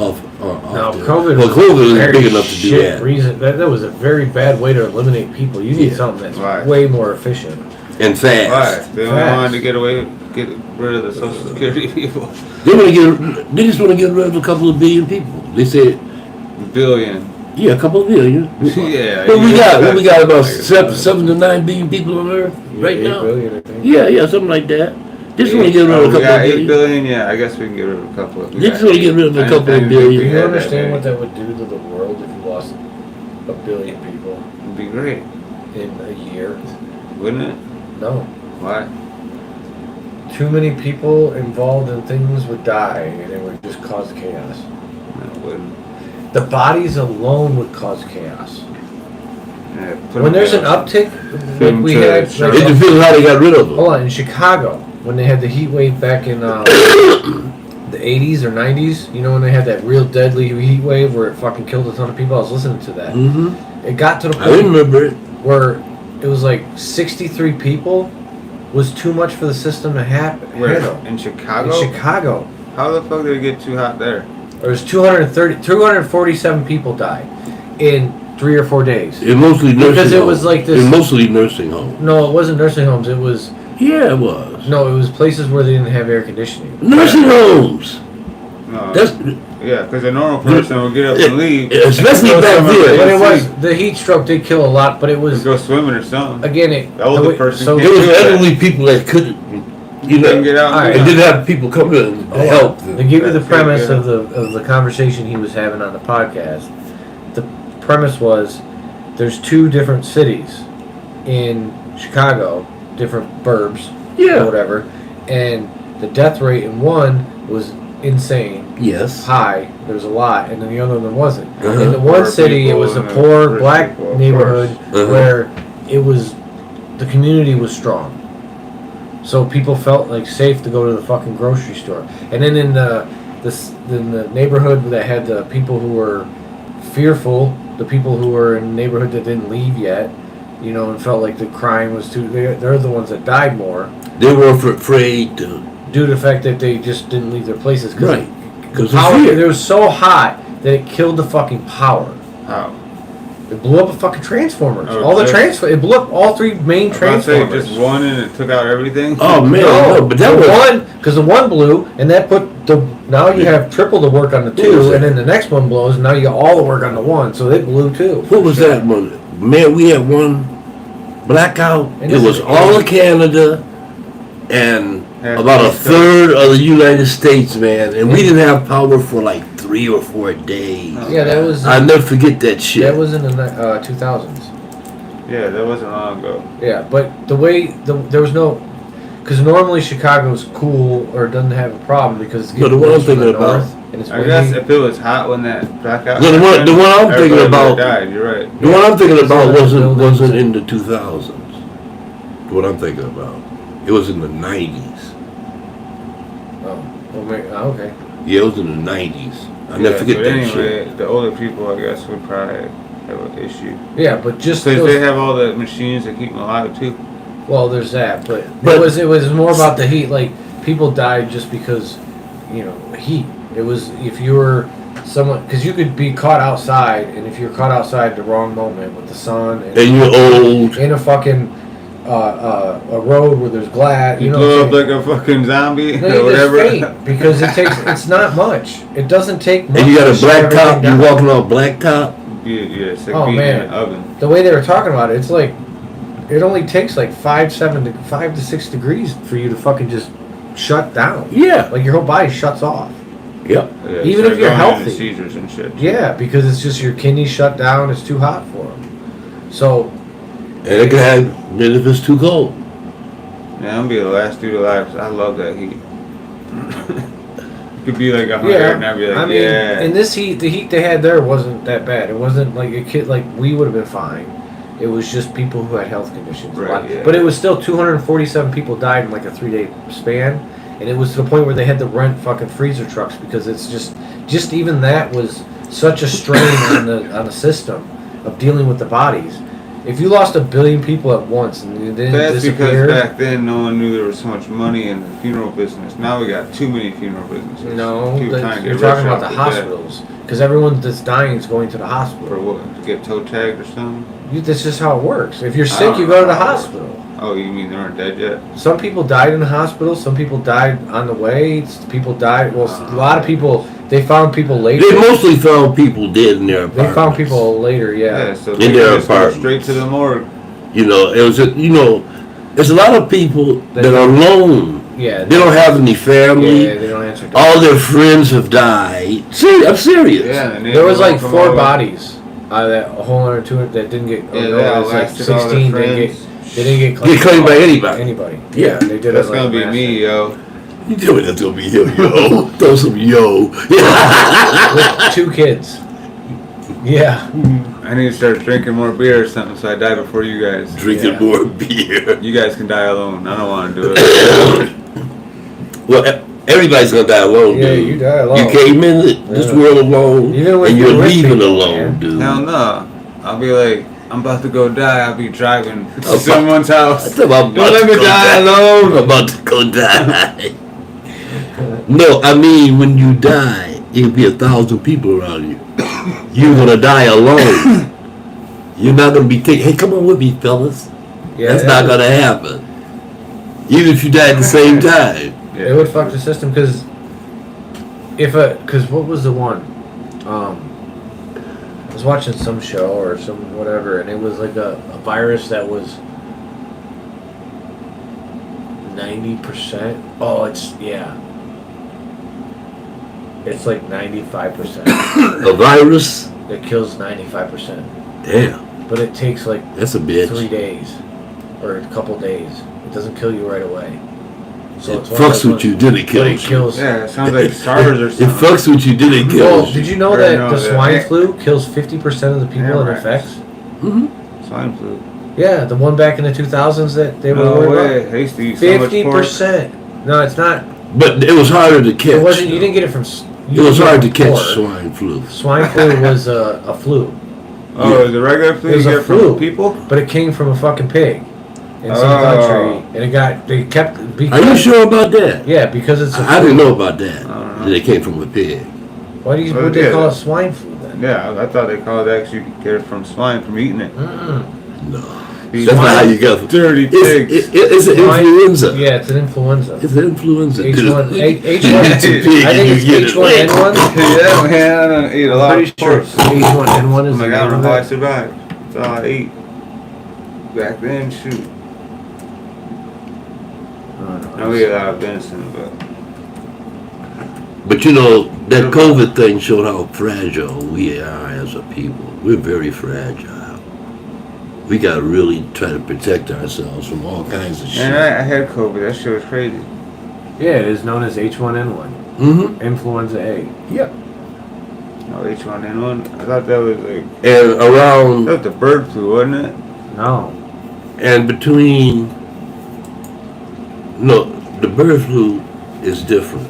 [SPEAKER 1] off
[SPEAKER 2] No,
[SPEAKER 1] there.
[SPEAKER 2] COVID.
[SPEAKER 1] Well, COVID
[SPEAKER 2] was
[SPEAKER 1] is
[SPEAKER 2] very
[SPEAKER 1] big enough to do
[SPEAKER 2] shit
[SPEAKER 1] that.
[SPEAKER 2] Reason that was a very bad way to eliminate people. You need
[SPEAKER 1] Yeah.
[SPEAKER 2] something that's
[SPEAKER 3] Right.
[SPEAKER 2] way more efficient.
[SPEAKER 1] And fast.
[SPEAKER 3] Why? They only
[SPEAKER 2] Facts.
[SPEAKER 3] wanted to get rid of the Social Security people.
[SPEAKER 1] They just want to get rid of a couple of billion people. They said,
[SPEAKER 3] Billion.
[SPEAKER 1] yeah, a couple of billion.
[SPEAKER 3] Yeah.
[SPEAKER 1] But we got about
[SPEAKER 3] Like,
[SPEAKER 1] 7 to 9 billion people on Earth right
[SPEAKER 2] 8
[SPEAKER 1] now.
[SPEAKER 2] billion, I think.
[SPEAKER 1] Yeah, something like that. Just want to get rid of a
[SPEAKER 3] we
[SPEAKER 1] couple
[SPEAKER 3] got
[SPEAKER 1] of
[SPEAKER 3] 8
[SPEAKER 1] billion.
[SPEAKER 3] billion. Yeah, I guess we can get rid of a couple of.
[SPEAKER 1] They just want to get rid of a couple of
[SPEAKER 2] Do
[SPEAKER 1] billion.
[SPEAKER 2] you understand what that would do to the world if you lost a billion people
[SPEAKER 3] It'd be great,
[SPEAKER 2] in a year?
[SPEAKER 3] wouldn't it?
[SPEAKER 2] No.
[SPEAKER 3] Why?
[SPEAKER 2] Too many people involved in things would die, and it would just cause chaos.
[SPEAKER 3] No, it wouldn't.
[SPEAKER 2] The bodies alone would cause chaos.
[SPEAKER 3] Yeah,
[SPEAKER 2] When there's an uptick, like we had,
[SPEAKER 1] It depends how they got rid of them.
[SPEAKER 2] hold on, in Chicago, when they had the heat wave back in the 80s or 90s, you know, when they had that real deadly heat wave where it fucking killed a ton of people, I was listening to that.
[SPEAKER 1] Mm-hmm.
[SPEAKER 2] It got to the
[SPEAKER 1] I
[SPEAKER 2] point
[SPEAKER 1] remember it.
[SPEAKER 2] where it was like 63 people was too much for the system to handle.
[SPEAKER 3] Where? In
[SPEAKER 2] In
[SPEAKER 3] Chicago?
[SPEAKER 2] Chicago.
[SPEAKER 3] How the fuck did it get too hot there?
[SPEAKER 2] There was 247 people died in 3 or 4 days.
[SPEAKER 1] It mostly nursing
[SPEAKER 2] Because it
[SPEAKER 1] homes.
[SPEAKER 2] was like this-
[SPEAKER 1] It mostly nursing homes.
[SPEAKER 2] No, it wasn't nursing homes. It was
[SPEAKER 1] Yeah, it was.
[SPEAKER 2] no, it was places where they didn't have air conditioning.
[SPEAKER 1] Nursing homes.
[SPEAKER 3] No.
[SPEAKER 1] That's
[SPEAKER 3] Yeah, because a normal person would get up and leave.
[SPEAKER 1] especially
[SPEAKER 3] Go
[SPEAKER 1] back
[SPEAKER 3] somewhere
[SPEAKER 1] then.
[SPEAKER 2] But it
[SPEAKER 3] and
[SPEAKER 2] was the heat stroke did kill a lot. But it was
[SPEAKER 3] go swimming or something.
[SPEAKER 2] again it.
[SPEAKER 3] The older
[SPEAKER 2] the way-
[SPEAKER 3] person
[SPEAKER 2] So
[SPEAKER 3] can't
[SPEAKER 1] It was
[SPEAKER 3] do that.
[SPEAKER 1] elderly people that couldn't, you
[SPEAKER 3] Couldn't
[SPEAKER 1] know,
[SPEAKER 3] get out.
[SPEAKER 2] All right.
[SPEAKER 1] and didn't have people come in to help
[SPEAKER 2] to
[SPEAKER 1] them.
[SPEAKER 2] give you the
[SPEAKER 3] That's
[SPEAKER 2] premise
[SPEAKER 3] good,
[SPEAKER 2] of the conversation he was having on the podcast, the premise was there's 2 different cities in Chicago, different burbs, or
[SPEAKER 1] Yeah.
[SPEAKER 2] whatever, and the death rate in one was insane,
[SPEAKER 1] Yes.
[SPEAKER 2] high. There was a lot, and then the other one wasn't.
[SPEAKER 1] Uh-huh.
[SPEAKER 2] In the one
[SPEAKER 3] Poor
[SPEAKER 2] city, it
[SPEAKER 3] people
[SPEAKER 2] was a
[SPEAKER 3] and the
[SPEAKER 2] poor
[SPEAKER 3] rich
[SPEAKER 2] black
[SPEAKER 3] people, of
[SPEAKER 2] neighborhood
[SPEAKER 1] course. Uh-huh.
[SPEAKER 2] where it was the community was strong. So people felt like safe to go to the fucking grocery store. And then in the neighborhood that had the people who were fearful, the people who were in the neighborhood that didn't leave yet, you know, and felt like the crime was too. They're the ones that died more
[SPEAKER 1] They were afraid to.
[SPEAKER 2] due to the fact that they just didn't leave their places. Cause
[SPEAKER 1] Right.
[SPEAKER 2] the
[SPEAKER 1] Because
[SPEAKER 2] power,
[SPEAKER 1] it's
[SPEAKER 2] it
[SPEAKER 1] here.
[SPEAKER 2] was so hot that it killed the fucking power.
[SPEAKER 3] How?
[SPEAKER 2] It blew up a fucking transformers.
[SPEAKER 3] Oh,
[SPEAKER 2] all the
[SPEAKER 3] just-
[SPEAKER 2] It blew up all 3 main
[SPEAKER 3] I was about to say,
[SPEAKER 2] transformers.
[SPEAKER 3] just one and it took out everything.
[SPEAKER 1] Oh man,
[SPEAKER 2] No,
[SPEAKER 1] no, but that
[SPEAKER 2] the
[SPEAKER 1] was
[SPEAKER 2] one, because the one blew, and that put the, now you have triple the work on the 2, and then the next one blows, and now you got all the work on the 1, so it blew too.
[SPEAKER 1] what was that one? Man, we had one blackout.
[SPEAKER 2] And
[SPEAKER 1] It
[SPEAKER 2] this
[SPEAKER 1] was
[SPEAKER 2] is-
[SPEAKER 1] all of Canada and
[SPEAKER 3] Yeah,
[SPEAKER 1] about a
[SPEAKER 3] East Coast.
[SPEAKER 1] third of the United States, man. And we didn't have power for like 3 or 4 days.
[SPEAKER 2] Yeah, that was
[SPEAKER 1] I'll never forget that shit.
[SPEAKER 2] that was in the 2000s.
[SPEAKER 3] Yeah, that wasn't long ago.
[SPEAKER 2] Yeah, but the way there was no, because normally Chicago's cool or doesn't have a problem because it's
[SPEAKER 1] No, the one I'm
[SPEAKER 2] from the
[SPEAKER 1] thinking about-
[SPEAKER 2] north, and it's
[SPEAKER 3] I guess
[SPEAKER 2] windy.
[SPEAKER 3] if it was hot when that blackout
[SPEAKER 1] No, the one-
[SPEAKER 3] happened,
[SPEAKER 1] the one I'm thinking
[SPEAKER 3] everybody
[SPEAKER 1] about-
[SPEAKER 3] would've died. You're right.
[SPEAKER 1] The one I'm thinking about
[SPEAKER 2] It's
[SPEAKER 1] wasn't
[SPEAKER 2] buildings.
[SPEAKER 1] wasn't in the 2000s. What I'm thinking about, it was in the 90s.
[SPEAKER 2] Oh, well, okay.
[SPEAKER 1] Yeah, it was in the 90s. I never
[SPEAKER 3] Yeah,
[SPEAKER 1] forget
[SPEAKER 3] but
[SPEAKER 1] that
[SPEAKER 3] anyway,
[SPEAKER 1] shit.
[SPEAKER 3] the older people, I guess, would probably have an issue.
[SPEAKER 2] Yeah, but just
[SPEAKER 3] Because
[SPEAKER 2] those,
[SPEAKER 3] they have all the machines that keep them alive, too.
[SPEAKER 2] well, there's that, but
[SPEAKER 1] But-
[SPEAKER 2] it was more about the heat. Like people died just because, heat. It was if you were someone because you could be caught outside, and if you're caught outside at the wrong moment with the sun
[SPEAKER 1] And you're old.
[SPEAKER 2] in a fucking a road where there's glass,
[SPEAKER 3] You
[SPEAKER 2] know.
[SPEAKER 3] blow
[SPEAKER 2] what
[SPEAKER 3] up
[SPEAKER 2] I'm saying?
[SPEAKER 3] like a fucking zombie
[SPEAKER 2] No,
[SPEAKER 3] or
[SPEAKER 2] you just
[SPEAKER 3] whatever.
[SPEAKER 2] faint because it's not much. It doesn't take much.
[SPEAKER 1] And you got
[SPEAKER 2] to
[SPEAKER 1] a
[SPEAKER 2] shut
[SPEAKER 1] black
[SPEAKER 2] everything
[SPEAKER 1] top. You
[SPEAKER 2] down.
[SPEAKER 1] walking on black top.
[SPEAKER 3] Yeah, it's like
[SPEAKER 2] Oh,
[SPEAKER 3] being
[SPEAKER 2] man.
[SPEAKER 3] in an oven.
[SPEAKER 2] The way they were talking about it, it's like it only takes like 5 to 6 degrees for you to fucking just shut down.
[SPEAKER 1] Yeah.
[SPEAKER 2] Like your whole body shuts off.
[SPEAKER 1] Yep.
[SPEAKER 3] Yeah,
[SPEAKER 2] Even
[SPEAKER 3] start
[SPEAKER 2] if you're
[SPEAKER 3] going into
[SPEAKER 2] healthy.
[SPEAKER 3] seizures and shit.
[SPEAKER 2] Yeah, because it's just your kidneys shut down. It's too hot for them. So
[SPEAKER 1] And it can have. Then if it's too cold.
[SPEAKER 3] Yeah, I'm gonna be the last dude alive. 'Cause I love that heat. It could be like 100
[SPEAKER 2] yeah,
[SPEAKER 3] and I'd be like,
[SPEAKER 2] I mean,
[SPEAKER 3] yeah.
[SPEAKER 2] in this heat, the heat they had there wasn't that bad. It wasn't like a kid like we would have been fine. It was just people who had health conditions.
[SPEAKER 3] Right, yeah.
[SPEAKER 2] But it was still 247 people died in like a 3-day span, and it was to the point where they had to rent fucking freezer trucks because it's just even that was such a strain on the system of dealing with the bodies. If you lost 1 billion people at once and they didn't
[SPEAKER 3] That's
[SPEAKER 2] disappear,
[SPEAKER 3] because back then no one knew there was so much money in the funeral business. Now we got too many funeral businesses.
[SPEAKER 2] no,
[SPEAKER 3] People trying to
[SPEAKER 2] you're
[SPEAKER 3] get
[SPEAKER 2] talking
[SPEAKER 3] rich
[SPEAKER 2] about
[SPEAKER 3] off
[SPEAKER 2] the
[SPEAKER 3] dead.
[SPEAKER 2] hospitals because everyone that's dying is going to the hospital.
[SPEAKER 3] For what? To get toe tagged or something?
[SPEAKER 2] That's just how it works. If you're
[SPEAKER 3] I
[SPEAKER 2] sick,
[SPEAKER 3] don't
[SPEAKER 2] you
[SPEAKER 3] know
[SPEAKER 2] go to the
[SPEAKER 3] how it works.
[SPEAKER 2] hospital.
[SPEAKER 3] Oh, you mean they aren't dead yet?
[SPEAKER 2] Some people died in the hospital. Some people died on the way. People died. Well, a lot of people. They found people later.
[SPEAKER 1] They mostly found people dead in their
[SPEAKER 2] They
[SPEAKER 1] apartments.
[SPEAKER 2] found people later. Yeah.
[SPEAKER 3] So
[SPEAKER 1] In
[SPEAKER 3] they
[SPEAKER 1] their
[SPEAKER 3] just go
[SPEAKER 1] apartments.
[SPEAKER 3] straight to the morgue.
[SPEAKER 1] You know, it was. There's a lot of people that are alone.
[SPEAKER 2] Yeah.
[SPEAKER 1] They don't have any family.
[SPEAKER 2] Yeah, they don't answer.
[SPEAKER 1] All their friends have died. See, I'm serious.
[SPEAKER 3] Yeah, and they
[SPEAKER 2] There was
[SPEAKER 3] don't
[SPEAKER 2] like
[SPEAKER 3] come
[SPEAKER 2] 4
[SPEAKER 3] over.
[SPEAKER 2] bodies. That a whole other 2 that didn't get.
[SPEAKER 3] Yeah,
[SPEAKER 2] no,
[SPEAKER 3] they
[SPEAKER 2] it was like
[SPEAKER 3] outlasted all their
[SPEAKER 2] 16. They
[SPEAKER 3] friends.
[SPEAKER 2] didn't get
[SPEAKER 1] Get claimed by anybody.
[SPEAKER 2] Anybody.
[SPEAKER 1] Yeah.
[SPEAKER 2] They did
[SPEAKER 3] That's
[SPEAKER 2] it like
[SPEAKER 3] gonna be
[SPEAKER 2] mass
[SPEAKER 3] me,
[SPEAKER 2] thing.
[SPEAKER 3] yo.
[SPEAKER 1] You tell me that's gonna be him, yo. Throw some yo.
[SPEAKER 2] With 2 kids. Yeah.
[SPEAKER 3] I need to start drinking more beer or something so I die before you guys.
[SPEAKER 1] Drinking
[SPEAKER 2] Yeah.
[SPEAKER 1] more beer.
[SPEAKER 3] You guys can die alone. I don't want to do it.
[SPEAKER 1] Well, everybody's gonna die alone,
[SPEAKER 2] Yeah,
[SPEAKER 1] dude.
[SPEAKER 2] you die alone.
[SPEAKER 1] You came in this
[SPEAKER 2] Yeah.
[SPEAKER 1] world alone,
[SPEAKER 2] Even when
[SPEAKER 1] and
[SPEAKER 2] you're
[SPEAKER 1] you're
[SPEAKER 2] with
[SPEAKER 1] leaving
[SPEAKER 2] people,
[SPEAKER 1] alone,
[SPEAKER 2] man.
[SPEAKER 1] dude.
[SPEAKER 3] Hell no. I'll be like, I'm about to go die. I'll be driving to
[SPEAKER 1] Oh,
[SPEAKER 3] someone's house.
[SPEAKER 1] I'm about
[SPEAKER 3] Don't let
[SPEAKER 1] to
[SPEAKER 3] me
[SPEAKER 1] go
[SPEAKER 3] die alone.
[SPEAKER 1] I'm about to go die. No, I mean when you die, it'll be 1,000 people around you. You're gonna die alone. You're not gonna be taking. Hey, come on with me, fellas.
[SPEAKER 2] Yeah.
[SPEAKER 1] That's not gonna happen. Even if you die at the same time.
[SPEAKER 2] It would fuck the system because what was the one? I was watching some show or some whatever, and it was like a virus that was 90%. Oh, it's like 95%.
[SPEAKER 1] A virus.
[SPEAKER 2] It kills 95%,
[SPEAKER 1] Damn,
[SPEAKER 2] but it takes like
[SPEAKER 1] that's a bitch.
[SPEAKER 2] 3 days or a couple days. It doesn't kill you right away. So
[SPEAKER 1] It
[SPEAKER 2] it's one of
[SPEAKER 1] fucks
[SPEAKER 2] those
[SPEAKER 1] with you,
[SPEAKER 2] ones-
[SPEAKER 1] then it
[SPEAKER 2] But
[SPEAKER 1] kills
[SPEAKER 2] it
[SPEAKER 1] you.
[SPEAKER 2] kills.
[SPEAKER 3] Yeah, it sounds like SARS or
[SPEAKER 1] It
[SPEAKER 3] something.
[SPEAKER 1] fucks with you, then it
[SPEAKER 2] Well,
[SPEAKER 1] kills
[SPEAKER 2] did
[SPEAKER 1] you.
[SPEAKER 2] you know
[SPEAKER 3] I
[SPEAKER 2] that
[SPEAKER 3] know
[SPEAKER 2] the
[SPEAKER 3] that.
[SPEAKER 2] swine flu kills 50% of the people it
[SPEAKER 3] Anthrax.
[SPEAKER 2] affects?
[SPEAKER 1] Mm-hmm.
[SPEAKER 3] Swine flu.
[SPEAKER 2] Yeah, the one back in the 2000s that they were
[SPEAKER 3] No
[SPEAKER 2] worried
[SPEAKER 3] way.
[SPEAKER 2] about.
[SPEAKER 3] I used to eat so much pork.
[SPEAKER 2] 50%. No, it's not.
[SPEAKER 1] But it was harder to catch.
[SPEAKER 2] It wasn't. You didn't get it from.
[SPEAKER 1] It was hard to catch
[SPEAKER 2] pork.
[SPEAKER 1] swine flu.
[SPEAKER 2] Swine flu was a flu,
[SPEAKER 3] Oh, is it regular flu
[SPEAKER 2] It was
[SPEAKER 3] you
[SPEAKER 2] a
[SPEAKER 3] get
[SPEAKER 2] flu.
[SPEAKER 3] from people?
[SPEAKER 2] but it came from a fucking pig in some
[SPEAKER 3] Oh.
[SPEAKER 2] country, and they kept.
[SPEAKER 1] Are you sure about that?
[SPEAKER 2] Yeah, because it's a flu.
[SPEAKER 1] I didn't know about that.
[SPEAKER 3] I don't know.
[SPEAKER 1] That it came from a pig.
[SPEAKER 2] Why do you?
[SPEAKER 3] Well,
[SPEAKER 2] What do they
[SPEAKER 3] yeah.
[SPEAKER 2] call it swine flu then?
[SPEAKER 3] Yeah, I thought they called it actually you could get it from swine from eating it.
[SPEAKER 1] No.
[SPEAKER 3] These
[SPEAKER 1] That's not how you got
[SPEAKER 3] dirty pigs.
[SPEAKER 1] It's an influenza.
[SPEAKER 2] Yeah, it's an influenza.
[SPEAKER 1] It's an influenza.
[SPEAKER 2] H1, H1,
[SPEAKER 1] It's a pig
[SPEAKER 2] I
[SPEAKER 1] and
[SPEAKER 2] think
[SPEAKER 1] you
[SPEAKER 2] it's
[SPEAKER 1] get it.
[SPEAKER 2] H1N1.
[SPEAKER 3] Yeah, man, I don't eat a lot
[SPEAKER 2] I'm
[SPEAKER 3] of
[SPEAKER 2] pretty sure
[SPEAKER 3] pork.
[SPEAKER 2] H1N1 is
[SPEAKER 3] I'm
[SPEAKER 2] the
[SPEAKER 3] like, I
[SPEAKER 2] name
[SPEAKER 3] don't
[SPEAKER 2] of
[SPEAKER 3] know how I
[SPEAKER 2] it.
[SPEAKER 3] survived. That's all I ate. Back then, shoot. I ate a lot of venison,
[SPEAKER 1] But you know, that COVID thing showed how fragile we are as a people. We're very fragile. We gotta really try to protect ourselves from all kinds of shit.
[SPEAKER 3] and I had COVID. That shit was crazy.
[SPEAKER 2] Yeah, it is known as H1N1.
[SPEAKER 1] Mm-hmm.
[SPEAKER 2] Influenza A.
[SPEAKER 1] Yep.
[SPEAKER 3] No, H1N1. I thought that was like,
[SPEAKER 1] And around
[SPEAKER 3] that was the bird flu, wasn't it?
[SPEAKER 2] No.
[SPEAKER 1] and between, no, the bird flu is different.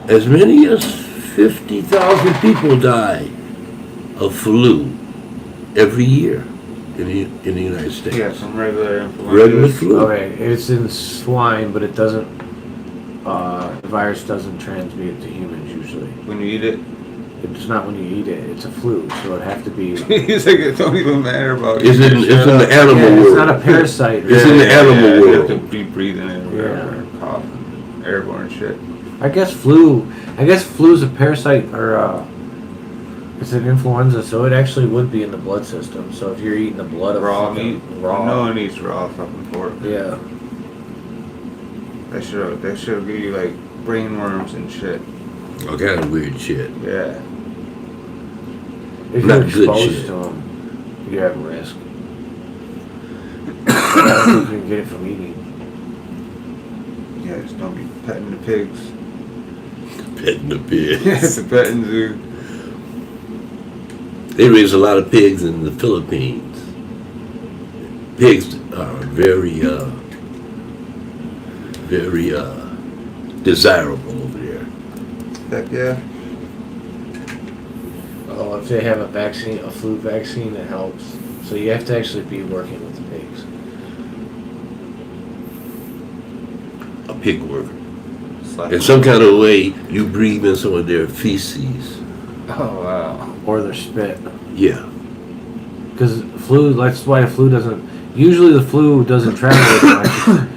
[SPEAKER 1] As many as 50,000 people die of flu every year in the United States.
[SPEAKER 3] Yeah, some regular influenza.
[SPEAKER 1] Regular flu.
[SPEAKER 2] Okay, it's in swine, but it doesn't. The virus doesn't transmit to humans usually.
[SPEAKER 3] When you eat it.
[SPEAKER 2] It's not when you eat it. It's a flu, so it'd have to be.
[SPEAKER 3] He's like, it don't even matter about
[SPEAKER 1] It's in the animal
[SPEAKER 2] Yeah,
[SPEAKER 1] world.
[SPEAKER 2] it's not a parasite.
[SPEAKER 1] It's in the animal
[SPEAKER 3] You
[SPEAKER 1] world.
[SPEAKER 3] have to be breathing it or whatever, coughing, airborne shit.
[SPEAKER 2] I guess flu. Flu's a parasite or it's an influenza, so it actually would be in the blood system. So if you're eating the blood of
[SPEAKER 3] Raw
[SPEAKER 2] fucking
[SPEAKER 3] meat.
[SPEAKER 2] raw,
[SPEAKER 3] No one eats raw fucking pork.
[SPEAKER 2] yeah.
[SPEAKER 3] That should give you like brain worms and shit.
[SPEAKER 1] All kind of weird shit.
[SPEAKER 3] Yeah.
[SPEAKER 2] If
[SPEAKER 1] Not
[SPEAKER 2] you're
[SPEAKER 1] good
[SPEAKER 2] exposed
[SPEAKER 1] shit.
[SPEAKER 2] to them, you have a risk. I don't think you can get it from eating.
[SPEAKER 3] Yeah, just don't be petting the pigs.
[SPEAKER 1] Petting the pigs.
[SPEAKER 3] It's a petting zoo.
[SPEAKER 1] They raise a lot of pigs in the Philippines. Pigs are very desirable over there.
[SPEAKER 3] Heck yeah.
[SPEAKER 2] Oh, if they have a flu vaccine, it helps. So you have to actually be working with the pigs.
[SPEAKER 1] A pig worker.
[SPEAKER 3] Slap
[SPEAKER 1] In some kind of way, you breathe in some of their feces.
[SPEAKER 3] Oh wow.
[SPEAKER 2] Or their spit.
[SPEAKER 1] Yeah.
[SPEAKER 2] Because flu, that's why the flu doesn't, usually the flu doesn't travel as much.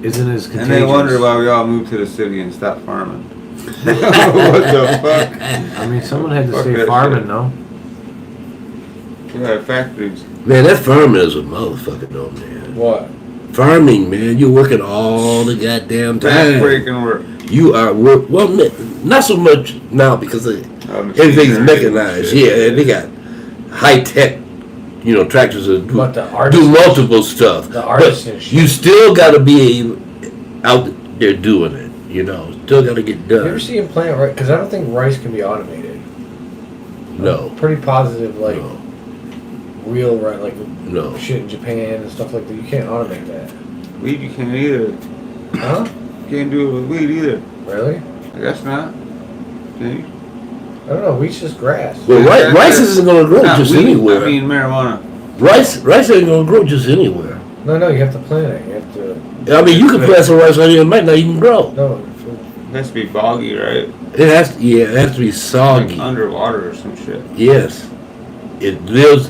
[SPEAKER 2] Isn't as contagious.
[SPEAKER 3] And they wonder why we all moved to the city and stopped farming. What the fuck?
[SPEAKER 2] I mean, someone had to
[SPEAKER 3] Fuck
[SPEAKER 2] stay
[SPEAKER 3] that
[SPEAKER 2] farming,
[SPEAKER 3] shit.
[SPEAKER 2] no?
[SPEAKER 3] We had factories.
[SPEAKER 1] Man, that farming is a motherfucker though, man.
[SPEAKER 2] What?
[SPEAKER 1] Farming, man, you're working all the goddamn time.
[SPEAKER 3] Back-breaking work.
[SPEAKER 1] You are not so much now because everything's mechanized. Yeah, and they got high tech, tractors that
[SPEAKER 2] But the
[SPEAKER 1] do
[SPEAKER 2] artisan,
[SPEAKER 1] multiple stuff.
[SPEAKER 2] the artisan
[SPEAKER 1] But
[SPEAKER 2] shit.
[SPEAKER 1] you still got to be out there doing it. Still got to get
[SPEAKER 2] You ever
[SPEAKER 1] done.
[SPEAKER 2] see him plant rice? Because I don't think rice can be automated.
[SPEAKER 1] No,
[SPEAKER 2] Pretty positive, like
[SPEAKER 1] no,
[SPEAKER 2] real rice, like
[SPEAKER 1] no.
[SPEAKER 2] shit in Japan and stuff like that. You can't automate that.
[SPEAKER 3] Weed you can't either.
[SPEAKER 2] Huh?
[SPEAKER 3] Can't do it with weed either.
[SPEAKER 2] Really?
[SPEAKER 3] I guess not. Can you?
[SPEAKER 2] I don't know. Wheat's just grass.
[SPEAKER 1] Well, rice isn't going to grow
[SPEAKER 3] Not
[SPEAKER 1] just
[SPEAKER 3] weed,
[SPEAKER 1] anywhere.
[SPEAKER 3] I mean marijuana.
[SPEAKER 1] Rice ain't going to grow just anywhere.
[SPEAKER 2] No, you have to plant it. You have to.
[SPEAKER 1] I mean, you can plant some rice out here, it might not even grow.
[SPEAKER 2] No.
[SPEAKER 3] It has to be boggy, right?
[SPEAKER 1] It has to be soggy.
[SPEAKER 3] Like underwater or some shit.
[SPEAKER 1] Yes, it lives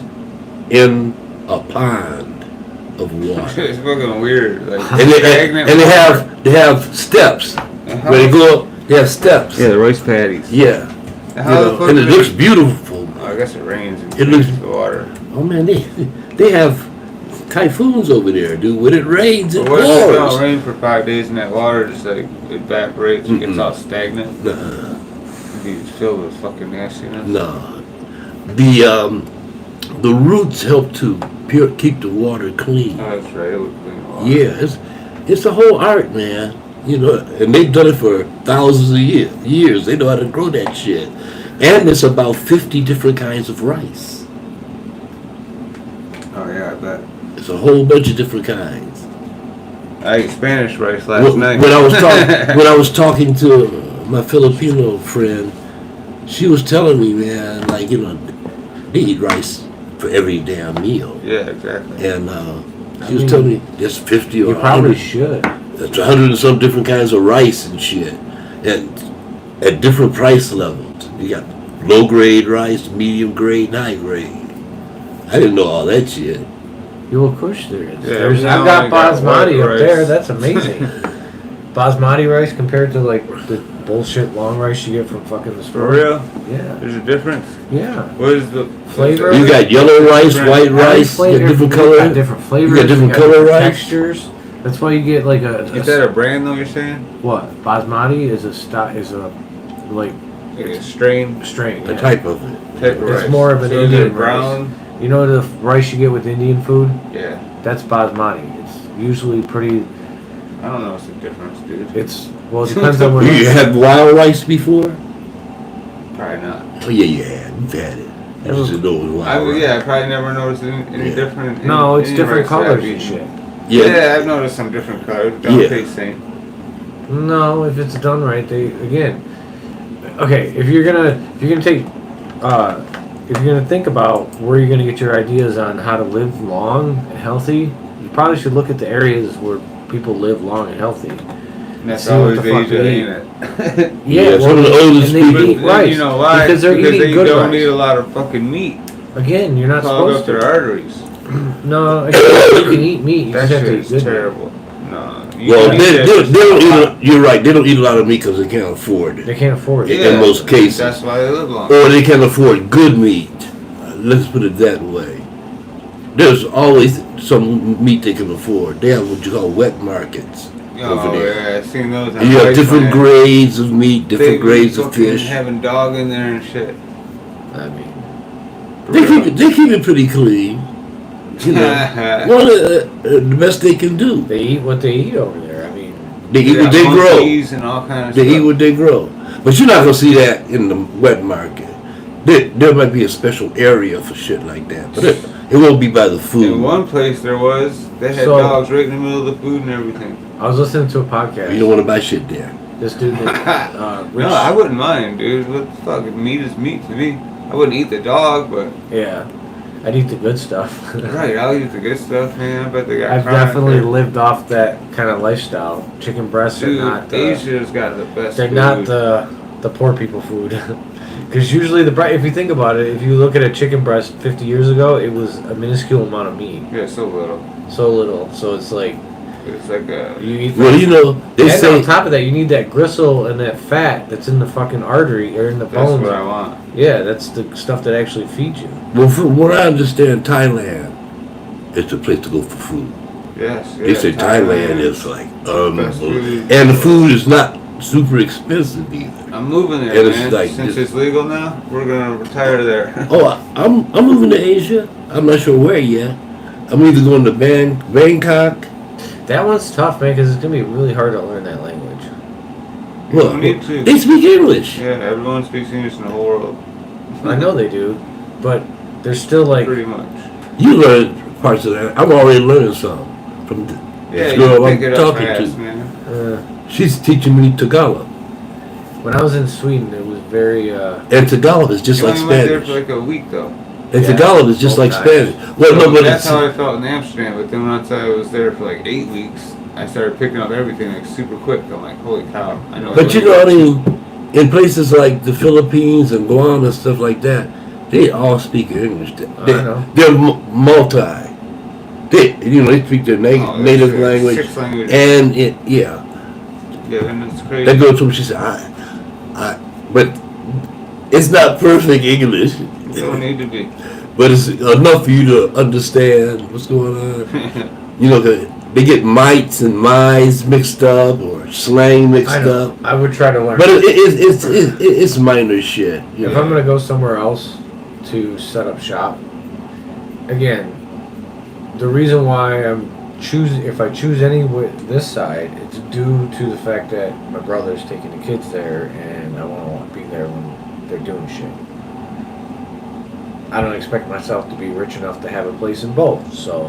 [SPEAKER 1] in a pond of water,
[SPEAKER 3] It's fucking weird. Like,
[SPEAKER 1] and
[SPEAKER 3] stagnant
[SPEAKER 1] they
[SPEAKER 3] water.
[SPEAKER 1] have steps
[SPEAKER 3] And how
[SPEAKER 1] where they
[SPEAKER 3] the
[SPEAKER 1] go up. They have steps.
[SPEAKER 3] Yeah, the rice paddies.
[SPEAKER 1] Yeah.
[SPEAKER 3] And how the fuck
[SPEAKER 1] and it
[SPEAKER 3] do
[SPEAKER 1] looks
[SPEAKER 3] they-
[SPEAKER 1] beautiful.
[SPEAKER 3] Oh, I guess it rains and
[SPEAKER 1] It looks-
[SPEAKER 3] the water.
[SPEAKER 1] Oh man, they have typhoons over there, dude. When it rains, it
[SPEAKER 3] But what if it don't
[SPEAKER 1] pours.
[SPEAKER 3] rain for 5 days and that water just like evaporates and gets
[SPEAKER 1] Mm-mm.
[SPEAKER 3] all stagnant?
[SPEAKER 1] Nah,
[SPEAKER 3] It'd be filled with fucking nastiness.
[SPEAKER 1] nah. The roots help to keep the water clean.
[SPEAKER 3] Oh, that's right. It would clean water.
[SPEAKER 1] Yeah, it's a whole art, man. And they've done it for thousands of years. They know how to grow that shit. And it's about 50 different kinds of rice.
[SPEAKER 3] Oh yeah, I bet.
[SPEAKER 1] It's a whole bunch of different kinds.
[SPEAKER 3] I ate Spanish rice last night.
[SPEAKER 1] When I was talking to my Filipino friend, she was telling me, man, they eat rice for every damn meal.
[SPEAKER 3] Yeah, exactly.
[SPEAKER 1] And she was telling me there's 50 or
[SPEAKER 2] You probably
[SPEAKER 1] 100.
[SPEAKER 2] should.
[SPEAKER 1] That's 100 and some different kinds of rice and shit. And at different price levels. You got low grade rice, medium grade, high grade. I didn't know all that shit.
[SPEAKER 2] You of course there is.
[SPEAKER 3] Yeah,
[SPEAKER 2] There's,
[SPEAKER 3] now
[SPEAKER 2] I've got
[SPEAKER 3] I got
[SPEAKER 2] basmati
[SPEAKER 3] white
[SPEAKER 2] up
[SPEAKER 3] rice.
[SPEAKER 2] there. That's amazing. Basmati rice compared to like the bullshit long rice you get from fucking the store.
[SPEAKER 3] For real?
[SPEAKER 2] Yeah.
[SPEAKER 3] There's a difference.
[SPEAKER 2] Yeah.
[SPEAKER 3] What is the
[SPEAKER 2] Flavor?
[SPEAKER 1] You got yellow rice, white
[SPEAKER 2] Every
[SPEAKER 1] rice, you
[SPEAKER 2] flavor-
[SPEAKER 1] got different
[SPEAKER 2] you
[SPEAKER 1] color.
[SPEAKER 2] got different flavors.
[SPEAKER 1] You got different color
[SPEAKER 2] different
[SPEAKER 1] rice.
[SPEAKER 2] textures. That's why you get like a
[SPEAKER 3] Is that a brand though? You're saying?
[SPEAKER 2] what? Basmati is a like
[SPEAKER 3] Like a strain
[SPEAKER 2] strain.
[SPEAKER 1] The
[SPEAKER 2] yeah.
[SPEAKER 1] type of it.
[SPEAKER 3] type of
[SPEAKER 2] It's
[SPEAKER 3] rice.
[SPEAKER 2] more of an
[SPEAKER 3] So is
[SPEAKER 2] Indian
[SPEAKER 3] it brown.
[SPEAKER 2] You know the rice you get with Indian food?
[SPEAKER 3] Yeah.
[SPEAKER 2] That's basmati. It's usually pretty.
[SPEAKER 3] I don't know what's the difference, dude.
[SPEAKER 2] It depends on where
[SPEAKER 1] You had wild rice before?
[SPEAKER 3] Probably not.
[SPEAKER 1] Oh yeah, you had. You've had it. You just didn't know it was wild rice.
[SPEAKER 3] I probably never noticed any
[SPEAKER 1] Yeah.
[SPEAKER 3] different.
[SPEAKER 2] No, it's
[SPEAKER 3] any
[SPEAKER 2] different
[SPEAKER 3] rice that I've
[SPEAKER 2] colors and
[SPEAKER 3] eaten.
[SPEAKER 2] shit.
[SPEAKER 3] Yeah, I've noticed some different colors. Don't
[SPEAKER 1] Yeah.
[SPEAKER 3] taste the same.
[SPEAKER 2] No, if it's done right, okay. If you're gonna take, if you're gonna think about where you're gonna get your ideas on how to live long and healthy, you probably should look at the areas where people live long and healthy.
[SPEAKER 3] And that's
[SPEAKER 2] See what
[SPEAKER 3] always
[SPEAKER 2] the
[SPEAKER 3] the
[SPEAKER 2] fuck
[SPEAKER 3] age,
[SPEAKER 2] they
[SPEAKER 3] ain't
[SPEAKER 2] eat.
[SPEAKER 3] it?
[SPEAKER 1] Yeah, some of the oldest
[SPEAKER 2] and they
[SPEAKER 1] people-
[SPEAKER 2] eat rice.
[SPEAKER 3] You know why?
[SPEAKER 2] Because they're eating
[SPEAKER 3] they
[SPEAKER 2] good
[SPEAKER 3] don't
[SPEAKER 2] rice.
[SPEAKER 3] eat a lot of fucking meat.
[SPEAKER 2] Again, you're not
[SPEAKER 3] Clog
[SPEAKER 2] supposed
[SPEAKER 3] up their
[SPEAKER 2] to.
[SPEAKER 3] arteries.
[SPEAKER 2] No, again, you can eat meat. You
[SPEAKER 3] That
[SPEAKER 2] just have to
[SPEAKER 3] shit
[SPEAKER 2] eat
[SPEAKER 3] is
[SPEAKER 2] good.
[SPEAKER 3] terrible. No. You
[SPEAKER 1] Well,
[SPEAKER 3] can
[SPEAKER 1] they
[SPEAKER 3] eat that
[SPEAKER 1] don't
[SPEAKER 3] shit.
[SPEAKER 1] eat. You're right. They don't eat a lot of meat because they can't afford
[SPEAKER 2] They
[SPEAKER 1] it,
[SPEAKER 2] can't afford it.
[SPEAKER 1] in most cases.
[SPEAKER 3] That's why they live long.
[SPEAKER 1] or they can't afford good meat. Let's put it that way. There's always some meat they can afford. They have what you call wet markets over
[SPEAKER 3] Oh,
[SPEAKER 1] there.
[SPEAKER 3] yeah, I've seen those. on
[SPEAKER 1] You have
[SPEAKER 3] Vice
[SPEAKER 1] different
[SPEAKER 3] Land.
[SPEAKER 1] grades of meat,
[SPEAKER 3] They
[SPEAKER 1] different grades of
[SPEAKER 3] fucking
[SPEAKER 1] fish.
[SPEAKER 3] having dog in there and shit.
[SPEAKER 2] I mean,
[SPEAKER 1] They keep it pretty clean. You know, one of the best they can do.
[SPEAKER 2] they eat what they eat over there. I mean,
[SPEAKER 1] They eat what they grow.
[SPEAKER 3] Monkeys and all kind of
[SPEAKER 1] They
[SPEAKER 3] stuff.
[SPEAKER 1] eat what they grow. But you're not gonna see that in the wet market. There might be a special area for shit like that, but it won't be by the
[SPEAKER 3] In
[SPEAKER 1] food.
[SPEAKER 3] one place there was, they had
[SPEAKER 2] So-
[SPEAKER 3] dogs right in the middle of the food and everything.
[SPEAKER 2] I was listening to a podcast.
[SPEAKER 1] You don't want to buy shit there.
[SPEAKER 2] This dude, Rich,
[SPEAKER 3] No, I wouldn't mind, dude. What the fuck? Meat is meat to me. I wouldn't eat the dog, but
[SPEAKER 2] yeah, I'd eat the good stuff.
[SPEAKER 3] right, I'll eat the good stuff, man. I bet they got.
[SPEAKER 2] I've
[SPEAKER 3] crime
[SPEAKER 2] definitely
[SPEAKER 3] there.
[SPEAKER 2] lived off that kind of lifestyle. Chicken breasts
[SPEAKER 3] Dude,
[SPEAKER 2] are not.
[SPEAKER 3] Asia's got the best.
[SPEAKER 2] They're
[SPEAKER 3] food.
[SPEAKER 2] not the poor people food. Because usually if you think about it, if you look at a chicken breast 50 years ago, it was a minuscule amount of meat,
[SPEAKER 3] Yeah, so little.
[SPEAKER 2] so little. So it's like
[SPEAKER 3] It's like a.
[SPEAKER 2] you eat.
[SPEAKER 1] Well, you know, they
[SPEAKER 2] and
[SPEAKER 1] say
[SPEAKER 2] on top of that, you need that gristle and that fat that's in the fucking artery or in the
[SPEAKER 3] That's
[SPEAKER 2] bones.
[SPEAKER 3] what I want.
[SPEAKER 2] Yeah, that's the stuff that actually feeds you.
[SPEAKER 1] well, from what I understand, Thailand is the place to go for food.
[SPEAKER 3] Yes.
[SPEAKER 1] They say Thailand is like
[SPEAKER 3] Best food.
[SPEAKER 1] and the food is not super expensive either.
[SPEAKER 3] I'm moving there,
[SPEAKER 1] And it's
[SPEAKER 3] man.
[SPEAKER 1] like
[SPEAKER 3] Since
[SPEAKER 1] this-
[SPEAKER 3] it's legal now, we're gonna retire there.
[SPEAKER 1] Oh, I'm moving to Asia. I'm not sure where yet. I'm either going to Bangkok.
[SPEAKER 2] That one's tough, man, because it's gonna be really hard to learn that language.
[SPEAKER 3] You
[SPEAKER 1] Well,
[SPEAKER 3] don't need to.
[SPEAKER 1] they speak English.
[SPEAKER 3] Yeah, everyone speaks English in the whole world.
[SPEAKER 2] I know they do, but there's still like
[SPEAKER 3] Pretty much.
[SPEAKER 1] You learn parts of that. I'm already learning some from
[SPEAKER 3] Yeah,
[SPEAKER 1] this
[SPEAKER 3] you
[SPEAKER 1] girl
[SPEAKER 3] pick
[SPEAKER 1] I'm
[SPEAKER 3] it up
[SPEAKER 1] talking
[SPEAKER 3] fast,
[SPEAKER 1] to.
[SPEAKER 3] man.
[SPEAKER 1] She's teaching me Tagalog,
[SPEAKER 2] when I was in Sweden, it was very.
[SPEAKER 1] and Tagalog is just
[SPEAKER 3] You
[SPEAKER 1] like
[SPEAKER 3] only went there
[SPEAKER 1] Spanish.
[SPEAKER 3] for like a week though.
[SPEAKER 1] And
[SPEAKER 2] Yeah,
[SPEAKER 1] Tagalog is just like
[SPEAKER 2] both
[SPEAKER 1] Spanish. Well, no, but
[SPEAKER 3] That's
[SPEAKER 1] it's,
[SPEAKER 3] how I felt in Amsterdam. But then once I was there for like 8 weeks, I started picking up everything like super quick. I'm like, holy cow! I know.
[SPEAKER 1] but you know, I mean, in places like the Philippines and Guam and stuff like that, they all speak English.
[SPEAKER 2] know.
[SPEAKER 1] They're multi. They speak their native language,
[SPEAKER 3] 6 languages.
[SPEAKER 1] and
[SPEAKER 3] Yeah, and it's crazy.
[SPEAKER 1] that girl told me, she said, but it's not perfect English,
[SPEAKER 3] You don't need to be.
[SPEAKER 1] but it's enough for you to understand what's going on. You know, they get mites and my's mixed up or slang mixed
[SPEAKER 2] I know.
[SPEAKER 1] up,
[SPEAKER 2] I would try to learn.
[SPEAKER 1] but it's minor shit. You
[SPEAKER 2] If
[SPEAKER 1] know?
[SPEAKER 2] I'm gonna go somewhere else to set up shop, again, the reason why if I choose this side, it's due to the fact that my brother's taking the kids there, and I want to be there when they're doing shit. I don't expect myself to be rich enough to have a place in both, so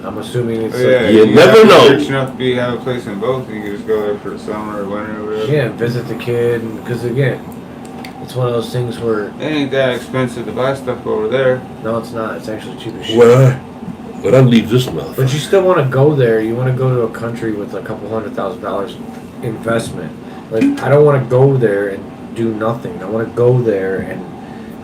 [SPEAKER 2] I'm assuming it's
[SPEAKER 3] Yeah,
[SPEAKER 1] You
[SPEAKER 3] have
[SPEAKER 1] never
[SPEAKER 3] to be
[SPEAKER 1] know.
[SPEAKER 3] Rich enough to have a place in both, and you can just go there for the summer or winter or whatever.
[SPEAKER 2] yeah, visit the kid, because again, it's one of those things where
[SPEAKER 3] It ain't that expensive to buy stuff over there.
[SPEAKER 2] no, it's not. It's actually cheap as shit.
[SPEAKER 1] Well, but I leave this
[SPEAKER 2] But
[SPEAKER 1] motherfucker.
[SPEAKER 2] you still want to go there. You want to go to a country with a couple $100,000 investment. Like, I don't want to go there and do nothing. I want to go there and.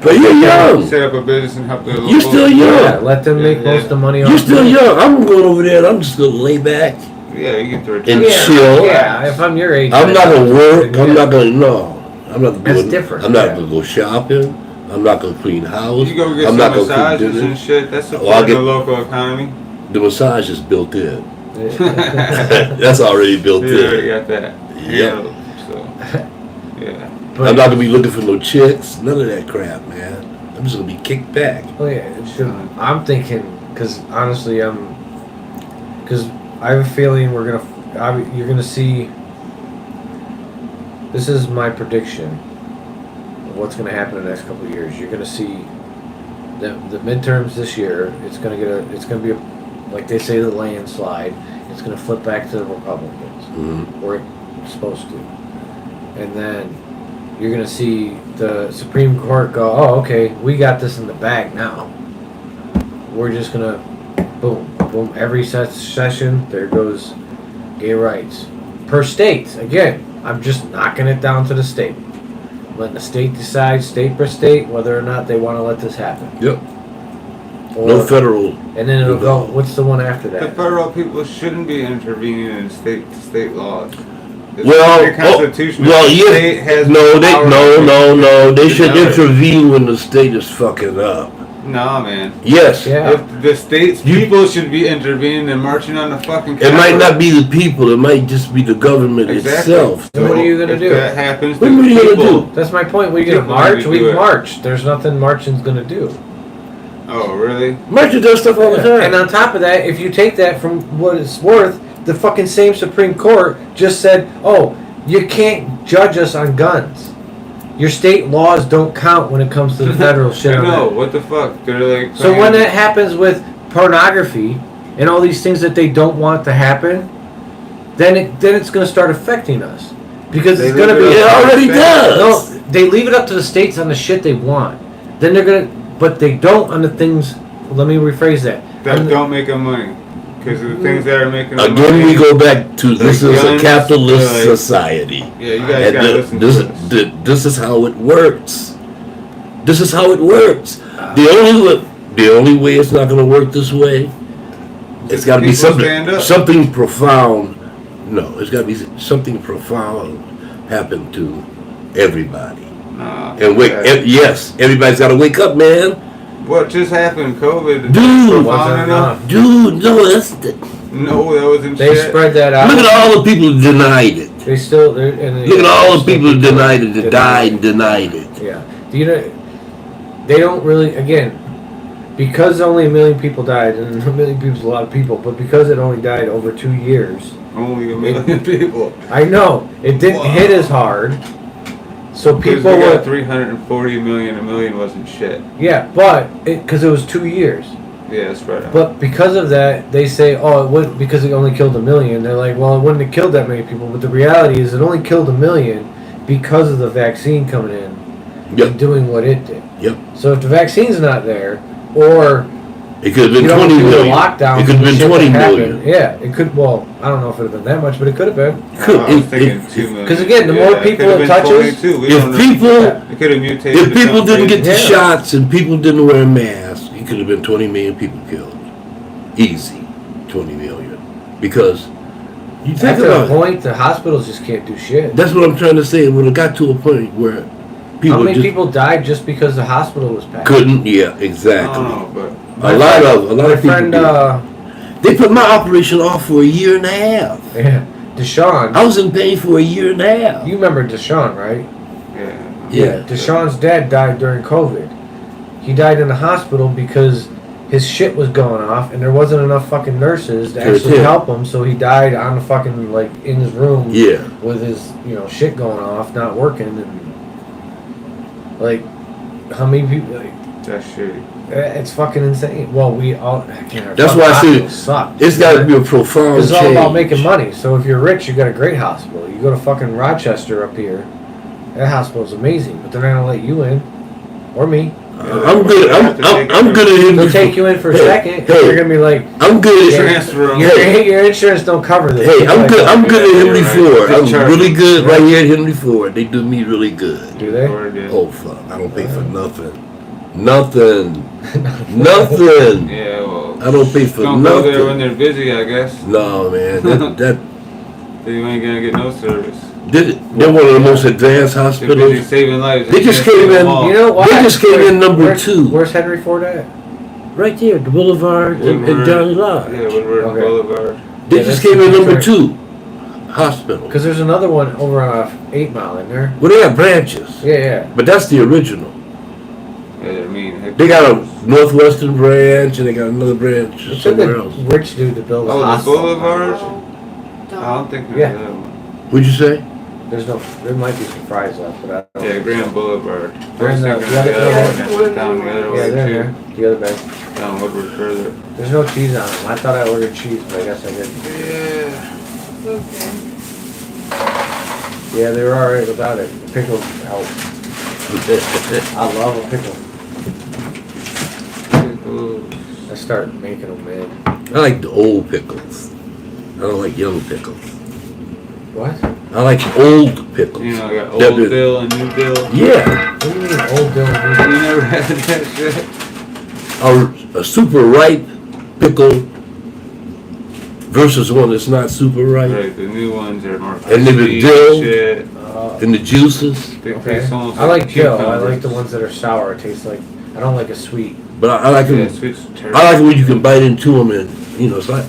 [SPEAKER 1] But you're young.
[SPEAKER 3] Set up a business and help their local.
[SPEAKER 1] You're still young.
[SPEAKER 2] Yeah, let them make most of the money.
[SPEAKER 1] You're still young. I'm going over there and I'm just gonna lay back
[SPEAKER 3] Yeah, you can throw it.
[SPEAKER 1] and
[SPEAKER 2] Yeah,
[SPEAKER 1] chill.
[SPEAKER 2] yeah, if I'm your age,
[SPEAKER 1] I'm not gonna work.
[SPEAKER 2] Yeah.
[SPEAKER 1] I'm not gonna I'm not
[SPEAKER 2] That's
[SPEAKER 1] doing.
[SPEAKER 2] different,
[SPEAKER 1] I'm not
[SPEAKER 2] yeah.
[SPEAKER 1] gonna go shopping. I'm not gonna clean house.
[SPEAKER 3] You go get
[SPEAKER 1] I'm
[SPEAKER 3] some
[SPEAKER 1] not gonna cook
[SPEAKER 3] massages
[SPEAKER 1] dinner.
[SPEAKER 3] and shit. That's
[SPEAKER 1] Well,
[SPEAKER 3] supporting the local economy.
[SPEAKER 1] The massage is built in.
[SPEAKER 2] Yeah.
[SPEAKER 1] That's already built
[SPEAKER 3] You already
[SPEAKER 1] in.
[SPEAKER 3] got that.
[SPEAKER 1] Yeah.
[SPEAKER 3] So, yeah.
[SPEAKER 2] But-
[SPEAKER 1] I'm not gonna be looking for no chicks. None of that crap, man. I'm just gonna be kicked back.
[SPEAKER 2] Oh yeah, I'm thinking because honestly, because I have a feeling you're gonna see. This is my prediction of what's gonna happen in the next couple of years. You're gonna see the midterms this year. It's gonna be like they say, the landslide. It's gonna flip back to the Republicans,
[SPEAKER 1] Mm-hmm.
[SPEAKER 2] where it's supposed to, and then you're gonna see the Supreme Court go, oh, okay, we got this in the bag now. We're just gonna, boom, boom, every session, there goes gay rights. Per state, again, I'm just knocking it down to the state. Letting the state decide, state per state, whether or not they want to let this happen.
[SPEAKER 1] Yep.
[SPEAKER 2] Or,
[SPEAKER 1] No federal.
[SPEAKER 2] and then it'll go, what's the one after
[SPEAKER 3] The
[SPEAKER 2] that?
[SPEAKER 3] federal people shouldn't be intervening in state laws. It's
[SPEAKER 1] Well,
[SPEAKER 3] the Constitution.
[SPEAKER 1] well,
[SPEAKER 3] The
[SPEAKER 1] yeah.
[SPEAKER 3] state has
[SPEAKER 1] No,
[SPEAKER 3] power to
[SPEAKER 1] They should
[SPEAKER 3] deny it.
[SPEAKER 1] intervene when the state is fucking up.
[SPEAKER 3] Nah, man.
[SPEAKER 1] Yes.
[SPEAKER 2] Yeah.
[SPEAKER 3] If the state's people should be intervening and marching on the fucking.
[SPEAKER 1] It might
[SPEAKER 3] Capitol.
[SPEAKER 1] not be the people. It might just be the government
[SPEAKER 3] Exactly.
[SPEAKER 1] itself.
[SPEAKER 2] Then what are you gonna
[SPEAKER 3] If
[SPEAKER 2] do?
[SPEAKER 3] that happens,
[SPEAKER 1] What are you gonna
[SPEAKER 3] people.
[SPEAKER 1] do?
[SPEAKER 2] That's my point. We're gonna
[SPEAKER 3] People
[SPEAKER 2] march.
[SPEAKER 3] need to
[SPEAKER 2] We
[SPEAKER 3] do it.
[SPEAKER 2] march. There's nothing marching's gonna do.
[SPEAKER 3] Oh, really?
[SPEAKER 1] Merchant does stuff all the time.
[SPEAKER 2] And on top of that, if you take that from what it's worth, the fucking same Supreme Court just said, oh, you can't judge us on guns. Your state laws don't count when it comes to the federal shit
[SPEAKER 3] I
[SPEAKER 2] on
[SPEAKER 3] know.
[SPEAKER 2] that.
[SPEAKER 3] What the fuck? They're like.
[SPEAKER 2] So when that happens with pornography and all these things that they don't want to happen, then it's going to start affecting us. Because
[SPEAKER 3] They
[SPEAKER 2] it's going to
[SPEAKER 3] leave
[SPEAKER 2] be...
[SPEAKER 3] it
[SPEAKER 1] It
[SPEAKER 3] up to
[SPEAKER 1] already
[SPEAKER 3] the
[SPEAKER 1] does.
[SPEAKER 2] No, they leave it up to the states on the shit they want. Then they're going to... But they don't on the things... Let me rephrase that.
[SPEAKER 3] that
[SPEAKER 2] On the-
[SPEAKER 3] don't make them money, because of the things that are making them
[SPEAKER 1] Again,
[SPEAKER 3] money.
[SPEAKER 1] we go back to this
[SPEAKER 3] Like
[SPEAKER 1] is a
[SPEAKER 3] guns,
[SPEAKER 1] capitalist
[SPEAKER 3] like-
[SPEAKER 1] society.
[SPEAKER 3] Yeah, you guys
[SPEAKER 1] And
[SPEAKER 3] gotta listen to this.
[SPEAKER 1] this is how it works. This is how it works. The only way it's not going to work this way, it's got to be
[SPEAKER 3] People stand up.
[SPEAKER 1] something profound. No, it's got to be something profound happen to everybody.
[SPEAKER 3] Nah,
[SPEAKER 1] And wake,
[SPEAKER 3] yeah.
[SPEAKER 1] yes, everybody's got to wake up, man.
[SPEAKER 3] What just happened? COVID.
[SPEAKER 1] Dude,
[SPEAKER 3] profound
[SPEAKER 2] wasn't
[SPEAKER 3] enough?
[SPEAKER 2] enough.
[SPEAKER 1] Dude, no, that's
[SPEAKER 3] No, that wasn't
[SPEAKER 2] They
[SPEAKER 3] shit.
[SPEAKER 2] spread that out.
[SPEAKER 1] look at all the people who denied it.
[SPEAKER 2] They still... Look
[SPEAKER 1] Look at all the people who denied it, that died and denied it.
[SPEAKER 2] Yeah. Do you know? They don't really. Again, because only 1 million people died, and 1 million people is a lot of people, but because it only died over 2 years,
[SPEAKER 3] Only 1 million people.
[SPEAKER 2] I know it didn't
[SPEAKER 3] Wow.
[SPEAKER 2] hit as hard. So
[SPEAKER 3] Because
[SPEAKER 2] people
[SPEAKER 3] we got
[SPEAKER 2] were,
[SPEAKER 3] 340 million. 1 million wasn't shit.
[SPEAKER 2] yeah, but because it was 2 years.
[SPEAKER 3] Yeah, spread out.
[SPEAKER 2] But because of that, they say, oh, it would because it only killed 1 million. They're like, well, it wouldn't have killed that many people. But the reality is, it only killed 1 million because of the vaccine coming in and
[SPEAKER 1] Yep,
[SPEAKER 2] doing what it did.
[SPEAKER 1] yep.
[SPEAKER 2] So if the vaccine's not there, or
[SPEAKER 1] It could have been
[SPEAKER 2] you don't
[SPEAKER 1] 20
[SPEAKER 2] do the
[SPEAKER 1] million.
[SPEAKER 2] lockdowns
[SPEAKER 1] It could have
[SPEAKER 2] and
[SPEAKER 1] been
[SPEAKER 2] shit
[SPEAKER 1] 20
[SPEAKER 2] that happened.
[SPEAKER 1] million.
[SPEAKER 2] Yeah, it could. Well, I don't know if it would have been that much, but it could have been.
[SPEAKER 1] Could-
[SPEAKER 3] I was
[SPEAKER 1] if-
[SPEAKER 3] thinking
[SPEAKER 1] if-
[SPEAKER 3] 2 million.
[SPEAKER 2] 'cause again, the more
[SPEAKER 3] it
[SPEAKER 2] people
[SPEAKER 3] could've
[SPEAKER 2] it
[SPEAKER 3] been
[SPEAKER 2] touches-
[SPEAKER 3] 22. We
[SPEAKER 1] If
[SPEAKER 3] don't know.
[SPEAKER 1] people,
[SPEAKER 3] It could have mutated.
[SPEAKER 1] if
[SPEAKER 3] to
[SPEAKER 1] people
[SPEAKER 3] something
[SPEAKER 1] didn't get the
[SPEAKER 3] crazy.
[SPEAKER 2] Yeah.
[SPEAKER 1] shots and people didn't wear masks, it could have been 20 million people killed. Easy, 20 million. Because you think
[SPEAKER 2] After a
[SPEAKER 1] about it.
[SPEAKER 2] point, the hospitals just can't do shit.
[SPEAKER 1] That's what I'm trying to say. When it got to a point where
[SPEAKER 2] How
[SPEAKER 1] people
[SPEAKER 2] many
[SPEAKER 1] just
[SPEAKER 2] people died just because the hospital was packed?
[SPEAKER 1] couldn't, yeah,
[SPEAKER 3] I
[SPEAKER 1] exactly.
[SPEAKER 3] don't know, but
[SPEAKER 1] A lot of
[SPEAKER 2] My
[SPEAKER 1] people.
[SPEAKER 2] friend,
[SPEAKER 1] did. They put my operation off for a year and a half.
[SPEAKER 2] yeah, Deshaun.
[SPEAKER 1] I was in pain for a year and a half.
[SPEAKER 2] You remember Deshaun, right?
[SPEAKER 3] yeah.
[SPEAKER 1] Yeah.
[SPEAKER 2] Deshaun's dad died during COVID. He died in the hospital because his shit was going off and there wasn't enough fucking nurses to
[SPEAKER 1] Sure
[SPEAKER 2] actually
[SPEAKER 1] did.
[SPEAKER 2] help him, so he died on the fucking, like, in his room
[SPEAKER 1] Yeah.
[SPEAKER 2] with his, shit going off, not working, and, like, how many people, like,
[SPEAKER 3] That's shitty.
[SPEAKER 2] it's fucking insane. Well, we all,
[SPEAKER 1] That's why I say
[SPEAKER 2] suck.
[SPEAKER 1] it's got to be a profound
[SPEAKER 2] It's
[SPEAKER 1] change.
[SPEAKER 2] all about making money. So if you're rich, you got a great hospital. You go to fucking Rochester up here, that hospital's amazing, but they're not gonna let you in, or me.
[SPEAKER 1] I'm good. I'm good at
[SPEAKER 2] They'll
[SPEAKER 1] Henry.
[SPEAKER 2] take you in for a
[SPEAKER 1] Hey,
[SPEAKER 2] second.
[SPEAKER 1] hey.
[SPEAKER 2] You're gonna be like,
[SPEAKER 1] I'm good at.
[SPEAKER 3] Transfer 'em.
[SPEAKER 2] your insurance don't cover this.
[SPEAKER 1] Hey, I'm
[SPEAKER 2] Like,
[SPEAKER 1] good. I'm good at Henry
[SPEAKER 3] right.
[SPEAKER 1] Ford.
[SPEAKER 3] Just
[SPEAKER 1] I'm
[SPEAKER 3] charge
[SPEAKER 1] really
[SPEAKER 3] them.
[SPEAKER 1] good right here at Henry Ford. They do me really good.
[SPEAKER 2] Do they?
[SPEAKER 3] Or, yeah.
[SPEAKER 1] Oh fuck! I don't pay for nothing. Nothing. Nothing.
[SPEAKER 3] Yeah, well.
[SPEAKER 1] I don't pay for
[SPEAKER 3] Don't go there when
[SPEAKER 1] nothing.
[SPEAKER 3] they're busy, I guess.
[SPEAKER 1] No, man. That
[SPEAKER 3] Then you ain't gonna get no service.
[SPEAKER 1] they're one of the most advanced
[SPEAKER 3] They're busy
[SPEAKER 1] hospitals.
[SPEAKER 3] saving lives.
[SPEAKER 1] They just
[SPEAKER 3] can't
[SPEAKER 1] came
[SPEAKER 3] save them
[SPEAKER 1] in-
[SPEAKER 3] all.
[SPEAKER 2] You know what?
[SPEAKER 1] They just came in number
[SPEAKER 2] Where's-
[SPEAKER 1] 2.
[SPEAKER 2] Where's Henry Ford at?
[SPEAKER 1] Right there, the Boulevard and
[SPEAKER 3] Woodward.
[SPEAKER 1] Johnny Lodge.
[SPEAKER 3] Yeah, Woodward
[SPEAKER 2] Okay.
[SPEAKER 3] Boulevard.
[SPEAKER 1] They
[SPEAKER 2] Yeah,
[SPEAKER 1] just
[SPEAKER 2] that's
[SPEAKER 1] came in number
[SPEAKER 2] Detroit.
[SPEAKER 1] 2 hospital.
[SPEAKER 2] Because there's another one over on 8 Mile in there.
[SPEAKER 1] Well, they have branches,
[SPEAKER 2] Yeah.
[SPEAKER 1] but that's the original.
[SPEAKER 3] Yeah, they're mean.
[SPEAKER 1] They got a Northwestern branch and they got another branch
[SPEAKER 2] It took
[SPEAKER 1] somewhere
[SPEAKER 2] a
[SPEAKER 1] else.
[SPEAKER 2] rich dude to build a
[SPEAKER 3] Oh, the
[SPEAKER 2] hospital.
[SPEAKER 3] Boulevard?
[SPEAKER 5] Don't.
[SPEAKER 3] I don't think there's
[SPEAKER 2] Yeah.
[SPEAKER 3] that one.
[SPEAKER 1] What'd you say?
[SPEAKER 2] There might be some fries left, but I don't
[SPEAKER 3] Yeah,
[SPEAKER 2] think
[SPEAKER 3] Grand
[SPEAKER 2] so.
[SPEAKER 3] Boulevard.
[SPEAKER 2] They're in the-
[SPEAKER 3] I was thinking
[SPEAKER 2] yeah,
[SPEAKER 3] of
[SPEAKER 5] yeah,
[SPEAKER 3] the other one, down the other
[SPEAKER 2] Yeah,
[SPEAKER 3] way
[SPEAKER 2] they're in
[SPEAKER 3] too.
[SPEAKER 2] there. The other bag.
[SPEAKER 3] Down Woodward further.
[SPEAKER 2] There's no cheese on them. I thought I ordered cheese, but I guess I didn't.
[SPEAKER 3] Yeah.
[SPEAKER 5] Okay.
[SPEAKER 2] Yeah, they were alright without it. The pickles help. I love a pickle.
[SPEAKER 3] Ooh.
[SPEAKER 2] I start making them, man.
[SPEAKER 1] I like the old pickles. I don't like young pickles.
[SPEAKER 2] What?
[SPEAKER 1] I like old pickles.
[SPEAKER 3] You know, I got
[SPEAKER 1] That
[SPEAKER 3] old
[SPEAKER 1] bit-
[SPEAKER 3] Bill and new Bill.
[SPEAKER 1] Yeah,
[SPEAKER 2] What do you mean old Bill
[SPEAKER 3] You
[SPEAKER 2] and new?
[SPEAKER 3] never had that shit?
[SPEAKER 1] a super ripe pickle versus one that's not super ripe,
[SPEAKER 3] Right, the new ones are more
[SPEAKER 1] And then the
[SPEAKER 3] crispy
[SPEAKER 1] dill.
[SPEAKER 3] shit.
[SPEAKER 1] and the juices.
[SPEAKER 3] They
[SPEAKER 2] Okay.
[SPEAKER 3] taste almost
[SPEAKER 2] I like dill. I
[SPEAKER 3] cucumbers.
[SPEAKER 2] like the ones that are sour. It tastes like, I don't like a sweet.
[SPEAKER 1] But I like
[SPEAKER 3] Yeah,
[SPEAKER 1] them.
[SPEAKER 3] sweet's terrible.
[SPEAKER 1] I like it when you can bite into them and it's like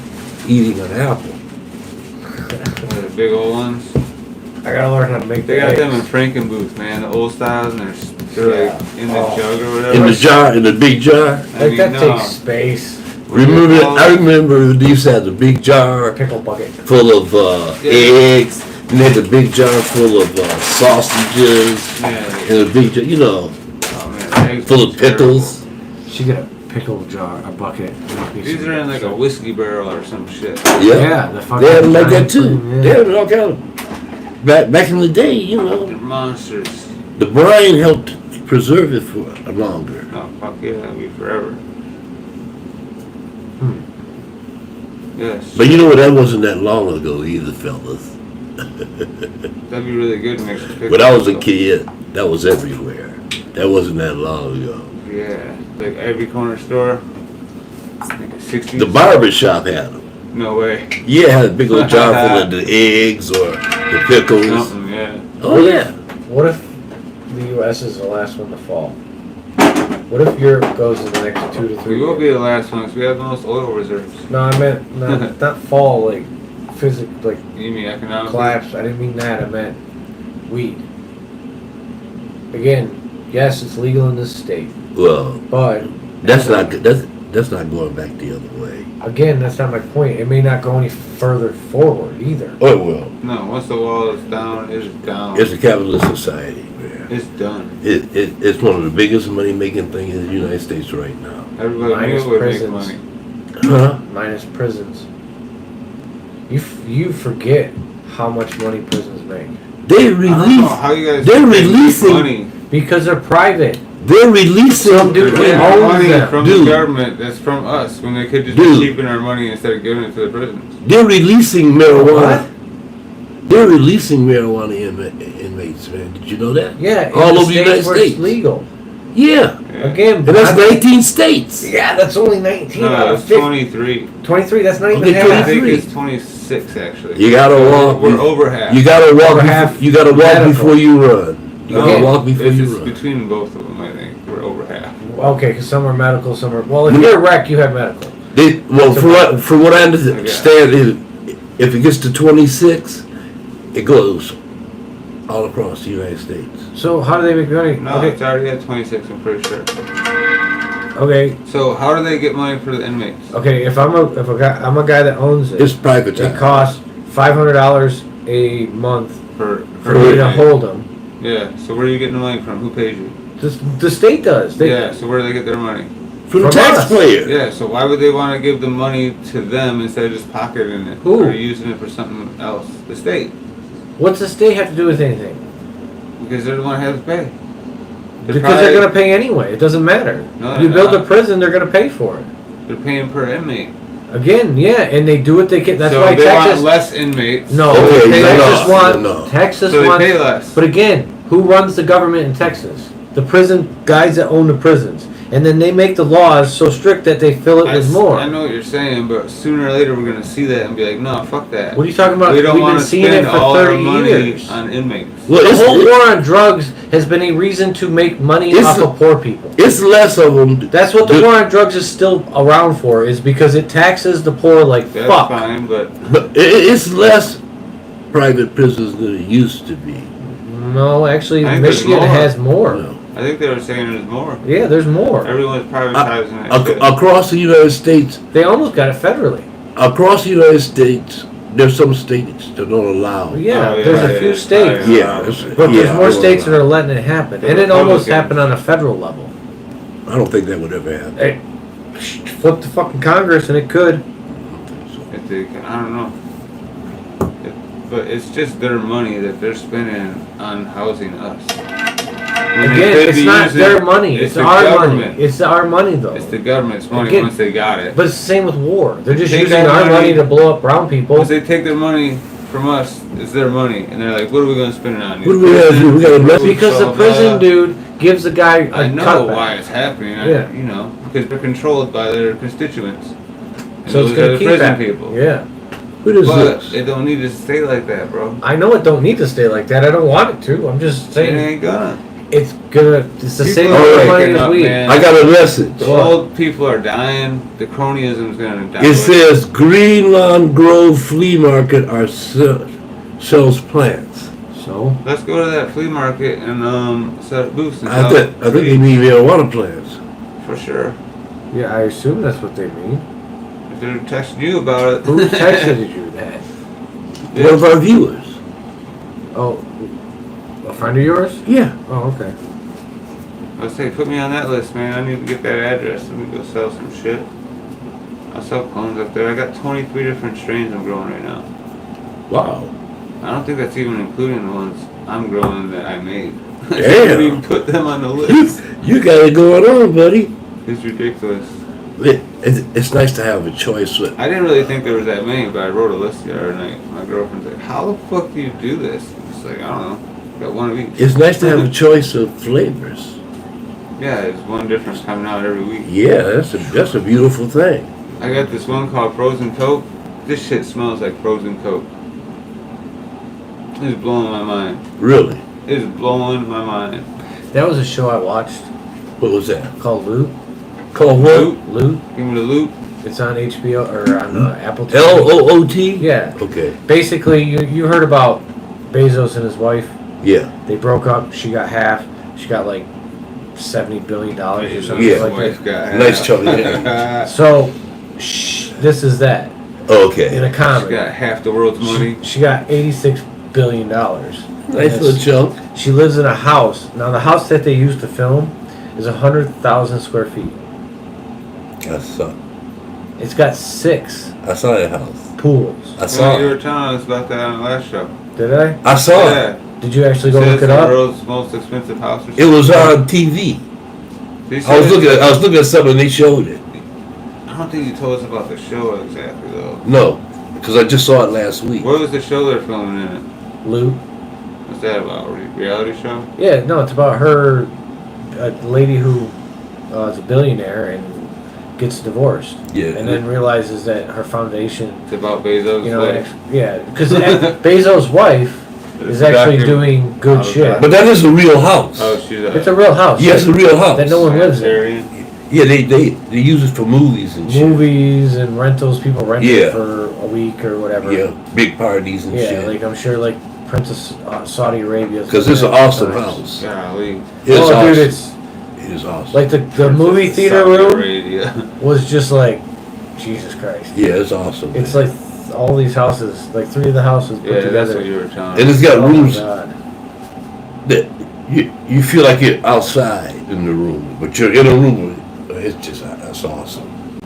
[SPEAKER 1] eating an apple.
[SPEAKER 3] The big old ones.
[SPEAKER 2] I gotta learn how to make
[SPEAKER 3] They
[SPEAKER 2] the
[SPEAKER 3] got them in
[SPEAKER 2] eggs.
[SPEAKER 3] Frankenbooth, man. The old styles, and they're
[SPEAKER 2] Yeah.
[SPEAKER 3] like in the
[SPEAKER 2] Oh.
[SPEAKER 3] jug or whatever.
[SPEAKER 1] In the jar, in the big jar.
[SPEAKER 2] Like that
[SPEAKER 3] no.
[SPEAKER 2] takes space.
[SPEAKER 3] What do you
[SPEAKER 1] Remember,
[SPEAKER 3] call
[SPEAKER 1] I
[SPEAKER 3] it?
[SPEAKER 1] remember they used to have the big jar
[SPEAKER 2] Pickle bucket.
[SPEAKER 1] full of
[SPEAKER 3] Yeah.
[SPEAKER 1] eggs, and they had the big jar full of sausages,
[SPEAKER 3] Yeah.
[SPEAKER 1] and a big jar,
[SPEAKER 3] Oh man, eggs
[SPEAKER 1] full
[SPEAKER 3] are
[SPEAKER 1] of pickles.
[SPEAKER 2] She get a pickle jar, a bucket.
[SPEAKER 3] terrible. These are in like a whiskey barrel or some shit.
[SPEAKER 1] Yeah,
[SPEAKER 2] Yeah, the fucking
[SPEAKER 1] they had them like that
[SPEAKER 2] giant
[SPEAKER 1] too.
[SPEAKER 2] thing, yeah.
[SPEAKER 1] They had it all kind of. Back in the day,
[SPEAKER 3] They're monsters.
[SPEAKER 1] the brine helped preserve it for longer.
[SPEAKER 3] Oh fuck yeah, that'd be forever. Yes.
[SPEAKER 1] But you know what? That wasn't that long ago either, fellas.
[SPEAKER 3] That'd be really good mixed with pickles.
[SPEAKER 1] When I was a kid, that was everywhere. That wasn't that long ago.
[SPEAKER 3] Yeah, like every corner store. Like a 60s.
[SPEAKER 1] The barber shop had them.
[SPEAKER 3] No way.
[SPEAKER 1] Yeah, had a big old jar full of the eggs or the pickles.
[SPEAKER 3] Something, yeah.
[SPEAKER 1] Oh yeah.
[SPEAKER 2] What if the U.S. is the last one to fall? What if Europe goes in the next 2 to 3
[SPEAKER 3] We
[SPEAKER 2] years?
[SPEAKER 3] will be the last ones. We have the most oil reserves.
[SPEAKER 2] No, I meant not fall, like like
[SPEAKER 3] You mean economically?
[SPEAKER 2] collapse. I didn't mean that. I meant weed. Again, yes, it's legal in this state,
[SPEAKER 1] Well,
[SPEAKER 2] but
[SPEAKER 1] that's not good. That's not going back the other way.
[SPEAKER 2] again, that's not my point. It may not go any further forward either.
[SPEAKER 1] Oh it will.
[SPEAKER 3] No, once the wall is down, it's down.
[SPEAKER 1] It's a capitalist society, man.
[SPEAKER 3] It's done.
[SPEAKER 1] It's one of the biggest money making things in the United States right now.
[SPEAKER 3] Everybody
[SPEAKER 2] Minus
[SPEAKER 3] knew it would make
[SPEAKER 2] prisons.
[SPEAKER 3] money.
[SPEAKER 1] Huh?
[SPEAKER 2] Minus prisons. You forget how much money prisons make
[SPEAKER 1] They
[SPEAKER 3] I don't know
[SPEAKER 1] release.
[SPEAKER 3] how you guys
[SPEAKER 1] They're
[SPEAKER 3] think they make
[SPEAKER 1] releasing-
[SPEAKER 3] money.
[SPEAKER 2] because they're private.
[SPEAKER 1] They're releasing.
[SPEAKER 2] Some dude
[SPEAKER 3] They get
[SPEAKER 2] owns
[SPEAKER 3] money
[SPEAKER 2] them.
[SPEAKER 3] from
[SPEAKER 1] Dude.
[SPEAKER 3] the government that's from us when they could just
[SPEAKER 1] Dude.
[SPEAKER 3] be keeping our money instead of giving it to the prisons.
[SPEAKER 1] They're releasing marijuana.
[SPEAKER 2] What?
[SPEAKER 1] They're releasing marijuana inmates, man. Did you know that?
[SPEAKER 2] Yeah, in
[SPEAKER 1] All
[SPEAKER 2] the
[SPEAKER 1] over the United
[SPEAKER 2] states where it's
[SPEAKER 1] States.
[SPEAKER 2] legal.
[SPEAKER 1] Yeah.
[SPEAKER 3] Yeah.
[SPEAKER 2] Again,
[SPEAKER 1] And that's 19 states.
[SPEAKER 2] Yeah, that's only 19 out
[SPEAKER 3] No,
[SPEAKER 2] of
[SPEAKER 3] it's
[SPEAKER 2] 50.
[SPEAKER 3] 23.
[SPEAKER 2] 23, that's not even
[SPEAKER 1] Okay,
[SPEAKER 3] I
[SPEAKER 2] half.
[SPEAKER 1] 23.
[SPEAKER 3] think it's 26 actually.
[SPEAKER 1] You gotta
[SPEAKER 3] So
[SPEAKER 1] walk.
[SPEAKER 3] We're over half.
[SPEAKER 1] You gotta walk.
[SPEAKER 2] Over
[SPEAKER 1] Before,
[SPEAKER 2] half
[SPEAKER 1] you gotta walk
[SPEAKER 2] medical.
[SPEAKER 1] before you run. You gotta
[SPEAKER 2] Okay.
[SPEAKER 1] walk before
[SPEAKER 3] It's
[SPEAKER 1] you
[SPEAKER 3] just
[SPEAKER 1] run.
[SPEAKER 3] between both of them, I think. We're over half.
[SPEAKER 2] Okay, because some are medical, some are... Well, if you're a wreck, you have medical.
[SPEAKER 1] Well,
[SPEAKER 2] It's
[SPEAKER 1] from what I understand, if it gets to 26, it goes all across the United States.
[SPEAKER 2] So how do they make money?
[SPEAKER 3] No, it's already at 26, I'm pretty sure.
[SPEAKER 2] Okay,
[SPEAKER 3] So how do they get money for the inmates?
[SPEAKER 2] okay. If I'm a guy that owns it.
[SPEAKER 1] It's privatized.
[SPEAKER 2] It costs $500 a month
[SPEAKER 3] For
[SPEAKER 2] for me to
[SPEAKER 3] inmate?
[SPEAKER 2] hold them.
[SPEAKER 3] Yeah, so where are you getting the money from? Who pays you?
[SPEAKER 2] The state does. They,
[SPEAKER 3] Yeah, so where do they get their money?
[SPEAKER 1] From the
[SPEAKER 2] From us.
[SPEAKER 1] taxpayer.
[SPEAKER 3] Yeah, so why would they want to give the money to them instead of just pocketing it?
[SPEAKER 2] Who?
[SPEAKER 3] Or using it for something else? The state.
[SPEAKER 2] What's the state have to do with anything?
[SPEAKER 3] Because they're the one who has to pay.
[SPEAKER 2] Because they're going to pay anyway. It doesn't matter.
[SPEAKER 3] No,
[SPEAKER 2] You build
[SPEAKER 3] not.
[SPEAKER 2] a prison, they're going to pay for it.
[SPEAKER 3] They're paying per inmate.
[SPEAKER 2] Again, yeah, and they do what they can. That's
[SPEAKER 3] so
[SPEAKER 2] why
[SPEAKER 3] they
[SPEAKER 2] Texas.
[SPEAKER 3] want less inmates.
[SPEAKER 2] No,
[SPEAKER 1] Okay,
[SPEAKER 2] Texas
[SPEAKER 1] no,
[SPEAKER 2] want.
[SPEAKER 1] no.
[SPEAKER 2] Texas
[SPEAKER 3] So they
[SPEAKER 2] wants.
[SPEAKER 3] pay less.
[SPEAKER 2] But again, who runs the government in Texas? The prison guys that own the prisons, and then they make the laws so strict that they fill it with more.
[SPEAKER 3] I know what you're saying, but sooner or later we're gonna see that and be like, no, fuck that.
[SPEAKER 2] What are you talking about?
[SPEAKER 3] We don't
[SPEAKER 2] We've
[SPEAKER 3] want
[SPEAKER 2] been
[SPEAKER 3] to
[SPEAKER 2] seeing
[SPEAKER 3] spend
[SPEAKER 2] it for
[SPEAKER 3] all our
[SPEAKER 2] 30
[SPEAKER 3] money
[SPEAKER 2] years.
[SPEAKER 3] on inmates.
[SPEAKER 1] Well,
[SPEAKER 2] The
[SPEAKER 1] it's,
[SPEAKER 2] whole war on drugs has been a reason to make money
[SPEAKER 1] It's
[SPEAKER 2] off
[SPEAKER 1] a-
[SPEAKER 2] of poor people.
[SPEAKER 1] it's less of them.
[SPEAKER 2] That's what the war on drugs is still around for, is because it taxes the poor like
[SPEAKER 3] That's
[SPEAKER 2] fuck.
[SPEAKER 3] fine, but
[SPEAKER 1] But it's less private prisons than it used to be.
[SPEAKER 2] No, actually,
[SPEAKER 3] I think there's
[SPEAKER 2] Michigan
[SPEAKER 3] more.
[SPEAKER 2] has more.
[SPEAKER 1] You know.
[SPEAKER 3] I think they were saying there's more.
[SPEAKER 2] Yeah, there's more.
[SPEAKER 3] Everyone's privatizing that shit.
[SPEAKER 1] Across the United States,
[SPEAKER 2] They almost got it federally.
[SPEAKER 1] across the United States, there's some states that don't allow.
[SPEAKER 2] Yeah,
[SPEAKER 3] Oh, yeah,
[SPEAKER 2] there's a
[SPEAKER 3] yeah,
[SPEAKER 2] few
[SPEAKER 3] yeah.
[SPEAKER 2] states.
[SPEAKER 3] Oh,
[SPEAKER 1] Yeah,
[SPEAKER 2] But there's more
[SPEAKER 1] I
[SPEAKER 2] states that
[SPEAKER 1] don't
[SPEAKER 2] are letting it happen.
[SPEAKER 3] The
[SPEAKER 2] And it almost
[SPEAKER 3] Republicans.
[SPEAKER 2] happened on a federal level.
[SPEAKER 1] know. I don't think that would ever happen.
[SPEAKER 2] Hey, flip the fucking Congress and it could.
[SPEAKER 3] If they can, I don't know. But it's just their money that they're spending on housing us. When they
[SPEAKER 2] Again,
[SPEAKER 3] could
[SPEAKER 2] it's
[SPEAKER 3] be
[SPEAKER 2] not
[SPEAKER 3] using-
[SPEAKER 2] their money. It's
[SPEAKER 3] the
[SPEAKER 2] our
[SPEAKER 3] government.
[SPEAKER 2] money. It's our money, though.
[SPEAKER 3] It's the government's money
[SPEAKER 2] Again,
[SPEAKER 3] once they got it.
[SPEAKER 2] But it's the same with war. They're just
[SPEAKER 3] Take
[SPEAKER 2] using
[SPEAKER 3] that
[SPEAKER 2] our money
[SPEAKER 3] money-
[SPEAKER 2] to blow up brown people.
[SPEAKER 3] Once they take their money from us, it's their money. And they're like, what are we going to spend it on?
[SPEAKER 1] What do we have to do? We gotta let-
[SPEAKER 2] Because the
[SPEAKER 3] Blah,
[SPEAKER 2] prison
[SPEAKER 3] blah.
[SPEAKER 2] dude gives the guy a
[SPEAKER 3] I know
[SPEAKER 2] cutback.
[SPEAKER 3] why it's happening.
[SPEAKER 2] Yeah.
[SPEAKER 3] You know, because they're controlled by their constituents. And
[SPEAKER 2] So it's
[SPEAKER 3] those are
[SPEAKER 2] gonna
[SPEAKER 3] the
[SPEAKER 2] keep
[SPEAKER 3] prison
[SPEAKER 2] happening.
[SPEAKER 3] people.
[SPEAKER 2] Yeah.
[SPEAKER 1] What is
[SPEAKER 3] But
[SPEAKER 1] this?
[SPEAKER 3] it don't need to stay like that, bro.
[SPEAKER 2] I know it don't need to stay like that. I don't want it to. I'm just
[SPEAKER 3] It
[SPEAKER 2] saying
[SPEAKER 3] ain't gonna.
[SPEAKER 2] it's gonna. It's the
[SPEAKER 3] People
[SPEAKER 2] same
[SPEAKER 1] are
[SPEAKER 2] amount of money
[SPEAKER 3] waking
[SPEAKER 2] as
[SPEAKER 3] up,
[SPEAKER 2] we.
[SPEAKER 3] man.
[SPEAKER 1] I got a message.
[SPEAKER 3] The old people are dying. The cronyism's gonna die.
[SPEAKER 1] It says Greenlawn Grove Flea Market sells plants.
[SPEAKER 2] So
[SPEAKER 3] Let's go to that flea market and set up booths and
[SPEAKER 1] I
[SPEAKER 3] sell
[SPEAKER 1] think they mean marijuana plants.
[SPEAKER 3] for sure.
[SPEAKER 2] yeah, I assume that's what they mean.
[SPEAKER 3] If they're texting you about it,
[SPEAKER 2] Who texted you that?
[SPEAKER 1] One of our viewers.
[SPEAKER 2] Oh, a friend of yours?
[SPEAKER 1] Yeah.
[SPEAKER 2] Oh, okay.
[SPEAKER 3] I say, put me on that list, man. I need to get that address. Let me go sell some shit. I'll sell clones up there. I got 23 different strains I'm growing right now.
[SPEAKER 1] Wow.
[SPEAKER 3] I don't think that's even including the ones I'm growing that I made. I
[SPEAKER 1] Damn.
[SPEAKER 3] didn't even put them on the list.
[SPEAKER 1] You got it going on, buddy.
[SPEAKER 3] It's ridiculous.
[SPEAKER 1] It's nice to have a choice. With,
[SPEAKER 3] I didn't really think there was that many, but I wrote a list the other night. My girlfriend's like, how the fuck do you do this? It's like, I don't know. Got one of each.
[SPEAKER 1] it's nice to have a choice of flavors.
[SPEAKER 3] Yeah, there's one difference coming out every week.
[SPEAKER 1] Yeah, that's a beautiful thing.
[SPEAKER 3] I got this one called Frozen Coke. This shit smells like frozen Coke. It's blowing my mind.
[SPEAKER 1] Really.
[SPEAKER 3] It's blowing my mind.
[SPEAKER 2] That was a show I watched
[SPEAKER 1] What was that?
[SPEAKER 2] called Loot.
[SPEAKER 1] Called what?
[SPEAKER 3] Loot.
[SPEAKER 2] Loot.
[SPEAKER 3] Give me the loot.
[SPEAKER 2] It's on HBO or on Apple TV.
[SPEAKER 1] LOOT?
[SPEAKER 2] Yeah.
[SPEAKER 1] Okay.
[SPEAKER 2] Basically, you heard about Bezos and his wife.
[SPEAKER 1] Yeah.
[SPEAKER 2] They broke up. She got half. She got like $70 billion or something
[SPEAKER 1] Yeah.
[SPEAKER 2] like that.
[SPEAKER 1] Nice chunk. Yeah.
[SPEAKER 2] So, this is that
[SPEAKER 1] Okay.
[SPEAKER 2] in a
[SPEAKER 3] She
[SPEAKER 2] comedy.
[SPEAKER 3] got half the world's money.
[SPEAKER 2] She got $86 billion.
[SPEAKER 1] Nice little chunk.
[SPEAKER 2] She lives in a house. Now, the house that they used to film is 100,000 square feet.
[SPEAKER 1] I saw.
[SPEAKER 2] It's got 6
[SPEAKER 1] I saw that house.
[SPEAKER 2] pools.
[SPEAKER 1] I saw.
[SPEAKER 3] Well, you
[SPEAKER 1] it.
[SPEAKER 3] were telling us about that on the last show.
[SPEAKER 2] Did I?
[SPEAKER 1] I saw it.
[SPEAKER 3] Yeah.
[SPEAKER 2] Did you actually go
[SPEAKER 3] Said
[SPEAKER 2] look
[SPEAKER 3] it's
[SPEAKER 2] it
[SPEAKER 3] the
[SPEAKER 2] up?
[SPEAKER 3] world's most expensive house or
[SPEAKER 1] It
[SPEAKER 3] something.
[SPEAKER 1] was on TV.
[SPEAKER 3] They
[SPEAKER 1] I
[SPEAKER 3] said
[SPEAKER 1] was looking at something and they showed it.
[SPEAKER 3] I don't think you told us about the show exactly though.
[SPEAKER 1] No, because I just saw it last week.
[SPEAKER 3] What was the show they're filming in it?
[SPEAKER 2] Loot.
[SPEAKER 3] What's that about? Reality show?
[SPEAKER 2] Yeah, no, it's about her, a lady who is a billionaire and gets divorced.
[SPEAKER 1] Yeah.
[SPEAKER 2] And then realizes that her foundation,
[SPEAKER 3] It's about Bezos'
[SPEAKER 2] you know,
[SPEAKER 3] wife.
[SPEAKER 2] yeah, because Bezos' wife is actually doing good
[SPEAKER 3] Oh,
[SPEAKER 2] shit.
[SPEAKER 1] But that is a real house.
[SPEAKER 3] Oh, she's a
[SPEAKER 2] It's a real house.
[SPEAKER 1] Yeah, it's a real house.
[SPEAKER 2] That no one lives in.
[SPEAKER 3] Sanitarian.
[SPEAKER 1] Yeah, they use it for movies and shit.
[SPEAKER 2] Movies and rentals, people rent
[SPEAKER 1] Yeah.
[SPEAKER 2] it for a week or whatever.
[SPEAKER 1] Yeah, big parties and
[SPEAKER 2] Yeah,
[SPEAKER 1] shit.
[SPEAKER 2] like I'm sure like Princess Saudi Arabia.
[SPEAKER 1] Because it's an awesome house.
[SPEAKER 3] Golly.
[SPEAKER 1] It's
[SPEAKER 2] Oh,
[SPEAKER 1] awesome.
[SPEAKER 2] dude, it's
[SPEAKER 1] It is awesome.
[SPEAKER 2] like the movie
[SPEAKER 3] Princess
[SPEAKER 2] theater
[SPEAKER 3] Saudi
[SPEAKER 2] room
[SPEAKER 3] Arabia.
[SPEAKER 2] was just like Jesus Christ.
[SPEAKER 1] Yeah, it's awesome.
[SPEAKER 2] It's
[SPEAKER 1] man.
[SPEAKER 2] like all these houses, like 3 of the houses put
[SPEAKER 3] Yeah, that's
[SPEAKER 2] together.
[SPEAKER 3] what you were telling
[SPEAKER 1] And
[SPEAKER 3] me.
[SPEAKER 1] it's got
[SPEAKER 2] Oh my
[SPEAKER 1] rooms
[SPEAKER 2] God.
[SPEAKER 1] that you feel like you're outside in the room, but you're in a room. It's just that's awesome.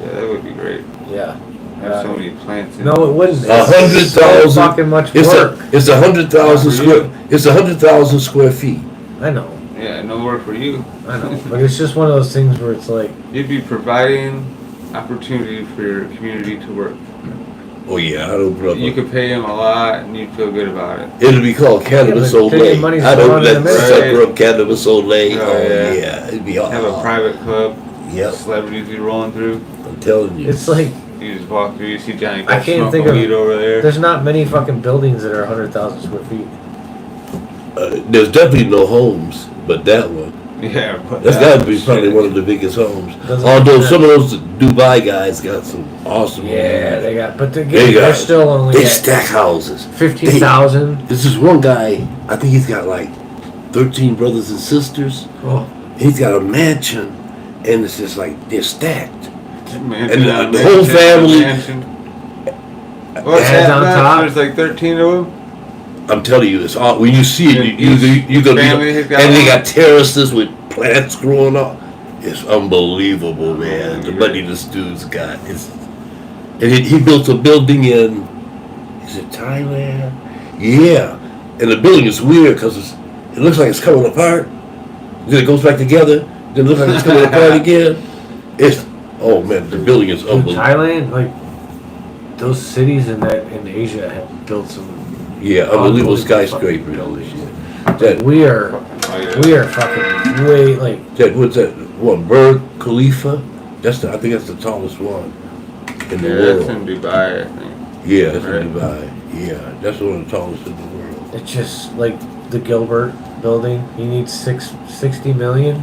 [SPEAKER 3] Yeah, that would be great.
[SPEAKER 2] Yeah.
[SPEAKER 3] Have so many plants in
[SPEAKER 2] No, it wouldn't. It's
[SPEAKER 1] 100,000.
[SPEAKER 2] so fucking much
[SPEAKER 1] It's
[SPEAKER 2] work.
[SPEAKER 1] it's 100,000
[SPEAKER 3] Yeah, for
[SPEAKER 1] square.
[SPEAKER 3] you.
[SPEAKER 1] It's 100,000 square feet.
[SPEAKER 2] I know.
[SPEAKER 3] Yeah, no work for you.
[SPEAKER 2] I know, but it's just one of those things where it's like,
[SPEAKER 3] You'd be providing opportunity for your community to work.
[SPEAKER 1] Oh yeah, I don't brother.
[SPEAKER 3] You could pay them a lot and you'd feel good about it.
[SPEAKER 1] It'll be called cannabis
[SPEAKER 2] but taking
[SPEAKER 1] olay.
[SPEAKER 2] money's
[SPEAKER 1] I don't
[SPEAKER 2] gone in
[SPEAKER 1] let
[SPEAKER 2] a
[SPEAKER 1] the
[SPEAKER 2] minute.
[SPEAKER 1] sucker up cannabis olay.
[SPEAKER 3] Oh,
[SPEAKER 1] Oh
[SPEAKER 3] yeah.
[SPEAKER 1] yeah, it'd be all.
[SPEAKER 3] Have a private club.
[SPEAKER 1] Yep,
[SPEAKER 3] Celebrities be rolling through.
[SPEAKER 1] I'm telling you.
[SPEAKER 2] it's like,
[SPEAKER 3] You just walk through, you see Johnny
[SPEAKER 2] I
[SPEAKER 3] Depp
[SPEAKER 2] can't
[SPEAKER 3] smoking
[SPEAKER 2] think of-
[SPEAKER 3] weed over there.
[SPEAKER 2] there's not many fucking buildings that are 100,000 square feet.
[SPEAKER 1] There's definitely no homes, but that one.
[SPEAKER 3] Yeah, but
[SPEAKER 1] That's got to be
[SPEAKER 3] shit.
[SPEAKER 1] probably one of the biggest homes.
[SPEAKER 2] Doesn't
[SPEAKER 1] Although
[SPEAKER 2] make
[SPEAKER 1] some of those Dubai guys got some awesome.
[SPEAKER 2] Yeah, they got, but
[SPEAKER 1] They
[SPEAKER 2] they're
[SPEAKER 1] got-
[SPEAKER 2] still only
[SPEAKER 1] They
[SPEAKER 2] at
[SPEAKER 1] stack houses.
[SPEAKER 2] 15,000.
[SPEAKER 1] This is one guy. I think he's got like 13 brothers and sisters.
[SPEAKER 2] Oh,
[SPEAKER 1] He's got a mansion, and it's just like they're stacked.
[SPEAKER 3] Mansion
[SPEAKER 1] And
[SPEAKER 3] on
[SPEAKER 1] the whole
[SPEAKER 3] mansion on
[SPEAKER 1] family-
[SPEAKER 3] mansion. What's
[SPEAKER 2] Dad's
[SPEAKER 3] that
[SPEAKER 2] on
[SPEAKER 3] much?
[SPEAKER 2] top.
[SPEAKER 3] There's like 13 of them.
[SPEAKER 1] I'm telling you, it's all when you see it. You go,
[SPEAKER 3] Family has got
[SPEAKER 1] and they
[SPEAKER 3] one.
[SPEAKER 1] got terraces with plants growing up. It's unbelievable, man. The money this dude's got. And he built a building in. Is it Thailand? Yeah. And the building is weird because it looks like it's coming apart. Then it goes back together. Then it looks like it's coming apart again. Oh man, the building is
[SPEAKER 2] dude,
[SPEAKER 1] unbelievable.
[SPEAKER 2] Thailand, like those cities in Asia have built some.
[SPEAKER 1] Yeah, unbelievable
[SPEAKER 2] Unbelievable
[SPEAKER 1] skyscrapers.
[SPEAKER 2] fucking
[SPEAKER 1] Holy shit.
[SPEAKER 2] We are
[SPEAKER 3] Oh, yeah.
[SPEAKER 2] fucking way like.
[SPEAKER 1] What's that? What, Burj Khalifa? I think that's the tallest one in the
[SPEAKER 3] Yeah,
[SPEAKER 1] world.
[SPEAKER 3] that's in Dubai, I think.
[SPEAKER 1] Yeah, that's
[SPEAKER 3] Right.
[SPEAKER 1] in Dubai. Yeah, that's one of the tallest in the world.
[SPEAKER 2] It's just like the Gilbert building. He needs 60 million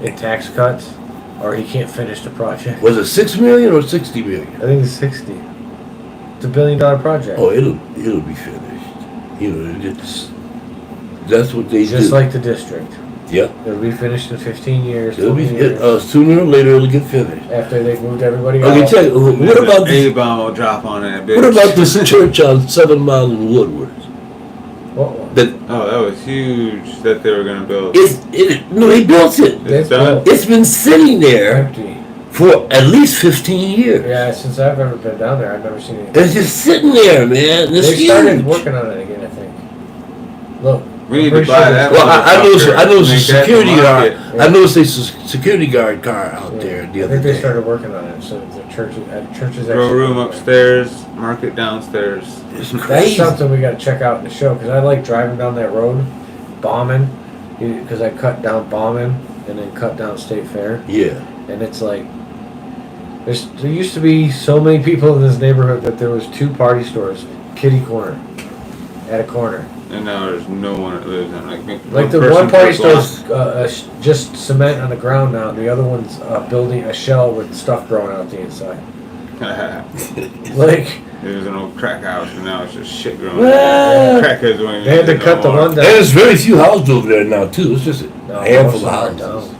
[SPEAKER 2] in tax cuts, or he can't finish the project.
[SPEAKER 1] Was it 6 million or 60 million?
[SPEAKER 2] I think it's 60. It's $1 billion project.
[SPEAKER 1] Oh, it'll be finished. You know, that's what they
[SPEAKER 2] Just
[SPEAKER 1] do.
[SPEAKER 2] like the district.
[SPEAKER 1] Yep.
[SPEAKER 2] It'll be finished in 15 years.
[SPEAKER 1] It'll be
[SPEAKER 2] 20 years,
[SPEAKER 1] sooner or later. It'll get finished.
[SPEAKER 2] after they've moved everybody
[SPEAKER 1] Okay,
[SPEAKER 2] out.
[SPEAKER 1] tell you, what about this?
[SPEAKER 3] A-bomb will drop on that bitch.
[SPEAKER 1] What about this church on 7 Mile in Woodward?
[SPEAKER 2] What one?
[SPEAKER 1] That
[SPEAKER 3] Oh, that was huge that they were gonna build.
[SPEAKER 1] no, he built it.
[SPEAKER 3] It's
[SPEAKER 2] That's
[SPEAKER 3] done.
[SPEAKER 1] It's been sitting there
[SPEAKER 2] empty.
[SPEAKER 1] for at least 15 years.
[SPEAKER 2] Yeah, since I've ever been down there, I've never seen it.
[SPEAKER 1] It's just sitting there, man. It's
[SPEAKER 2] They started
[SPEAKER 1] huge.
[SPEAKER 2] working on it again, I think. Look.
[SPEAKER 3] We need
[SPEAKER 2] I'm
[SPEAKER 3] to
[SPEAKER 2] pretty
[SPEAKER 3] buy
[SPEAKER 2] sure
[SPEAKER 3] that
[SPEAKER 1] Well,
[SPEAKER 3] one.
[SPEAKER 1] I noticed a
[SPEAKER 3] Make that the
[SPEAKER 1] security guard.
[SPEAKER 3] market.
[SPEAKER 1] I noticed a security guard car out there the
[SPEAKER 2] I
[SPEAKER 1] other
[SPEAKER 2] think they
[SPEAKER 1] day.
[SPEAKER 2] started working on it, so the churches
[SPEAKER 3] Grow
[SPEAKER 2] actually.
[SPEAKER 3] room upstairs, market downstairs.
[SPEAKER 1] It's
[SPEAKER 2] That's
[SPEAKER 1] crazy.
[SPEAKER 2] something we got to check out in the show, because I like driving down that road, bombing, because I cut down bombing and then cut down State Fair,
[SPEAKER 1] Yeah.
[SPEAKER 2] and it's like there used to be so many people in this neighborhood that there was 2 party stores, kitty corner, at a corner.
[SPEAKER 3] And now there's no one that lives in
[SPEAKER 2] Like the one party store's just cement on the ground now, and the other one's building a shell with stuff growing out the inside. Like
[SPEAKER 3] There's an old crack house, and now it's just shit growing.
[SPEAKER 1] Well,
[SPEAKER 3] Crackheads won't even
[SPEAKER 2] they had to
[SPEAKER 3] use it
[SPEAKER 2] cut
[SPEAKER 3] no
[SPEAKER 2] the
[SPEAKER 3] more.
[SPEAKER 2] one
[SPEAKER 1] And
[SPEAKER 2] down.
[SPEAKER 1] there's very few houses over there now too. It's just a
[SPEAKER 2] No,
[SPEAKER 1] handful
[SPEAKER 2] most
[SPEAKER 1] of
[SPEAKER 2] of them are
[SPEAKER 1] houses.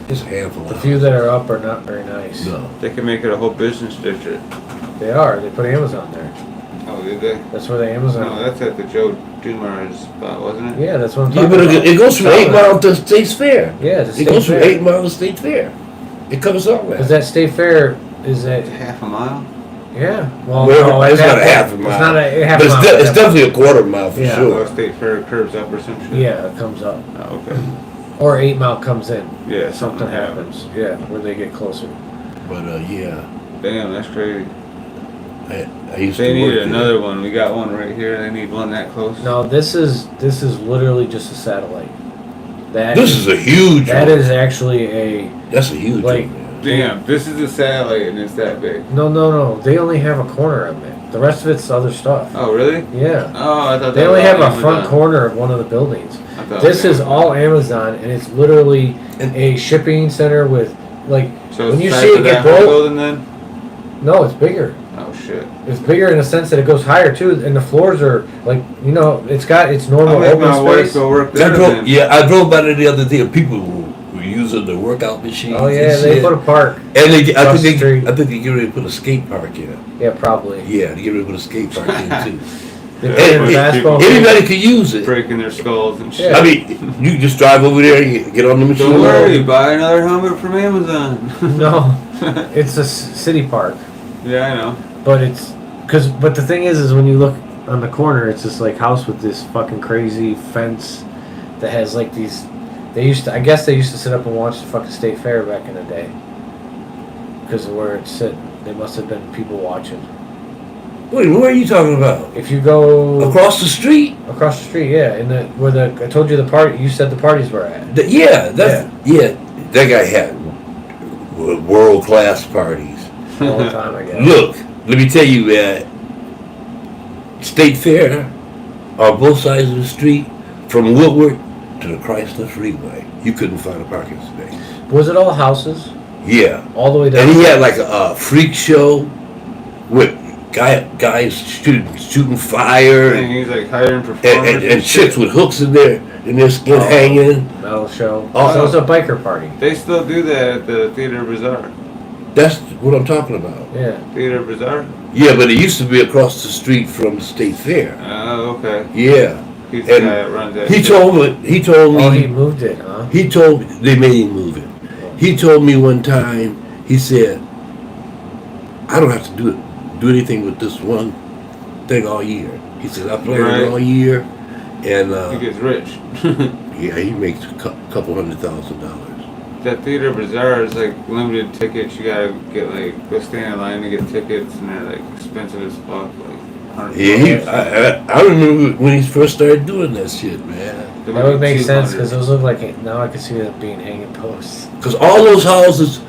[SPEAKER 1] Just a handful of
[SPEAKER 2] The
[SPEAKER 1] houses.
[SPEAKER 2] few that are up are not very nice.
[SPEAKER 1] No.
[SPEAKER 3] They can make it a whole business district.
[SPEAKER 2] They are. They put Amazon there.
[SPEAKER 3] Oh, did they?
[SPEAKER 2] That's where the Amazon.
[SPEAKER 3] No, that's at the Joe Dumar's spot, wasn't it?
[SPEAKER 2] Yeah, that's what I'm
[SPEAKER 1] Yeah,
[SPEAKER 2] talking
[SPEAKER 1] but
[SPEAKER 2] about.
[SPEAKER 1] it goes from
[SPEAKER 2] Solid.
[SPEAKER 1] 8 Mile to State Fair.
[SPEAKER 2] Yeah, the
[SPEAKER 1] It
[SPEAKER 2] State
[SPEAKER 1] goes from
[SPEAKER 2] Fair.
[SPEAKER 1] 8 Mile to State Fair. It covers all
[SPEAKER 2] Because
[SPEAKER 1] that.
[SPEAKER 2] that State Fair is at.
[SPEAKER 3] Half a mile?
[SPEAKER 2] Yeah. Well,
[SPEAKER 1] Well,
[SPEAKER 2] no,
[SPEAKER 1] it's
[SPEAKER 2] at
[SPEAKER 1] not
[SPEAKER 2] that
[SPEAKER 1] a half a
[SPEAKER 2] point,
[SPEAKER 1] mile.
[SPEAKER 2] It's not a half
[SPEAKER 1] But
[SPEAKER 2] a mile.
[SPEAKER 1] it's definitely a quarter mile for
[SPEAKER 2] Yeah.
[SPEAKER 1] sure.
[SPEAKER 3] Or State Fair curves up or some shit?
[SPEAKER 2] Yeah, it comes up.
[SPEAKER 3] Oh, okay.
[SPEAKER 2] Or 8 Mile comes in.
[SPEAKER 3] Yeah,
[SPEAKER 2] Something happens. Yeah, where they get closer.
[SPEAKER 1] But yeah,
[SPEAKER 3] Damn, that's crazy.
[SPEAKER 1] I used
[SPEAKER 3] They
[SPEAKER 1] to work
[SPEAKER 3] need
[SPEAKER 1] there.
[SPEAKER 3] another one. We got one right here. They need one that close.
[SPEAKER 2] No, this is literally just a satellite. That
[SPEAKER 1] This is a huge
[SPEAKER 2] that
[SPEAKER 1] one.
[SPEAKER 2] is actually a
[SPEAKER 1] That's a huge
[SPEAKER 2] like-
[SPEAKER 1] one, man.
[SPEAKER 3] Damn, this is a satellite and it's that big.
[SPEAKER 2] no. They only have a corner of it. The rest of it's other stuff.
[SPEAKER 3] Oh, really?
[SPEAKER 2] Yeah.
[SPEAKER 3] Oh, I thought
[SPEAKER 2] They
[SPEAKER 3] that
[SPEAKER 2] only
[SPEAKER 3] was
[SPEAKER 2] have
[SPEAKER 3] all
[SPEAKER 2] a front
[SPEAKER 3] Amazon.
[SPEAKER 2] corner of one of the buildings.
[SPEAKER 3] I thought
[SPEAKER 2] This
[SPEAKER 3] it
[SPEAKER 2] is
[SPEAKER 3] was-
[SPEAKER 2] all Amazon, and it's literally a shipping center with like.
[SPEAKER 3] So
[SPEAKER 2] when
[SPEAKER 3] it's
[SPEAKER 2] you
[SPEAKER 3] the
[SPEAKER 2] see
[SPEAKER 3] size
[SPEAKER 2] it
[SPEAKER 3] of
[SPEAKER 2] get
[SPEAKER 3] that whole
[SPEAKER 2] built-
[SPEAKER 3] building then?
[SPEAKER 2] No, it's bigger.
[SPEAKER 3] Oh shit.
[SPEAKER 2] It's bigger in the sense that it goes higher too, and the floors are like it's got its
[SPEAKER 3] I'll
[SPEAKER 2] normal
[SPEAKER 3] make my
[SPEAKER 2] open
[SPEAKER 3] wife
[SPEAKER 2] space.
[SPEAKER 3] go work
[SPEAKER 1] I
[SPEAKER 3] there
[SPEAKER 1] drove,
[SPEAKER 3] then.
[SPEAKER 1] yeah, I drove by there the other day. People were using the workout machines.
[SPEAKER 2] Oh yeah,
[SPEAKER 1] and
[SPEAKER 2] they
[SPEAKER 1] shit.
[SPEAKER 2] put a park.
[SPEAKER 1] And I
[SPEAKER 2] across the
[SPEAKER 1] think
[SPEAKER 2] street.
[SPEAKER 1] they get ready to put a skate park in.
[SPEAKER 2] Yeah, probably.
[SPEAKER 1] Yeah, they get ready to put a skate park in too.
[SPEAKER 2] They
[SPEAKER 3] Yeah,
[SPEAKER 2] put
[SPEAKER 1] And
[SPEAKER 2] a basketball.
[SPEAKER 1] anybody could use it.
[SPEAKER 3] Breaking their skulls and shit.
[SPEAKER 2] Yeah.
[SPEAKER 1] I mean, you just drive over there and get on the machine.
[SPEAKER 3] Don't worry, buy another helmet from Amazon.
[SPEAKER 2] No, it's a city park,
[SPEAKER 3] Yeah, I know.
[SPEAKER 2] but but the thing is when you look on the corner, it's this like house with this fucking crazy fence that has like these I guess they used to sit up and watch the fucking state fair back in the day. Because of where it's sitting. There must have been people watching.
[SPEAKER 1] Wait, where are you talking about?
[SPEAKER 2] If you go
[SPEAKER 1] Across the street?
[SPEAKER 2] across the street, yeah, I told you the party. You said the parties were at.
[SPEAKER 1] Yeah, that guy had world class parties.
[SPEAKER 2] All the time, I guess.
[SPEAKER 1] Look, let me tell you, State Fair on both sides of the street, from Woodward to the Chrysler Freeway, you couldn't find a parking space.
[SPEAKER 2] Was it all houses?
[SPEAKER 1] Yeah,
[SPEAKER 2] All the way down?
[SPEAKER 1] and he had like a freak show with guys shooting fire
[SPEAKER 3] And he's like hiring performers
[SPEAKER 1] and chicks with hooks in their skin hanging.
[SPEAKER 2] Metal show.
[SPEAKER 1] Oh.
[SPEAKER 2] So it was a biker party.
[SPEAKER 3] They still do that at the Theater Bazaar.
[SPEAKER 1] That's what I'm talking about.
[SPEAKER 2] Yeah.
[SPEAKER 3] Theater Bazaar?
[SPEAKER 1] Yeah, but it used to be across the street from the State Fair.
[SPEAKER 3] Oh, okay.
[SPEAKER 1] Yeah.
[SPEAKER 3] He's the
[SPEAKER 1] And
[SPEAKER 3] guy that runs that.
[SPEAKER 1] He
[SPEAKER 3] shit.
[SPEAKER 1] told me.
[SPEAKER 2] Oh, he moved it, huh?
[SPEAKER 1] He told me they made him move it. He told me one time. He said, "I don't have to do anything with this one thing all year." He said, "I played
[SPEAKER 3] Right.
[SPEAKER 1] it all year, and
[SPEAKER 3] He gets rich.
[SPEAKER 1] yeah, he makes a couple $100,000."
[SPEAKER 3] That Theater Bazaar is like limited tickets. You gotta get go stand in line to get tickets, and they're like expensive as fuck. Like $100.
[SPEAKER 1] Yeah, I remember when he first started doing that shit, man.
[SPEAKER 3] They
[SPEAKER 2] That would make sense
[SPEAKER 3] 200.
[SPEAKER 2] because those look like now I can see them being hanging posts.
[SPEAKER 1] Because all those houses,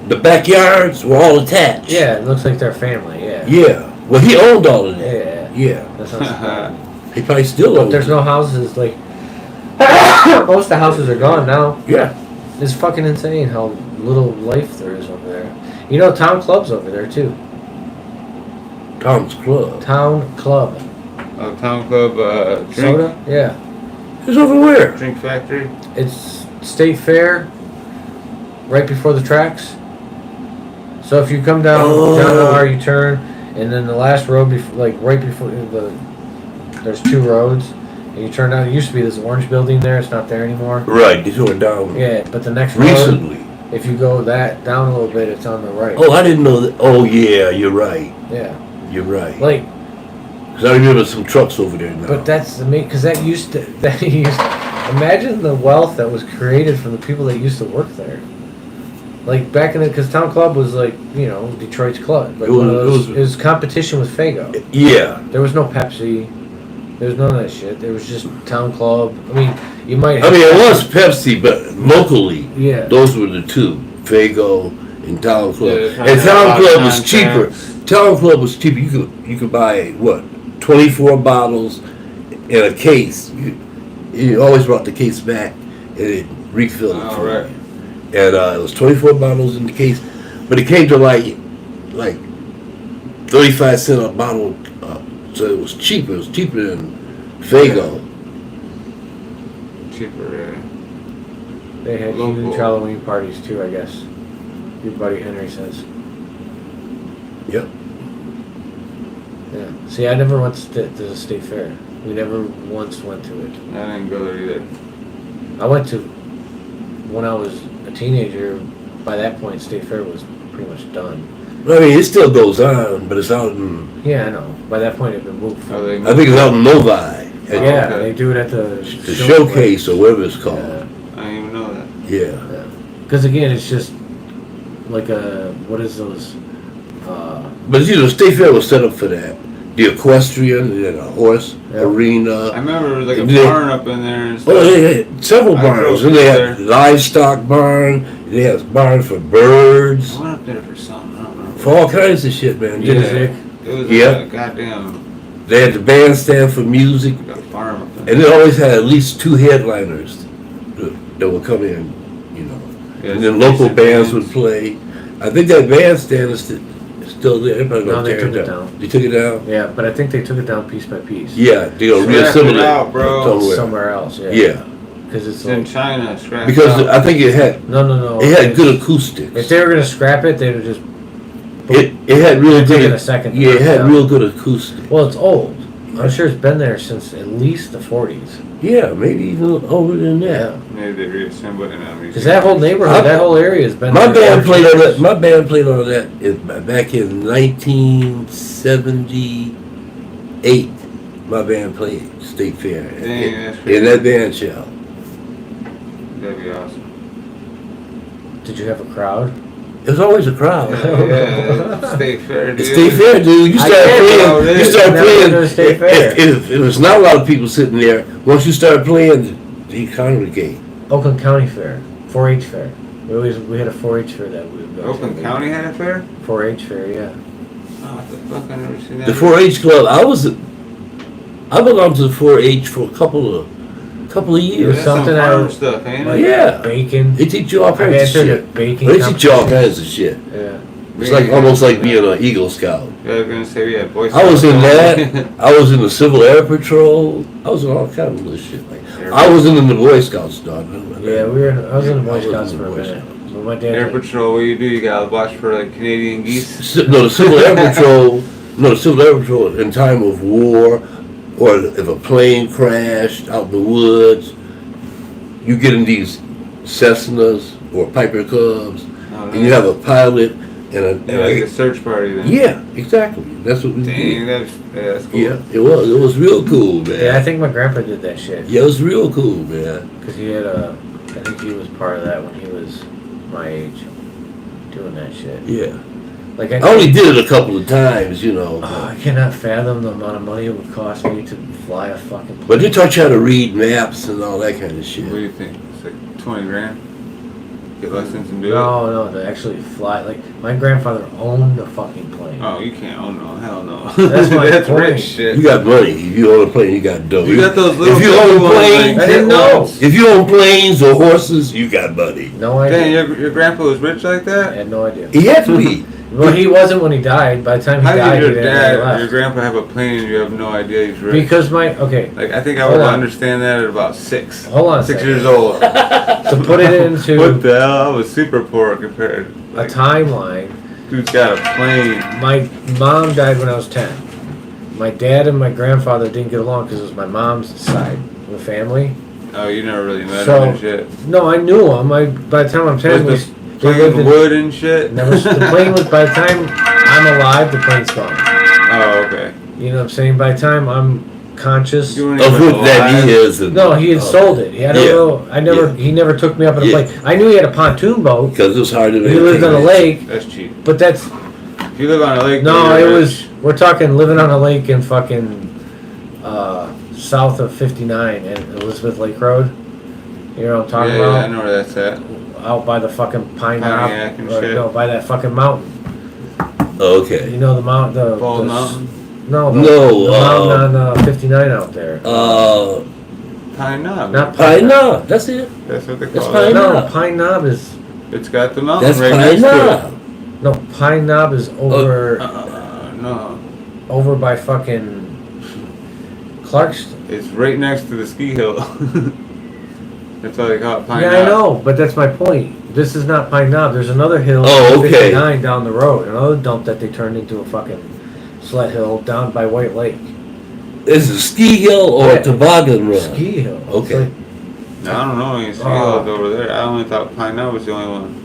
[SPEAKER 1] the backyards were all attached.
[SPEAKER 2] Yeah, it looks like they're family. Yeah.
[SPEAKER 1] Yeah. Well, he owned all of that.
[SPEAKER 2] Yeah.
[SPEAKER 1] Yeah.
[SPEAKER 2] That sounds bad.
[SPEAKER 1] He probably still
[SPEAKER 2] But
[SPEAKER 1] owns
[SPEAKER 2] there's
[SPEAKER 1] it.
[SPEAKER 2] no houses like most of the houses are gone now.
[SPEAKER 1] Yeah.
[SPEAKER 2] It's fucking insane how little life there is over there. You know, Town Club's over there too.
[SPEAKER 1] Tom's Club.
[SPEAKER 2] Town Club.
[SPEAKER 3] Oh, Town Club drink,
[SPEAKER 2] Soda? Yeah.
[SPEAKER 1] It's over where?
[SPEAKER 3] drink factory.
[SPEAKER 2] It's State Fair, right before the tracks. So if you come down the R, you turn, and then the last road, right before there's two roads, and you turn down. It used to be this orange building there. It's not there anymore.
[SPEAKER 1] Right. They tore it down
[SPEAKER 2] Yeah, but the next road,
[SPEAKER 1] recently.
[SPEAKER 2] if you go that down a little bit, it's on the right.
[SPEAKER 1] Oh, I didn't know that. Oh, yeah. You're right.
[SPEAKER 2] Yeah,
[SPEAKER 1] You're right.
[SPEAKER 2] like,
[SPEAKER 1] Because I remember some trucks over there now.
[SPEAKER 2] but that's the main because that used to imagine the wealth that was created from the people that used to work there. Like back in the, because Town Club was like, you know, Detroit's club. Like it was competition with Faygo.
[SPEAKER 1] Yeah.
[SPEAKER 2] There was no Pepsi. There was none of that shit. There was just Town Club. I mean, you might.
[SPEAKER 1] I mean, it was Pepsi, but locally,
[SPEAKER 2] Yeah.
[SPEAKER 1] those were the two: Faygo and Town Club.
[SPEAKER 3] Yeah,
[SPEAKER 1] and Town Club was
[SPEAKER 3] contracts.
[SPEAKER 1] cheaper. Town Club was cheaper. You could buy what, 24 bottles in a case. You always brought the case back and it refilled it.
[SPEAKER 3] Oh,
[SPEAKER 1] for
[SPEAKER 3] right.
[SPEAKER 1] you. And it was 24 bottles in the case, but it came to like 35 cents a bottle. So it was cheaper. It was cheaper than Faygo.
[SPEAKER 3] Cheaper, yeah.
[SPEAKER 2] They had
[SPEAKER 3] Local.
[SPEAKER 2] huge Halloween parties too, I guess. Your buddy Henry says.
[SPEAKER 1] Yep.
[SPEAKER 2] Yeah. See, I never went to the state fair. We never once went to it.
[SPEAKER 3] I didn't go there either.
[SPEAKER 2] I went to when I was a teenager. By that point, state fair was pretty much done.
[SPEAKER 1] I mean, it still goes on, but it's out in.
[SPEAKER 2] Yeah, I know. By that point, it had been moved.
[SPEAKER 3] Oh, they
[SPEAKER 1] I think it's out in Novi.
[SPEAKER 2] Yeah,
[SPEAKER 3] okay.
[SPEAKER 2] they do it at the
[SPEAKER 1] The showcase or whatever it's called.
[SPEAKER 2] Yeah.
[SPEAKER 3] I didn't even know that.
[SPEAKER 1] Yeah.
[SPEAKER 2] Because again, it's just like what is those?
[SPEAKER 1] But you know, State Fair was set up for that. The equestrian, they had a horse
[SPEAKER 3] I
[SPEAKER 1] arena.
[SPEAKER 3] remember there was like a
[SPEAKER 1] They-
[SPEAKER 3] barn up in there and stuff.
[SPEAKER 1] Oh, they had several
[SPEAKER 3] I
[SPEAKER 1] barns.
[SPEAKER 3] drove
[SPEAKER 1] And they
[SPEAKER 3] through
[SPEAKER 1] had livestock barn. They had a barn for birds.
[SPEAKER 3] I went up there for something. I don't remember.
[SPEAKER 1] For all kinds of shit, man.
[SPEAKER 2] Did
[SPEAKER 3] Yeah.
[SPEAKER 2] it?
[SPEAKER 3] It was
[SPEAKER 1] Yeah.
[SPEAKER 3] a goddamn
[SPEAKER 1] They had the bandstand for music.
[SPEAKER 3] like a farm up there.
[SPEAKER 1] And they always had at least two headliners that would come in, you know.
[SPEAKER 3] Yeah,
[SPEAKER 1] And then
[SPEAKER 3] some
[SPEAKER 1] local
[SPEAKER 3] decent
[SPEAKER 1] bands would play. I think that bandstand is still there. They're probably
[SPEAKER 2] No,
[SPEAKER 1] gonna
[SPEAKER 2] they
[SPEAKER 1] tear
[SPEAKER 2] took it down.
[SPEAKER 1] They took it down?
[SPEAKER 2] Yeah, but I think they took it down piece by piece.
[SPEAKER 1] Yeah, they gonna
[SPEAKER 3] Scrap
[SPEAKER 1] reassemble
[SPEAKER 3] it out, bro.
[SPEAKER 2] Somewhere else. Yeah.
[SPEAKER 1] Yeah,
[SPEAKER 2] Because it's
[SPEAKER 3] It's in
[SPEAKER 2] like,
[SPEAKER 3] China, scratch
[SPEAKER 1] because
[SPEAKER 3] out.
[SPEAKER 1] I think it had
[SPEAKER 2] no.
[SPEAKER 1] it had
[SPEAKER 2] If-
[SPEAKER 1] good acoustics.
[SPEAKER 2] If they were gonna scrap it, they'd have just.
[SPEAKER 1] It had real
[SPEAKER 2] It'd taken
[SPEAKER 1] good.
[SPEAKER 2] a second to
[SPEAKER 1] Yeah, it
[SPEAKER 2] knock
[SPEAKER 1] had
[SPEAKER 2] down.
[SPEAKER 1] real good acoustics.
[SPEAKER 2] Well, it's old. I'm sure it's been there since at least the 40s.
[SPEAKER 1] Yeah, maybe even older than that.
[SPEAKER 3] Maybe they reassembled it on me.
[SPEAKER 2] Because that whole neighborhood, that whole area has been.
[SPEAKER 1] My
[SPEAKER 2] there
[SPEAKER 1] band
[SPEAKER 2] for
[SPEAKER 1] played on
[SPEAKER 2] years.
[SPEAKER 1] that. My band played on that back in 1978. My band played State Fair
[SPEAKER 3] Dang, that's
[SPEAKER 1] in that band shell.
[SPEAKER 3] That'd be awesome.
[SPEAKER 2] Did you have a crowd?
[SPEAKER 1] There's always a crowd.
[SPEAKER 3] Yeah, State Fair, dude.
[SPEAKER 1] It's State Fair, dude. You start playing. You start
[SPEAKER 2] Never been to a State Fair.
[SPEAKER 1] playing. If there's not a lot of people sitting there, once you start playing, they congregate.
[SPEAKER 2] Oakland County Fair, 4-H fair. We had a 4-H fair that we would go
[SPEAKER 3] Oakland
[SPEAKER 2] to.
[SPEAKER 3] County had a fair?
[SPEAKER 2] 4-H fair, yeah.
[SPEAKER 3] Oh, what the fuck? I never seen that.
[SPEAKER 1] The 4-H club. I belonged to the 4-H for a couple of years.
[SPEAKER 3] That's
[SPEAKER 2] something
[SPEAKER 3] some
[SPEAKER 2] I
[SPEAKER 3] farm
[SPEAKER 2] was-
[SPEAKER 3] stuff, ain't
[SPEAKER 2] Like
[SPEAKER 3] it?
[SPEAKER 1] Yeah.
[SPEAKER 2] Bacon.
[SPEAKER 1] They teach you all
[SPEAKER 2] I
[SPEAKER 1] kinds of
[SPEAKER 2] entered a
[SPEAKER 1] shit.
[SPEAKER 2] baking
[SPEAKER 1] They teach you all
[SPEAKER 2] competition.
[SPEAKER 1] kinds of shit.
[SPEAKER 2] Yeah.
[SPEAKER 1] It's like almost like being an Eagle Scout.
[SPEAKER 3] Yeah, I was gonna say we had Boy
[SPEAKER 1] I was
[SPEAKER 3] Scouts.
[SPEAKER 1] in that. I was in the Civil Air Patrol. I was in all kinds of this shit. Like, I was in the Boy Scouts, dog.
[SPEAKER 2] Yeah, I was in the Boy
[SPEAKER 1] I was in
[SPEAKER 2] Scouts
[SPEAKER 1] the
[SPEAKER 2] for a
[SPEAKER 1] Boy
[SPEAKER 2] minute.
[SPEAKER 1] Scouts.
[SPEAKER 2] But my dad
[SPEAKER 3] Air Patrol, what do? You gotta watch for like Canadian geese.
[SPEAKER 1] No, the Civil Air Patrol. No, the Civil Air Patrol in time of war, or if a plane crashed out in the woods, you get in these Cessnas or Piper Cubs, and you have a pilot and
[SPEAKER 3] Like a search party then.
[SPEAKER 1] yeah, exactly. That's what we
[SPEAKER 3] Dang,
[SPEAKER 1] did.
[SPEAKER 3] that's cool.
[SPEAKER 1] Yeah, it was. It was real cool, man.
[SPEAKER 2] Yeah, I think my grandpa did that shit.
[SPEAKER 1] Yeah, it was real cool, man.
[SPEAKER 2] Because he had I think he was part of that when he was my age, doing that shit.
[SPEAKER 1] Yeah.
[SPEAKER 2] Like
[SPEAKER 1] I only did it a couple of times, you know.
[SPEAKER 2] Oh, I cannot fathom the amount of money it would cost me to fly a fucking plane.
[SPEAKER 1] But they taught you how to read maps and all that kind of
[SPEAKER 3] What do
[SPEAKER 1] shit.
[SPEAKER 3] you think? It's like 20 grand? Get lessons and do
[SPEAKER 2] No, to actually fly. Like, my grandfather owned a fucking plane.
[SPEAKER 3] it? Oh, you can't own no. Hell no.
[SPEAKER 2] That's my
[SPEAKER 3] That's
[SPEAKER 2] point.
[SPEAKER 3] rich shit.
[SPEAKER 1] You got money. If you own a plane, you got dough.
[SPEAKER 3] You got those little
[SPEAKER 1] If you own
[SPEAKER 3] ones,
[SPEAKER 1] planes,
[SPEAKER 3] like,
[SPEAKER 2] I didn't know.
[SPEAKER 1] if you own planes or horses, you got money.
[SPEAKER 2] No idea.
[SPEAKER 3] Dang, your grandpa was rich like
[SPEAKER 2] I
[SPEAKER 3] that?
[SPEAKER 2] had no idea.
[SPEAKER 1] He had to be.
[SPEAKER 2] Well, he wasn't when he died. By the time he
[SPEAKER 3] How
[SPEAKER 2] died,
[SPEAKER 3] did
[SPEAKER 2] he
[SPEAKER 3] your
[SPEAKER 2] didn't
[SPEAKER 3] dad
[SPEAKER 2] have
[SPEAKER 3] or
[SPEAKER 2] any
[SPEAKER 3] your
[SPEAKER 2] left.
[SPEAKER 3] grandpa have a plane and you have no idea he's rich?
[SPEAKER 2] Because okay,
[SPEAKER 3] Like, I think I
[SPEAKER 2] Hold
[SPEAKER 3] would
[SPEAKER 2] on.
[SPEAKER 3] understand that at about 6.
[SPEAKER 2] hold on a
[SPEAKER 3] 6
[SPEAKER 2] second.
[SPEAKER 3] years old.
[SPEAKER 2] To put it into
[SPEAKER 3] What the hell? I was super poor compared.
[SPEAKER 2] a
[SPEAKER 3] Like,
[SPEAKER 2] timeline,
[SPEAKER 3] dude's got a plane.
[SPEAKER 2] my mom died when I was 10. My dad and my grandfather didn't get along because it was my mom's side of the family.
[SPEAKER 3] Oh, you never really met
[SPEAKER 2] So-
[SPEAKER 3] him and shit.
[SPEAKER 2] No, I knew him. By the time I'm 10,
[SPEAKER 3] Was
[SPEAKER 2] they
[SPEAKER 3] the
[SPEAKER 2] lived
[SPEAKER 3] plane
[SPEAKER 2] in,
[SPEAKER 3] wood and shit?
[SPEAKER 2] the plane was, by the time I'm alive, the plane's gone.
[SPEAKER 3] Oh, okay.
[SPEAKER 2] You know what I'm saying? By the time I'm conscious,
[SPEAKER 3] You weren't
[SPEAKER 1] Of
[SPEAKER 3] even
[SPEAKER 1] what that
[SPEAKER 3] alive.
[SPEAKER 1] he is. And,
[SPEAKER 2] no, he had sold it. I don't
[SPEAKER 1] Yeah.
[SPEAKER 2] know. He never took me up on a
[SPEAKER 1] Yeah.
[SPEAKER 2] plane. I knew he had a pontoon boat.
[SPEAKER 1] Because it was hard to
[SPEAKER 2] He lived on a lake,
[SPEAKER 3] That's cheap.
[SPEAKER 2] but that's
[SPEAKER 3] If you live on a lake,
[SPEAKER 2] no.
[SPEAKER 3] then
[SPEAKER 2] It
[SPEAKER 3] you're
[SPEAKER 2] was
[SPEAKER 3] rich.
[SPEAKER 2] we're talking living on a lake in fucking south of 59 and Elizabeth Lake Road. You know what I'm talking
[SPEAKER 3] Yeah,
[SPEAKER 2] about?
[SPEAKER 3] I know where that's at.
[SPEAKER 2] Out by the fucking pine knob,
[SPEAKER 3] Pontiac and
[SPEAKER 2] or
[SPEAKER 3] shit.
[SPEAKER 2] no, by that fucking mountain.
[SPEAKER 1] Okay.
[SPEAKER 2] You know the mountain,
[SPEAKER 3] Bald Mountain.
[SPEAKER 2] No,
[SPEAKER 1] No,
[SPEAKER 2] the mountain on 59 out there.
[SPEAKER 3] Pine Knob.
[SPEAKER 2] Not
[SPEAKER 1] Pine Knob. That's it.
[SPEAKER 3] That's what they
[SPEAKER 1] That's
[SPEAKER 3] call
[SPEAKER 1] Pine
[SPEAKER 3] it.
[SPEAKER 2] No,
[SPEAKER 1] Knob.
[SPEAKER 2] Pine Knob is
[SPEAKER 3] It's got the mountain
[SPEAKER 1] That's
[SPEAKER 3] right
[SPEAKER 1] Pine
[SPEAKER 3] next to
[SPEAKER 1] Knob.
[SPEAKER 2] no Pine Knob is over
[SPEAKER 3] No,
[SPEAKER 2] over by fucking Clarkston.
[SPEAKER 3] it's right next to the ski hill. That's why they call it Pine
[SPEAKER 2] Yeah,
[SPEAKER 3] Knob.
[SPEAKER 2] I know, but that's my point. This is not Pine Knob. There's another hill,
[SPEAKER 1] Oh, okay.
[SPEAKER 2] 59 down the road. Another dump that they turned into a fucking sled hill down by White Lake.
[SPEAKER 1] Is it ski hill or
[SPEAKER 2] Yeah.
[SPEAKER 1] a toboggan run?
[SPEAKER 2] Ski hill. It's
[SPEAKER 1] Okay.
[SPEAKER 2] like-
[SPEAKER 3] No, I don't know any ski
[SPEAKER 2] Oh.
[SPEAKER 3] hills over there. I only thought Pine Knob was the only one.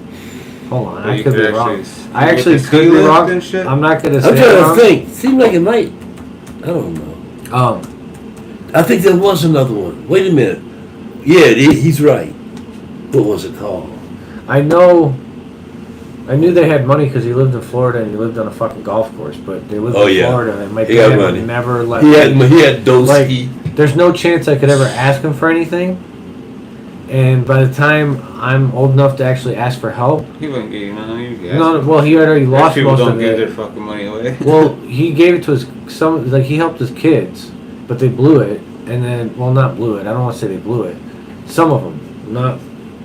[SPEAKER 2] hold on,
[SPEAKER 3] Where
[SPEAKER 2] I
[SPEAKER 3] you
[SPEAKER 2] could be
[SPEAKER 3] could
[SPEAKER 2] wrong.
[SPEAKER 3] actually
[SPEAKER 2] I
[SPEAKER 3] with
[SPEAKER 2] actually
[SPEAKER 3] the ski
[SPEAKER 2] could be
[SPEAKER 3] lift
[SPEAKER 2] wrong.
[SPEAKER 3] and shit?
[SPEAKER 2] I'm not gonna
[SPEAKER 1] I'm
[SPEAKER 2] say
[SPEAKER 1] trying
[SPEAKER 2] wrong.
[SPEAKER 1] to think. Seemed like it might. I don't know. I think there was another one. Wait a minute. Yeah, he's right. What was it called?
[SPEAKER 2] I knew they had money because he lived in Florida and he lived on a fucking golf course, but they lived
[SPEAKER 1] Oh,
[SPEAKER 2] in
[SPEAKER 1] yeah.
[SPEAKER 2] Florida and my
[SPEAKER 1] He got
[SPEAKER 2] dad
[SPEAKER 1] money.
[SPEAKER 2] would never let
[SPEAKER 1] He
[SPEAKER 2] me.
[SPEAKER 1] had those
[SPEAKER 2] Like,
[SPEAKER 1] ski.
[SPEAKER 2] There's no chance I could ever ask him for anything. And by the time I'm old enough to actually ask for help,
[SPEAKER 3] He wouldn't give you none. You guys.
[SPEAKER 2] no, well, he already lost
[SPEAKER 3] People
[SPEAKER 2] most
[SPEAKER 3] don't
[SPEAKER 2] of
[SPEAKER 3] give their
[SPEAKER 2] it.
[SPEAKER 3] fucking money away.
[SPEAKER 2] Well, he gave it to he helped his kids, but they blew it, and then, well, not blew it. I don't want to say they blew it. Some of them, not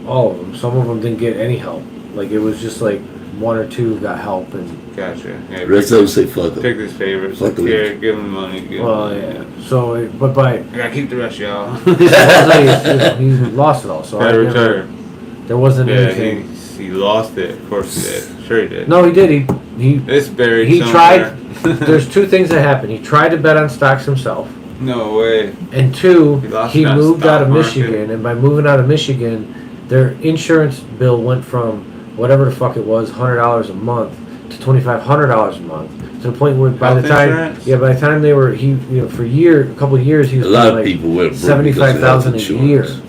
[SPEAKER 2] all of them. Some of them didn't get any help. Like it was just like one or two got help, and
[SPEAKER 3] Gotcha. Yeah,
[SPEAKER 1] Rest of them say fuck him.
[SPEAKER 3] pick his favorites.
[SPEAKER 1] Fuck
[SPEAKER 3] Like,
[SPEAKER 1] him.
[SPEAKER 3] here, give him money. Give him
[SPEAKER 2] well,
[SPEAKER 3] money.
[SPEAKER 2] yeah. So, but by
[SPEAKER 3] I gotta keep the rest, y'all.
[SPEAKER 2] he lost it all. So I
[SPEAKER 3] Gotta
[SPEAKER 2] never,
[SPEAKER 3] retire.
[SPEAKER 2] there wasn't
[SPEAKER 3] Yeah,
[SPEAKER 2] anything.
[SPEAKER 3] he lost it. Of course he did. Sure he did.
[SPEAKER 2] No, he did. He
[SPEAKER 3] It's buried
[SPEAKER 2] he
[SPEAKER 3] somewhere.
[SPEAKER 2] tried. There's two things that happened. He tried to bet on stocks himself,
[SPEAKER 3] No way.
[SPEAKER 2] and two,
[SPEAKER 3] He lost
[SPEAKER 2] he
[SPEAKER 3] that
[SPEAKER 2] moved
[SPEAKER 3] stock
[SPEAKER 2] out of
[SPEAKER 3] market.
[SPEAKER 2] Michigan. And by moving out of Michigan, their insurance bill went from whatever the fuck it was, $100 a month, to $2,500 a month. To the point where by the
[SPEAKER 3] Health
[SPEAKER 2] time,
[SPEAKER 3] insurance?
[SPEAKER 2] yeah, by the time they were, for a couple of years, he was
[SPEAKER 1] A lot
[SPEAKER 2] paying
[SPEAKER 1] of
[SPEAKER 2] like
[SPEAKER 1] people went broke because of health
[SPEAKER 2] $75,000 a year,
[SPEAKER 1] insurance.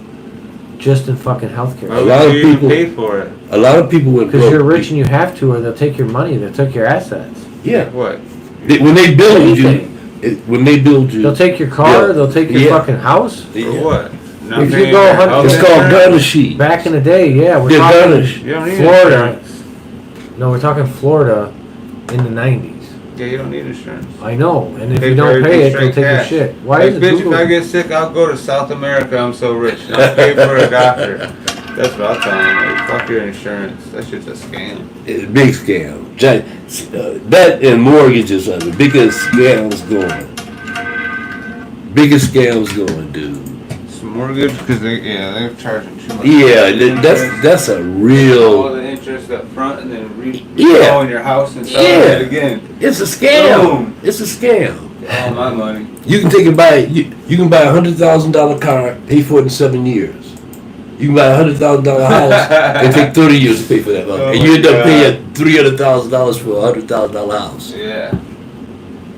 [SPEAKER 2] just in fucking healthcare.
[SPEAKER 3] Why
[SPEAKER 1] A lot
[SPEAKER 3] would
[SPEAKER 1] of
[SPEAKER 3] you even
[SPEAKER 1] people-
[SPEAKER 3] pay for it?
[SPEAKER 1] A lot of people went
[SPEAKER 2] Because
[SPEAKER 1] broke.
[SPEAKER 2] you're rich and you have to, or they'll take your money. They'll take your assets.
[SPEAKER 1] Yeah.
[SPEAKER 3] What?
[SPEAKER 1] When they build
[SPEAKER 2] Anything.
[SPEAKER 1] you, when they build you,
[SPEAKER 2] They'll take your car.
[SPEAKER 1] Yeah.
[SPEAKER 2] They'll take your
[SPEAKER 1] Yeah.
[SPEAKER 2] fucking house.
[SPEAKER 3] For
[SPEAKER 1] yeah.
[SPEAKER 3] what? Not
[SPEAKER 2] If you
[SPEAKER 3] paying
[SPEAKER 2] go
[SPEAKER 3] your
[SPEAKER 2] 100
[SPEAKER 3] health
[SPEAKER 1] It's called
[SPEAKER 3] insurance?
[SPEAKER 1] gutter sheet.
[SPEAKER 2] Back in the day, yeah, we're
[SPEAKER 1] They're
[SPEAKER 2] talking
[SPEAKER 1] garnish.
[SPEAKER 3] You don't need
[SPEAKER 2] Florida.
[SPEAKER 3] insurance.
[SPEAKER 2] No, we're talking Florida in the 90s.
[SPEAKER 3] Yeah, you don't need insurance.
[SPEAKER 2] I know, and if
[SPEAKER 3] Pay
[SPEAKER 2] you
[SPEAKER 3] for
[SPEAKER 2] don't pay
[SPEAKER 3] everything
[SPEAKER 2] it, they'll
[SPEAKER 3] straight
[SPEAKER 2] take your
[SPEAKER 3] cash.
[SPEAKER 2] shit. Why
[SPEAKER 3] Like,
[SPEAKER 2] is it
[SPEAKER 3] bitch,
[SPEAKER 2] Google?
[SPEAKER 3] if I get sick, I'll go to South America. I'm so rich. I'll pay for a doctor. That's what I'll tell them. Like, fuck your insurance. That shit's a scam.
[SPEAKER 1] It's a big scam. That and mortgages are the biggest scams going. Biggest scams going, dude.
[SPEAKER 3] It's mortgage because they're charging too much.
[SPEAKER 1] Yeah, that's a
[SPEAKER 3] All
[SPEAKER 1] real.
[SPEAKER 3] the interest up front and then
[SPEAKER 1] Yeah.
[SPEAKER 3] in your house and sell
[SPEAKER 1] Yeah.
[SPEAKER 3] it again.
[SPEAKER 1] It's a scam.
[SPEAKER 3] Boom.
[SPEAKER 1] It's a scam.
[SPEAKER 3] All my money.
[SPEAKER 1] You can take and buy you can buy $100,000 car, pay for it in 7 years. You can buy $100,000 house and take 30 years to pay for that,
[SPEAKER 3] Oh
[SPEAKER 1] and
[SPEAKER 3] my
[SPEAKER 1] you end up
[SPEAKER 3] God.
[SPEAKER 1] paying $300,000 for a $100,000 house.
[SPEAKER 3] Yeah.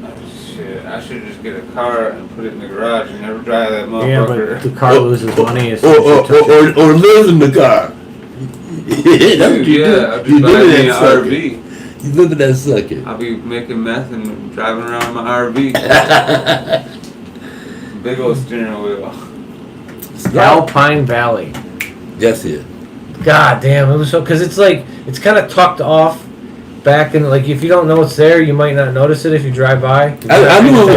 [SPEAKER 3] Oh, shit. I should just get a car and put it in the garage and never drive that
[SPEAKER 2] Yeah,
[SPEAKER 3] motherfucker.
[SPEAKER 2] but the car loses money as
[SPEAKER 1] Or,
[SPEAKER 2] soon as you touch it.
[SPEAKER 1] or live in the car. That's what you
[SPEAKER 3] Dude,
[SPEAKER 1] do.
[SPEAKER 3] yeah, I'll
[SPEAKER 1] You
[SPEAKER 3] just buy
[SPEAKER 1] live in
[SPEAKER 3] me
[SPEAKER 1] that
[SPEAKER 3] an
[SPEAKER 1] sucker.
[SPEAKER 3] RV.
[SPEAKER 1] You live in that sucker.
[SPEAKER 3] I'll be making meth and driving around in my RV. Big old steering wheel.
[SPEAKER 2] Alpine Valley.
[SPEAKER 1] That's it.
[SPEAKER 2] God damn, it was so because it's like it's kind of tucked off back in like if you don't know it's there, you might not notice it if you drive by.
[SPEAKER 1] I knew.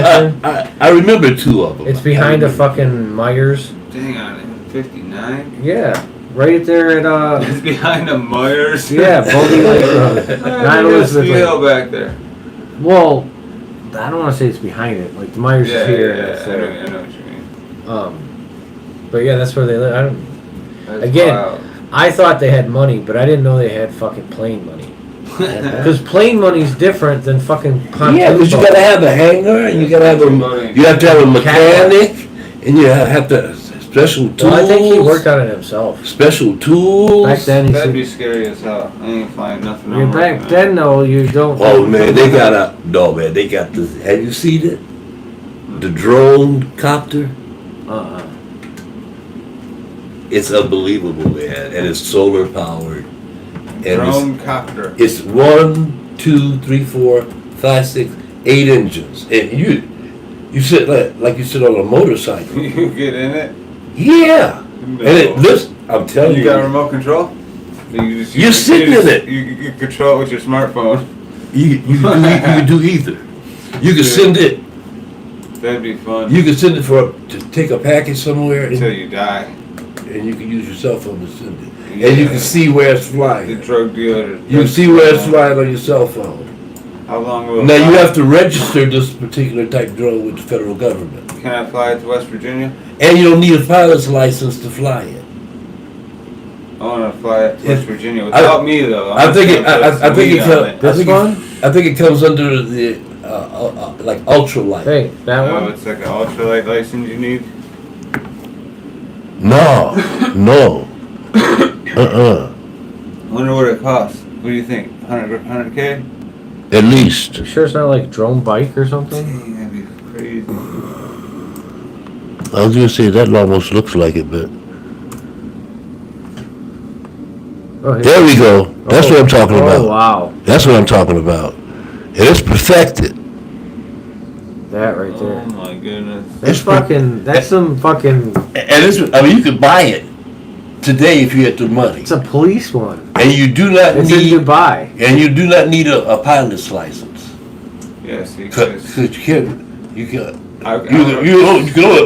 [SPEAKER 1] I remember 2 of them.
[SPEAKER 2] It's behind a fucking Myers.
[SPEAKER 3] Dang on it. 59?
[SPEAKER 2] Yeah, right there at
[SPEAKER 3] It's behind the Myers.
[SPEAKER 2] yeah, Bogey Lake Road.
[SPEAKER 3] Not
[SPEAKER 2] Not Elizabeth Lake.
[SPEAKER 3] hill back there.
[SPEAKER 2] Well, I don't want to say it's behind it. Like the Myers
[SPEAKER 3] Yeah,
[SPEAKER 2] is here.
[SPEAKER 3] yeah,
[SPEAKER 2] and it's
[SPEAKER 3] I know,
[SPEAKER 2] there.
[SPEAKER 3] I know what you mean.
[SPEAKER 2] But yeah, that's where they live. I don't.
[SPEAKER 3] That's
[SPEAKER 2] Again,
[SPEAKER 3] wild.
[SPEAKER 2] I thought they had money, but I didn't know they had fucking plane money. Because plane money's different than fucking pontoon
[SPEAKER 1] Yeah, because you
[SPEAKER 2] boat.
[SPEAKER 1] gotta have a hangar, and you have to have a mechanic, and you have to special tools.
[SPEAKER 2] Well, I think he worked on it himself.
[SPEAKER 1] Special tools.
[SPEAKER 2] Back then, he
[SPEAKER 3] That'd
[SPEAKER 2] said,
[SPEAKER 3] be scary as hell. I ain't flying nothing.
[SPEAKER 2] yeah,
[SPEAKER 3] I'm
[SPEAKER 2] back
[SPEAKER 3] working
[SPEAKER 2] then, though, you don't.
[SPEAKER 1] Oh man, they got they got this. Have you seen it? The drone copter.
[SPEAKER 2] Uh-uh.
[SPEAKER 1] It's unbelievable, man, and it's solar powered.
[SPEAKER 3] on.
[SPEAKER 1] And
[SPEAKER 3] Drone copter.
[SPEAKER 1] it's 1, 2, 3, 4, 5, 6, 8 engines, and you sit like you sit on a motorcycle.
[SPEAKER 3] You get in it?
[SPEAKER 1] Yeah,
[SPEAKER 3] No.
[SPEAKER 1] and it lifts. I'm telling
[SPEAKER 3] You
[SPEAKER 1] you.
[SPEAKER 3] got a remote control?
[SPEAKER 1] You're sitting in it.
[SPEAKER 3] You control it with your smartphone.
[SPEAKER 1] You can do either. You can send it.
[SPEAKER 3] That'd be fun.
[SPEAKER 1] You can send it to take a package somewhere,
[SPEAKER 3] Until you die.
[SPEAKER 1] and you can use your cell phone to send it, and you can see where it's
[SPEAKER 3] The
[SPEAKER 1] flying.
[SPEAKER 3] drug dealer.
[SPEAKER 1] You can see where it's flying on your cell phone.
[SPEAKER 3] How long will it
[SPEAKER 1] Now you
[SPEAKER 3] fly?
[SPEAKER 1] have to register this particular type drone with the federal government,
[SPEAKER 3] Can I fly it to West Virginia?
[SPEAKER 1] and you don't need a pilot's license to fly it.
[SPEAKER 3] I want to fly it to West Virginia
[SPEAKER 1] I-
[SPEAKER 3] without me though.
[SPEAKER 1] I think it. I think it.
[SPEAKER 2] This one?
[SPEAKER 1] I think it comes under the like ultralight.
[SPEAKER 2] Hey, that
[SPEAKER 3] Oh,
[SPEAKER 2] one?
[SPEAKER 3] it's like an ultralight license you need.
[SPEAKER 1] No, no.
[SPEAKER 3] Wonder what it costs. What do you think? 100K?
[SPEAKER 1] At least.
[SPEAKER 2] You sure it's not like drone bike or something?
[SPEAKER 3] Dang, that'd be crazy.
[SPEAKER 1] I was gonna say that almost looks like it, but
[SPEAKER 2] Oh, here.
[SPEAKER 1] there we go. That's what I'm talking
[SPEAKER 2] Oh,
[SPEAKER 1] about.
[SPEAKER 2] wow.
[SPEAKER 1] That's what I'm talking about. And it's perfected.
[SPEAKER 2] That right
[SPEAKER 3] Oh
[SPEAKER 2] there.
[SPEAKER 3] my goodness.
[SPEAKER 2] That's fucking, that's some fucking,
[SPEAKER 1] And it's, I mean, you could buy it today if you had the money.
[SPEAKER 2] it's a police one.
[SPEAKER 1] And you do not
[SPEAKER 2] It's in
[SPEAKER 1] need,
[SPEAKER 2] Dubai.
[SPEAKER 1] and you do not need a pilot's license.
[SPEAKER 3] Yes, yeah,
[SPEAKER 1] Cause you can, you can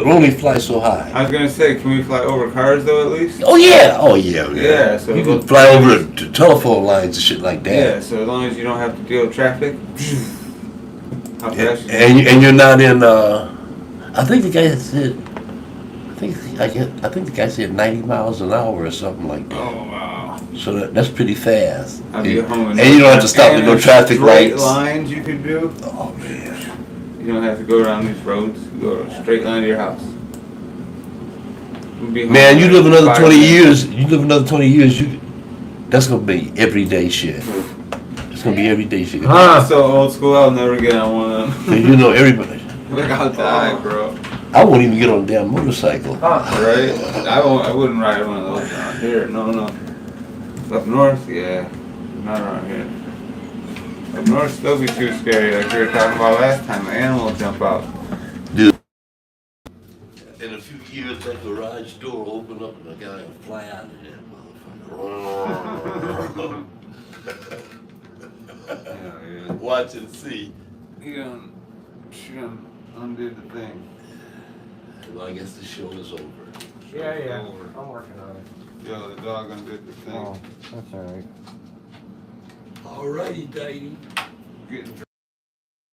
[SPEAKER 1] only fly so high.
[SPEAKER 3] I was gonna say, can we fly over cars though at least?
[SPEAKER 1] Oh yeah, oh yeah,
[SPEAKER 3] Yeah, so
[SPEAKER 1] you
[SPEAKER 3] look-
[SPEAKER 1] can fly over to telephone lines and shit like
[SPEAKER 3] Yeah,
[SPEAKER 1] that.
[SPEAKER 3] so as long as you don't have to deal with traffic. How fast?
[SPEAKER 1] And you're not in. I think the guy said. I think the guy said 90 miles an hour or something like that.
[SPEAKER 3] Oh wow.
[SPEAKER 1] So that's pretty fast.
[SPEAKER 3] I'll be home.
[SPEAKER 1] And you don't have to stop at no traffic
[SPEAKER 3] straight
[SPEAKER 1] lights.
[SPEAKER 3] lines you could do.
[SPEAKER 1] Oh man.
[SPEAKER 3] You don't have to go around these roads. You go a straight line to your house. You'll be home
[SPEAKER 1] Man, you
[SPEAKER 3] in
[SPEAKER 1] live another
[SPEAKER 3] 5
[SPEAKER 1] 20
[SPEAKER 3] minutes.
[SPEAKER 1] years. You live another 20 years. That's gonna be everyday shit. It's gonna be everyday shit.
[SPEAKER 2] Huh.
[SPEAKER 3] I'm so old school. I'll never get on one of them.
[SPEAKER 1] You know everybody.
[SPEAKER 3] Like I'll die, bro.
[SPEAKER 1] I won't even get on a damn motorcycle.
[SPEAKER 3] Right? I wouldn't ride one of those around here. No. Up north, yeah. Not around here. Up north still be too scary, like we were talking about last time. An animal will jump out.
[SPEAKER 1] Dude. In a few years, that garage door open up and I gotta fly out of there, motherfucker.
[SPEAKER 3] Yeah.
[SPEAKER 1] Watch and see.
[SPEAKER 3] She done undid the thing.
[SPEAKER 1] Well, I guess the show is over.
[SPEAKER 2] Yeah. I'm working on it.
[SPEAKER 3] Yo, the dog undid the thing.
[SPEAKER 2] Oh, that's alright.
[SPEAKER 1] Alrighty, Daddy.
[SPEAKER 3] Getting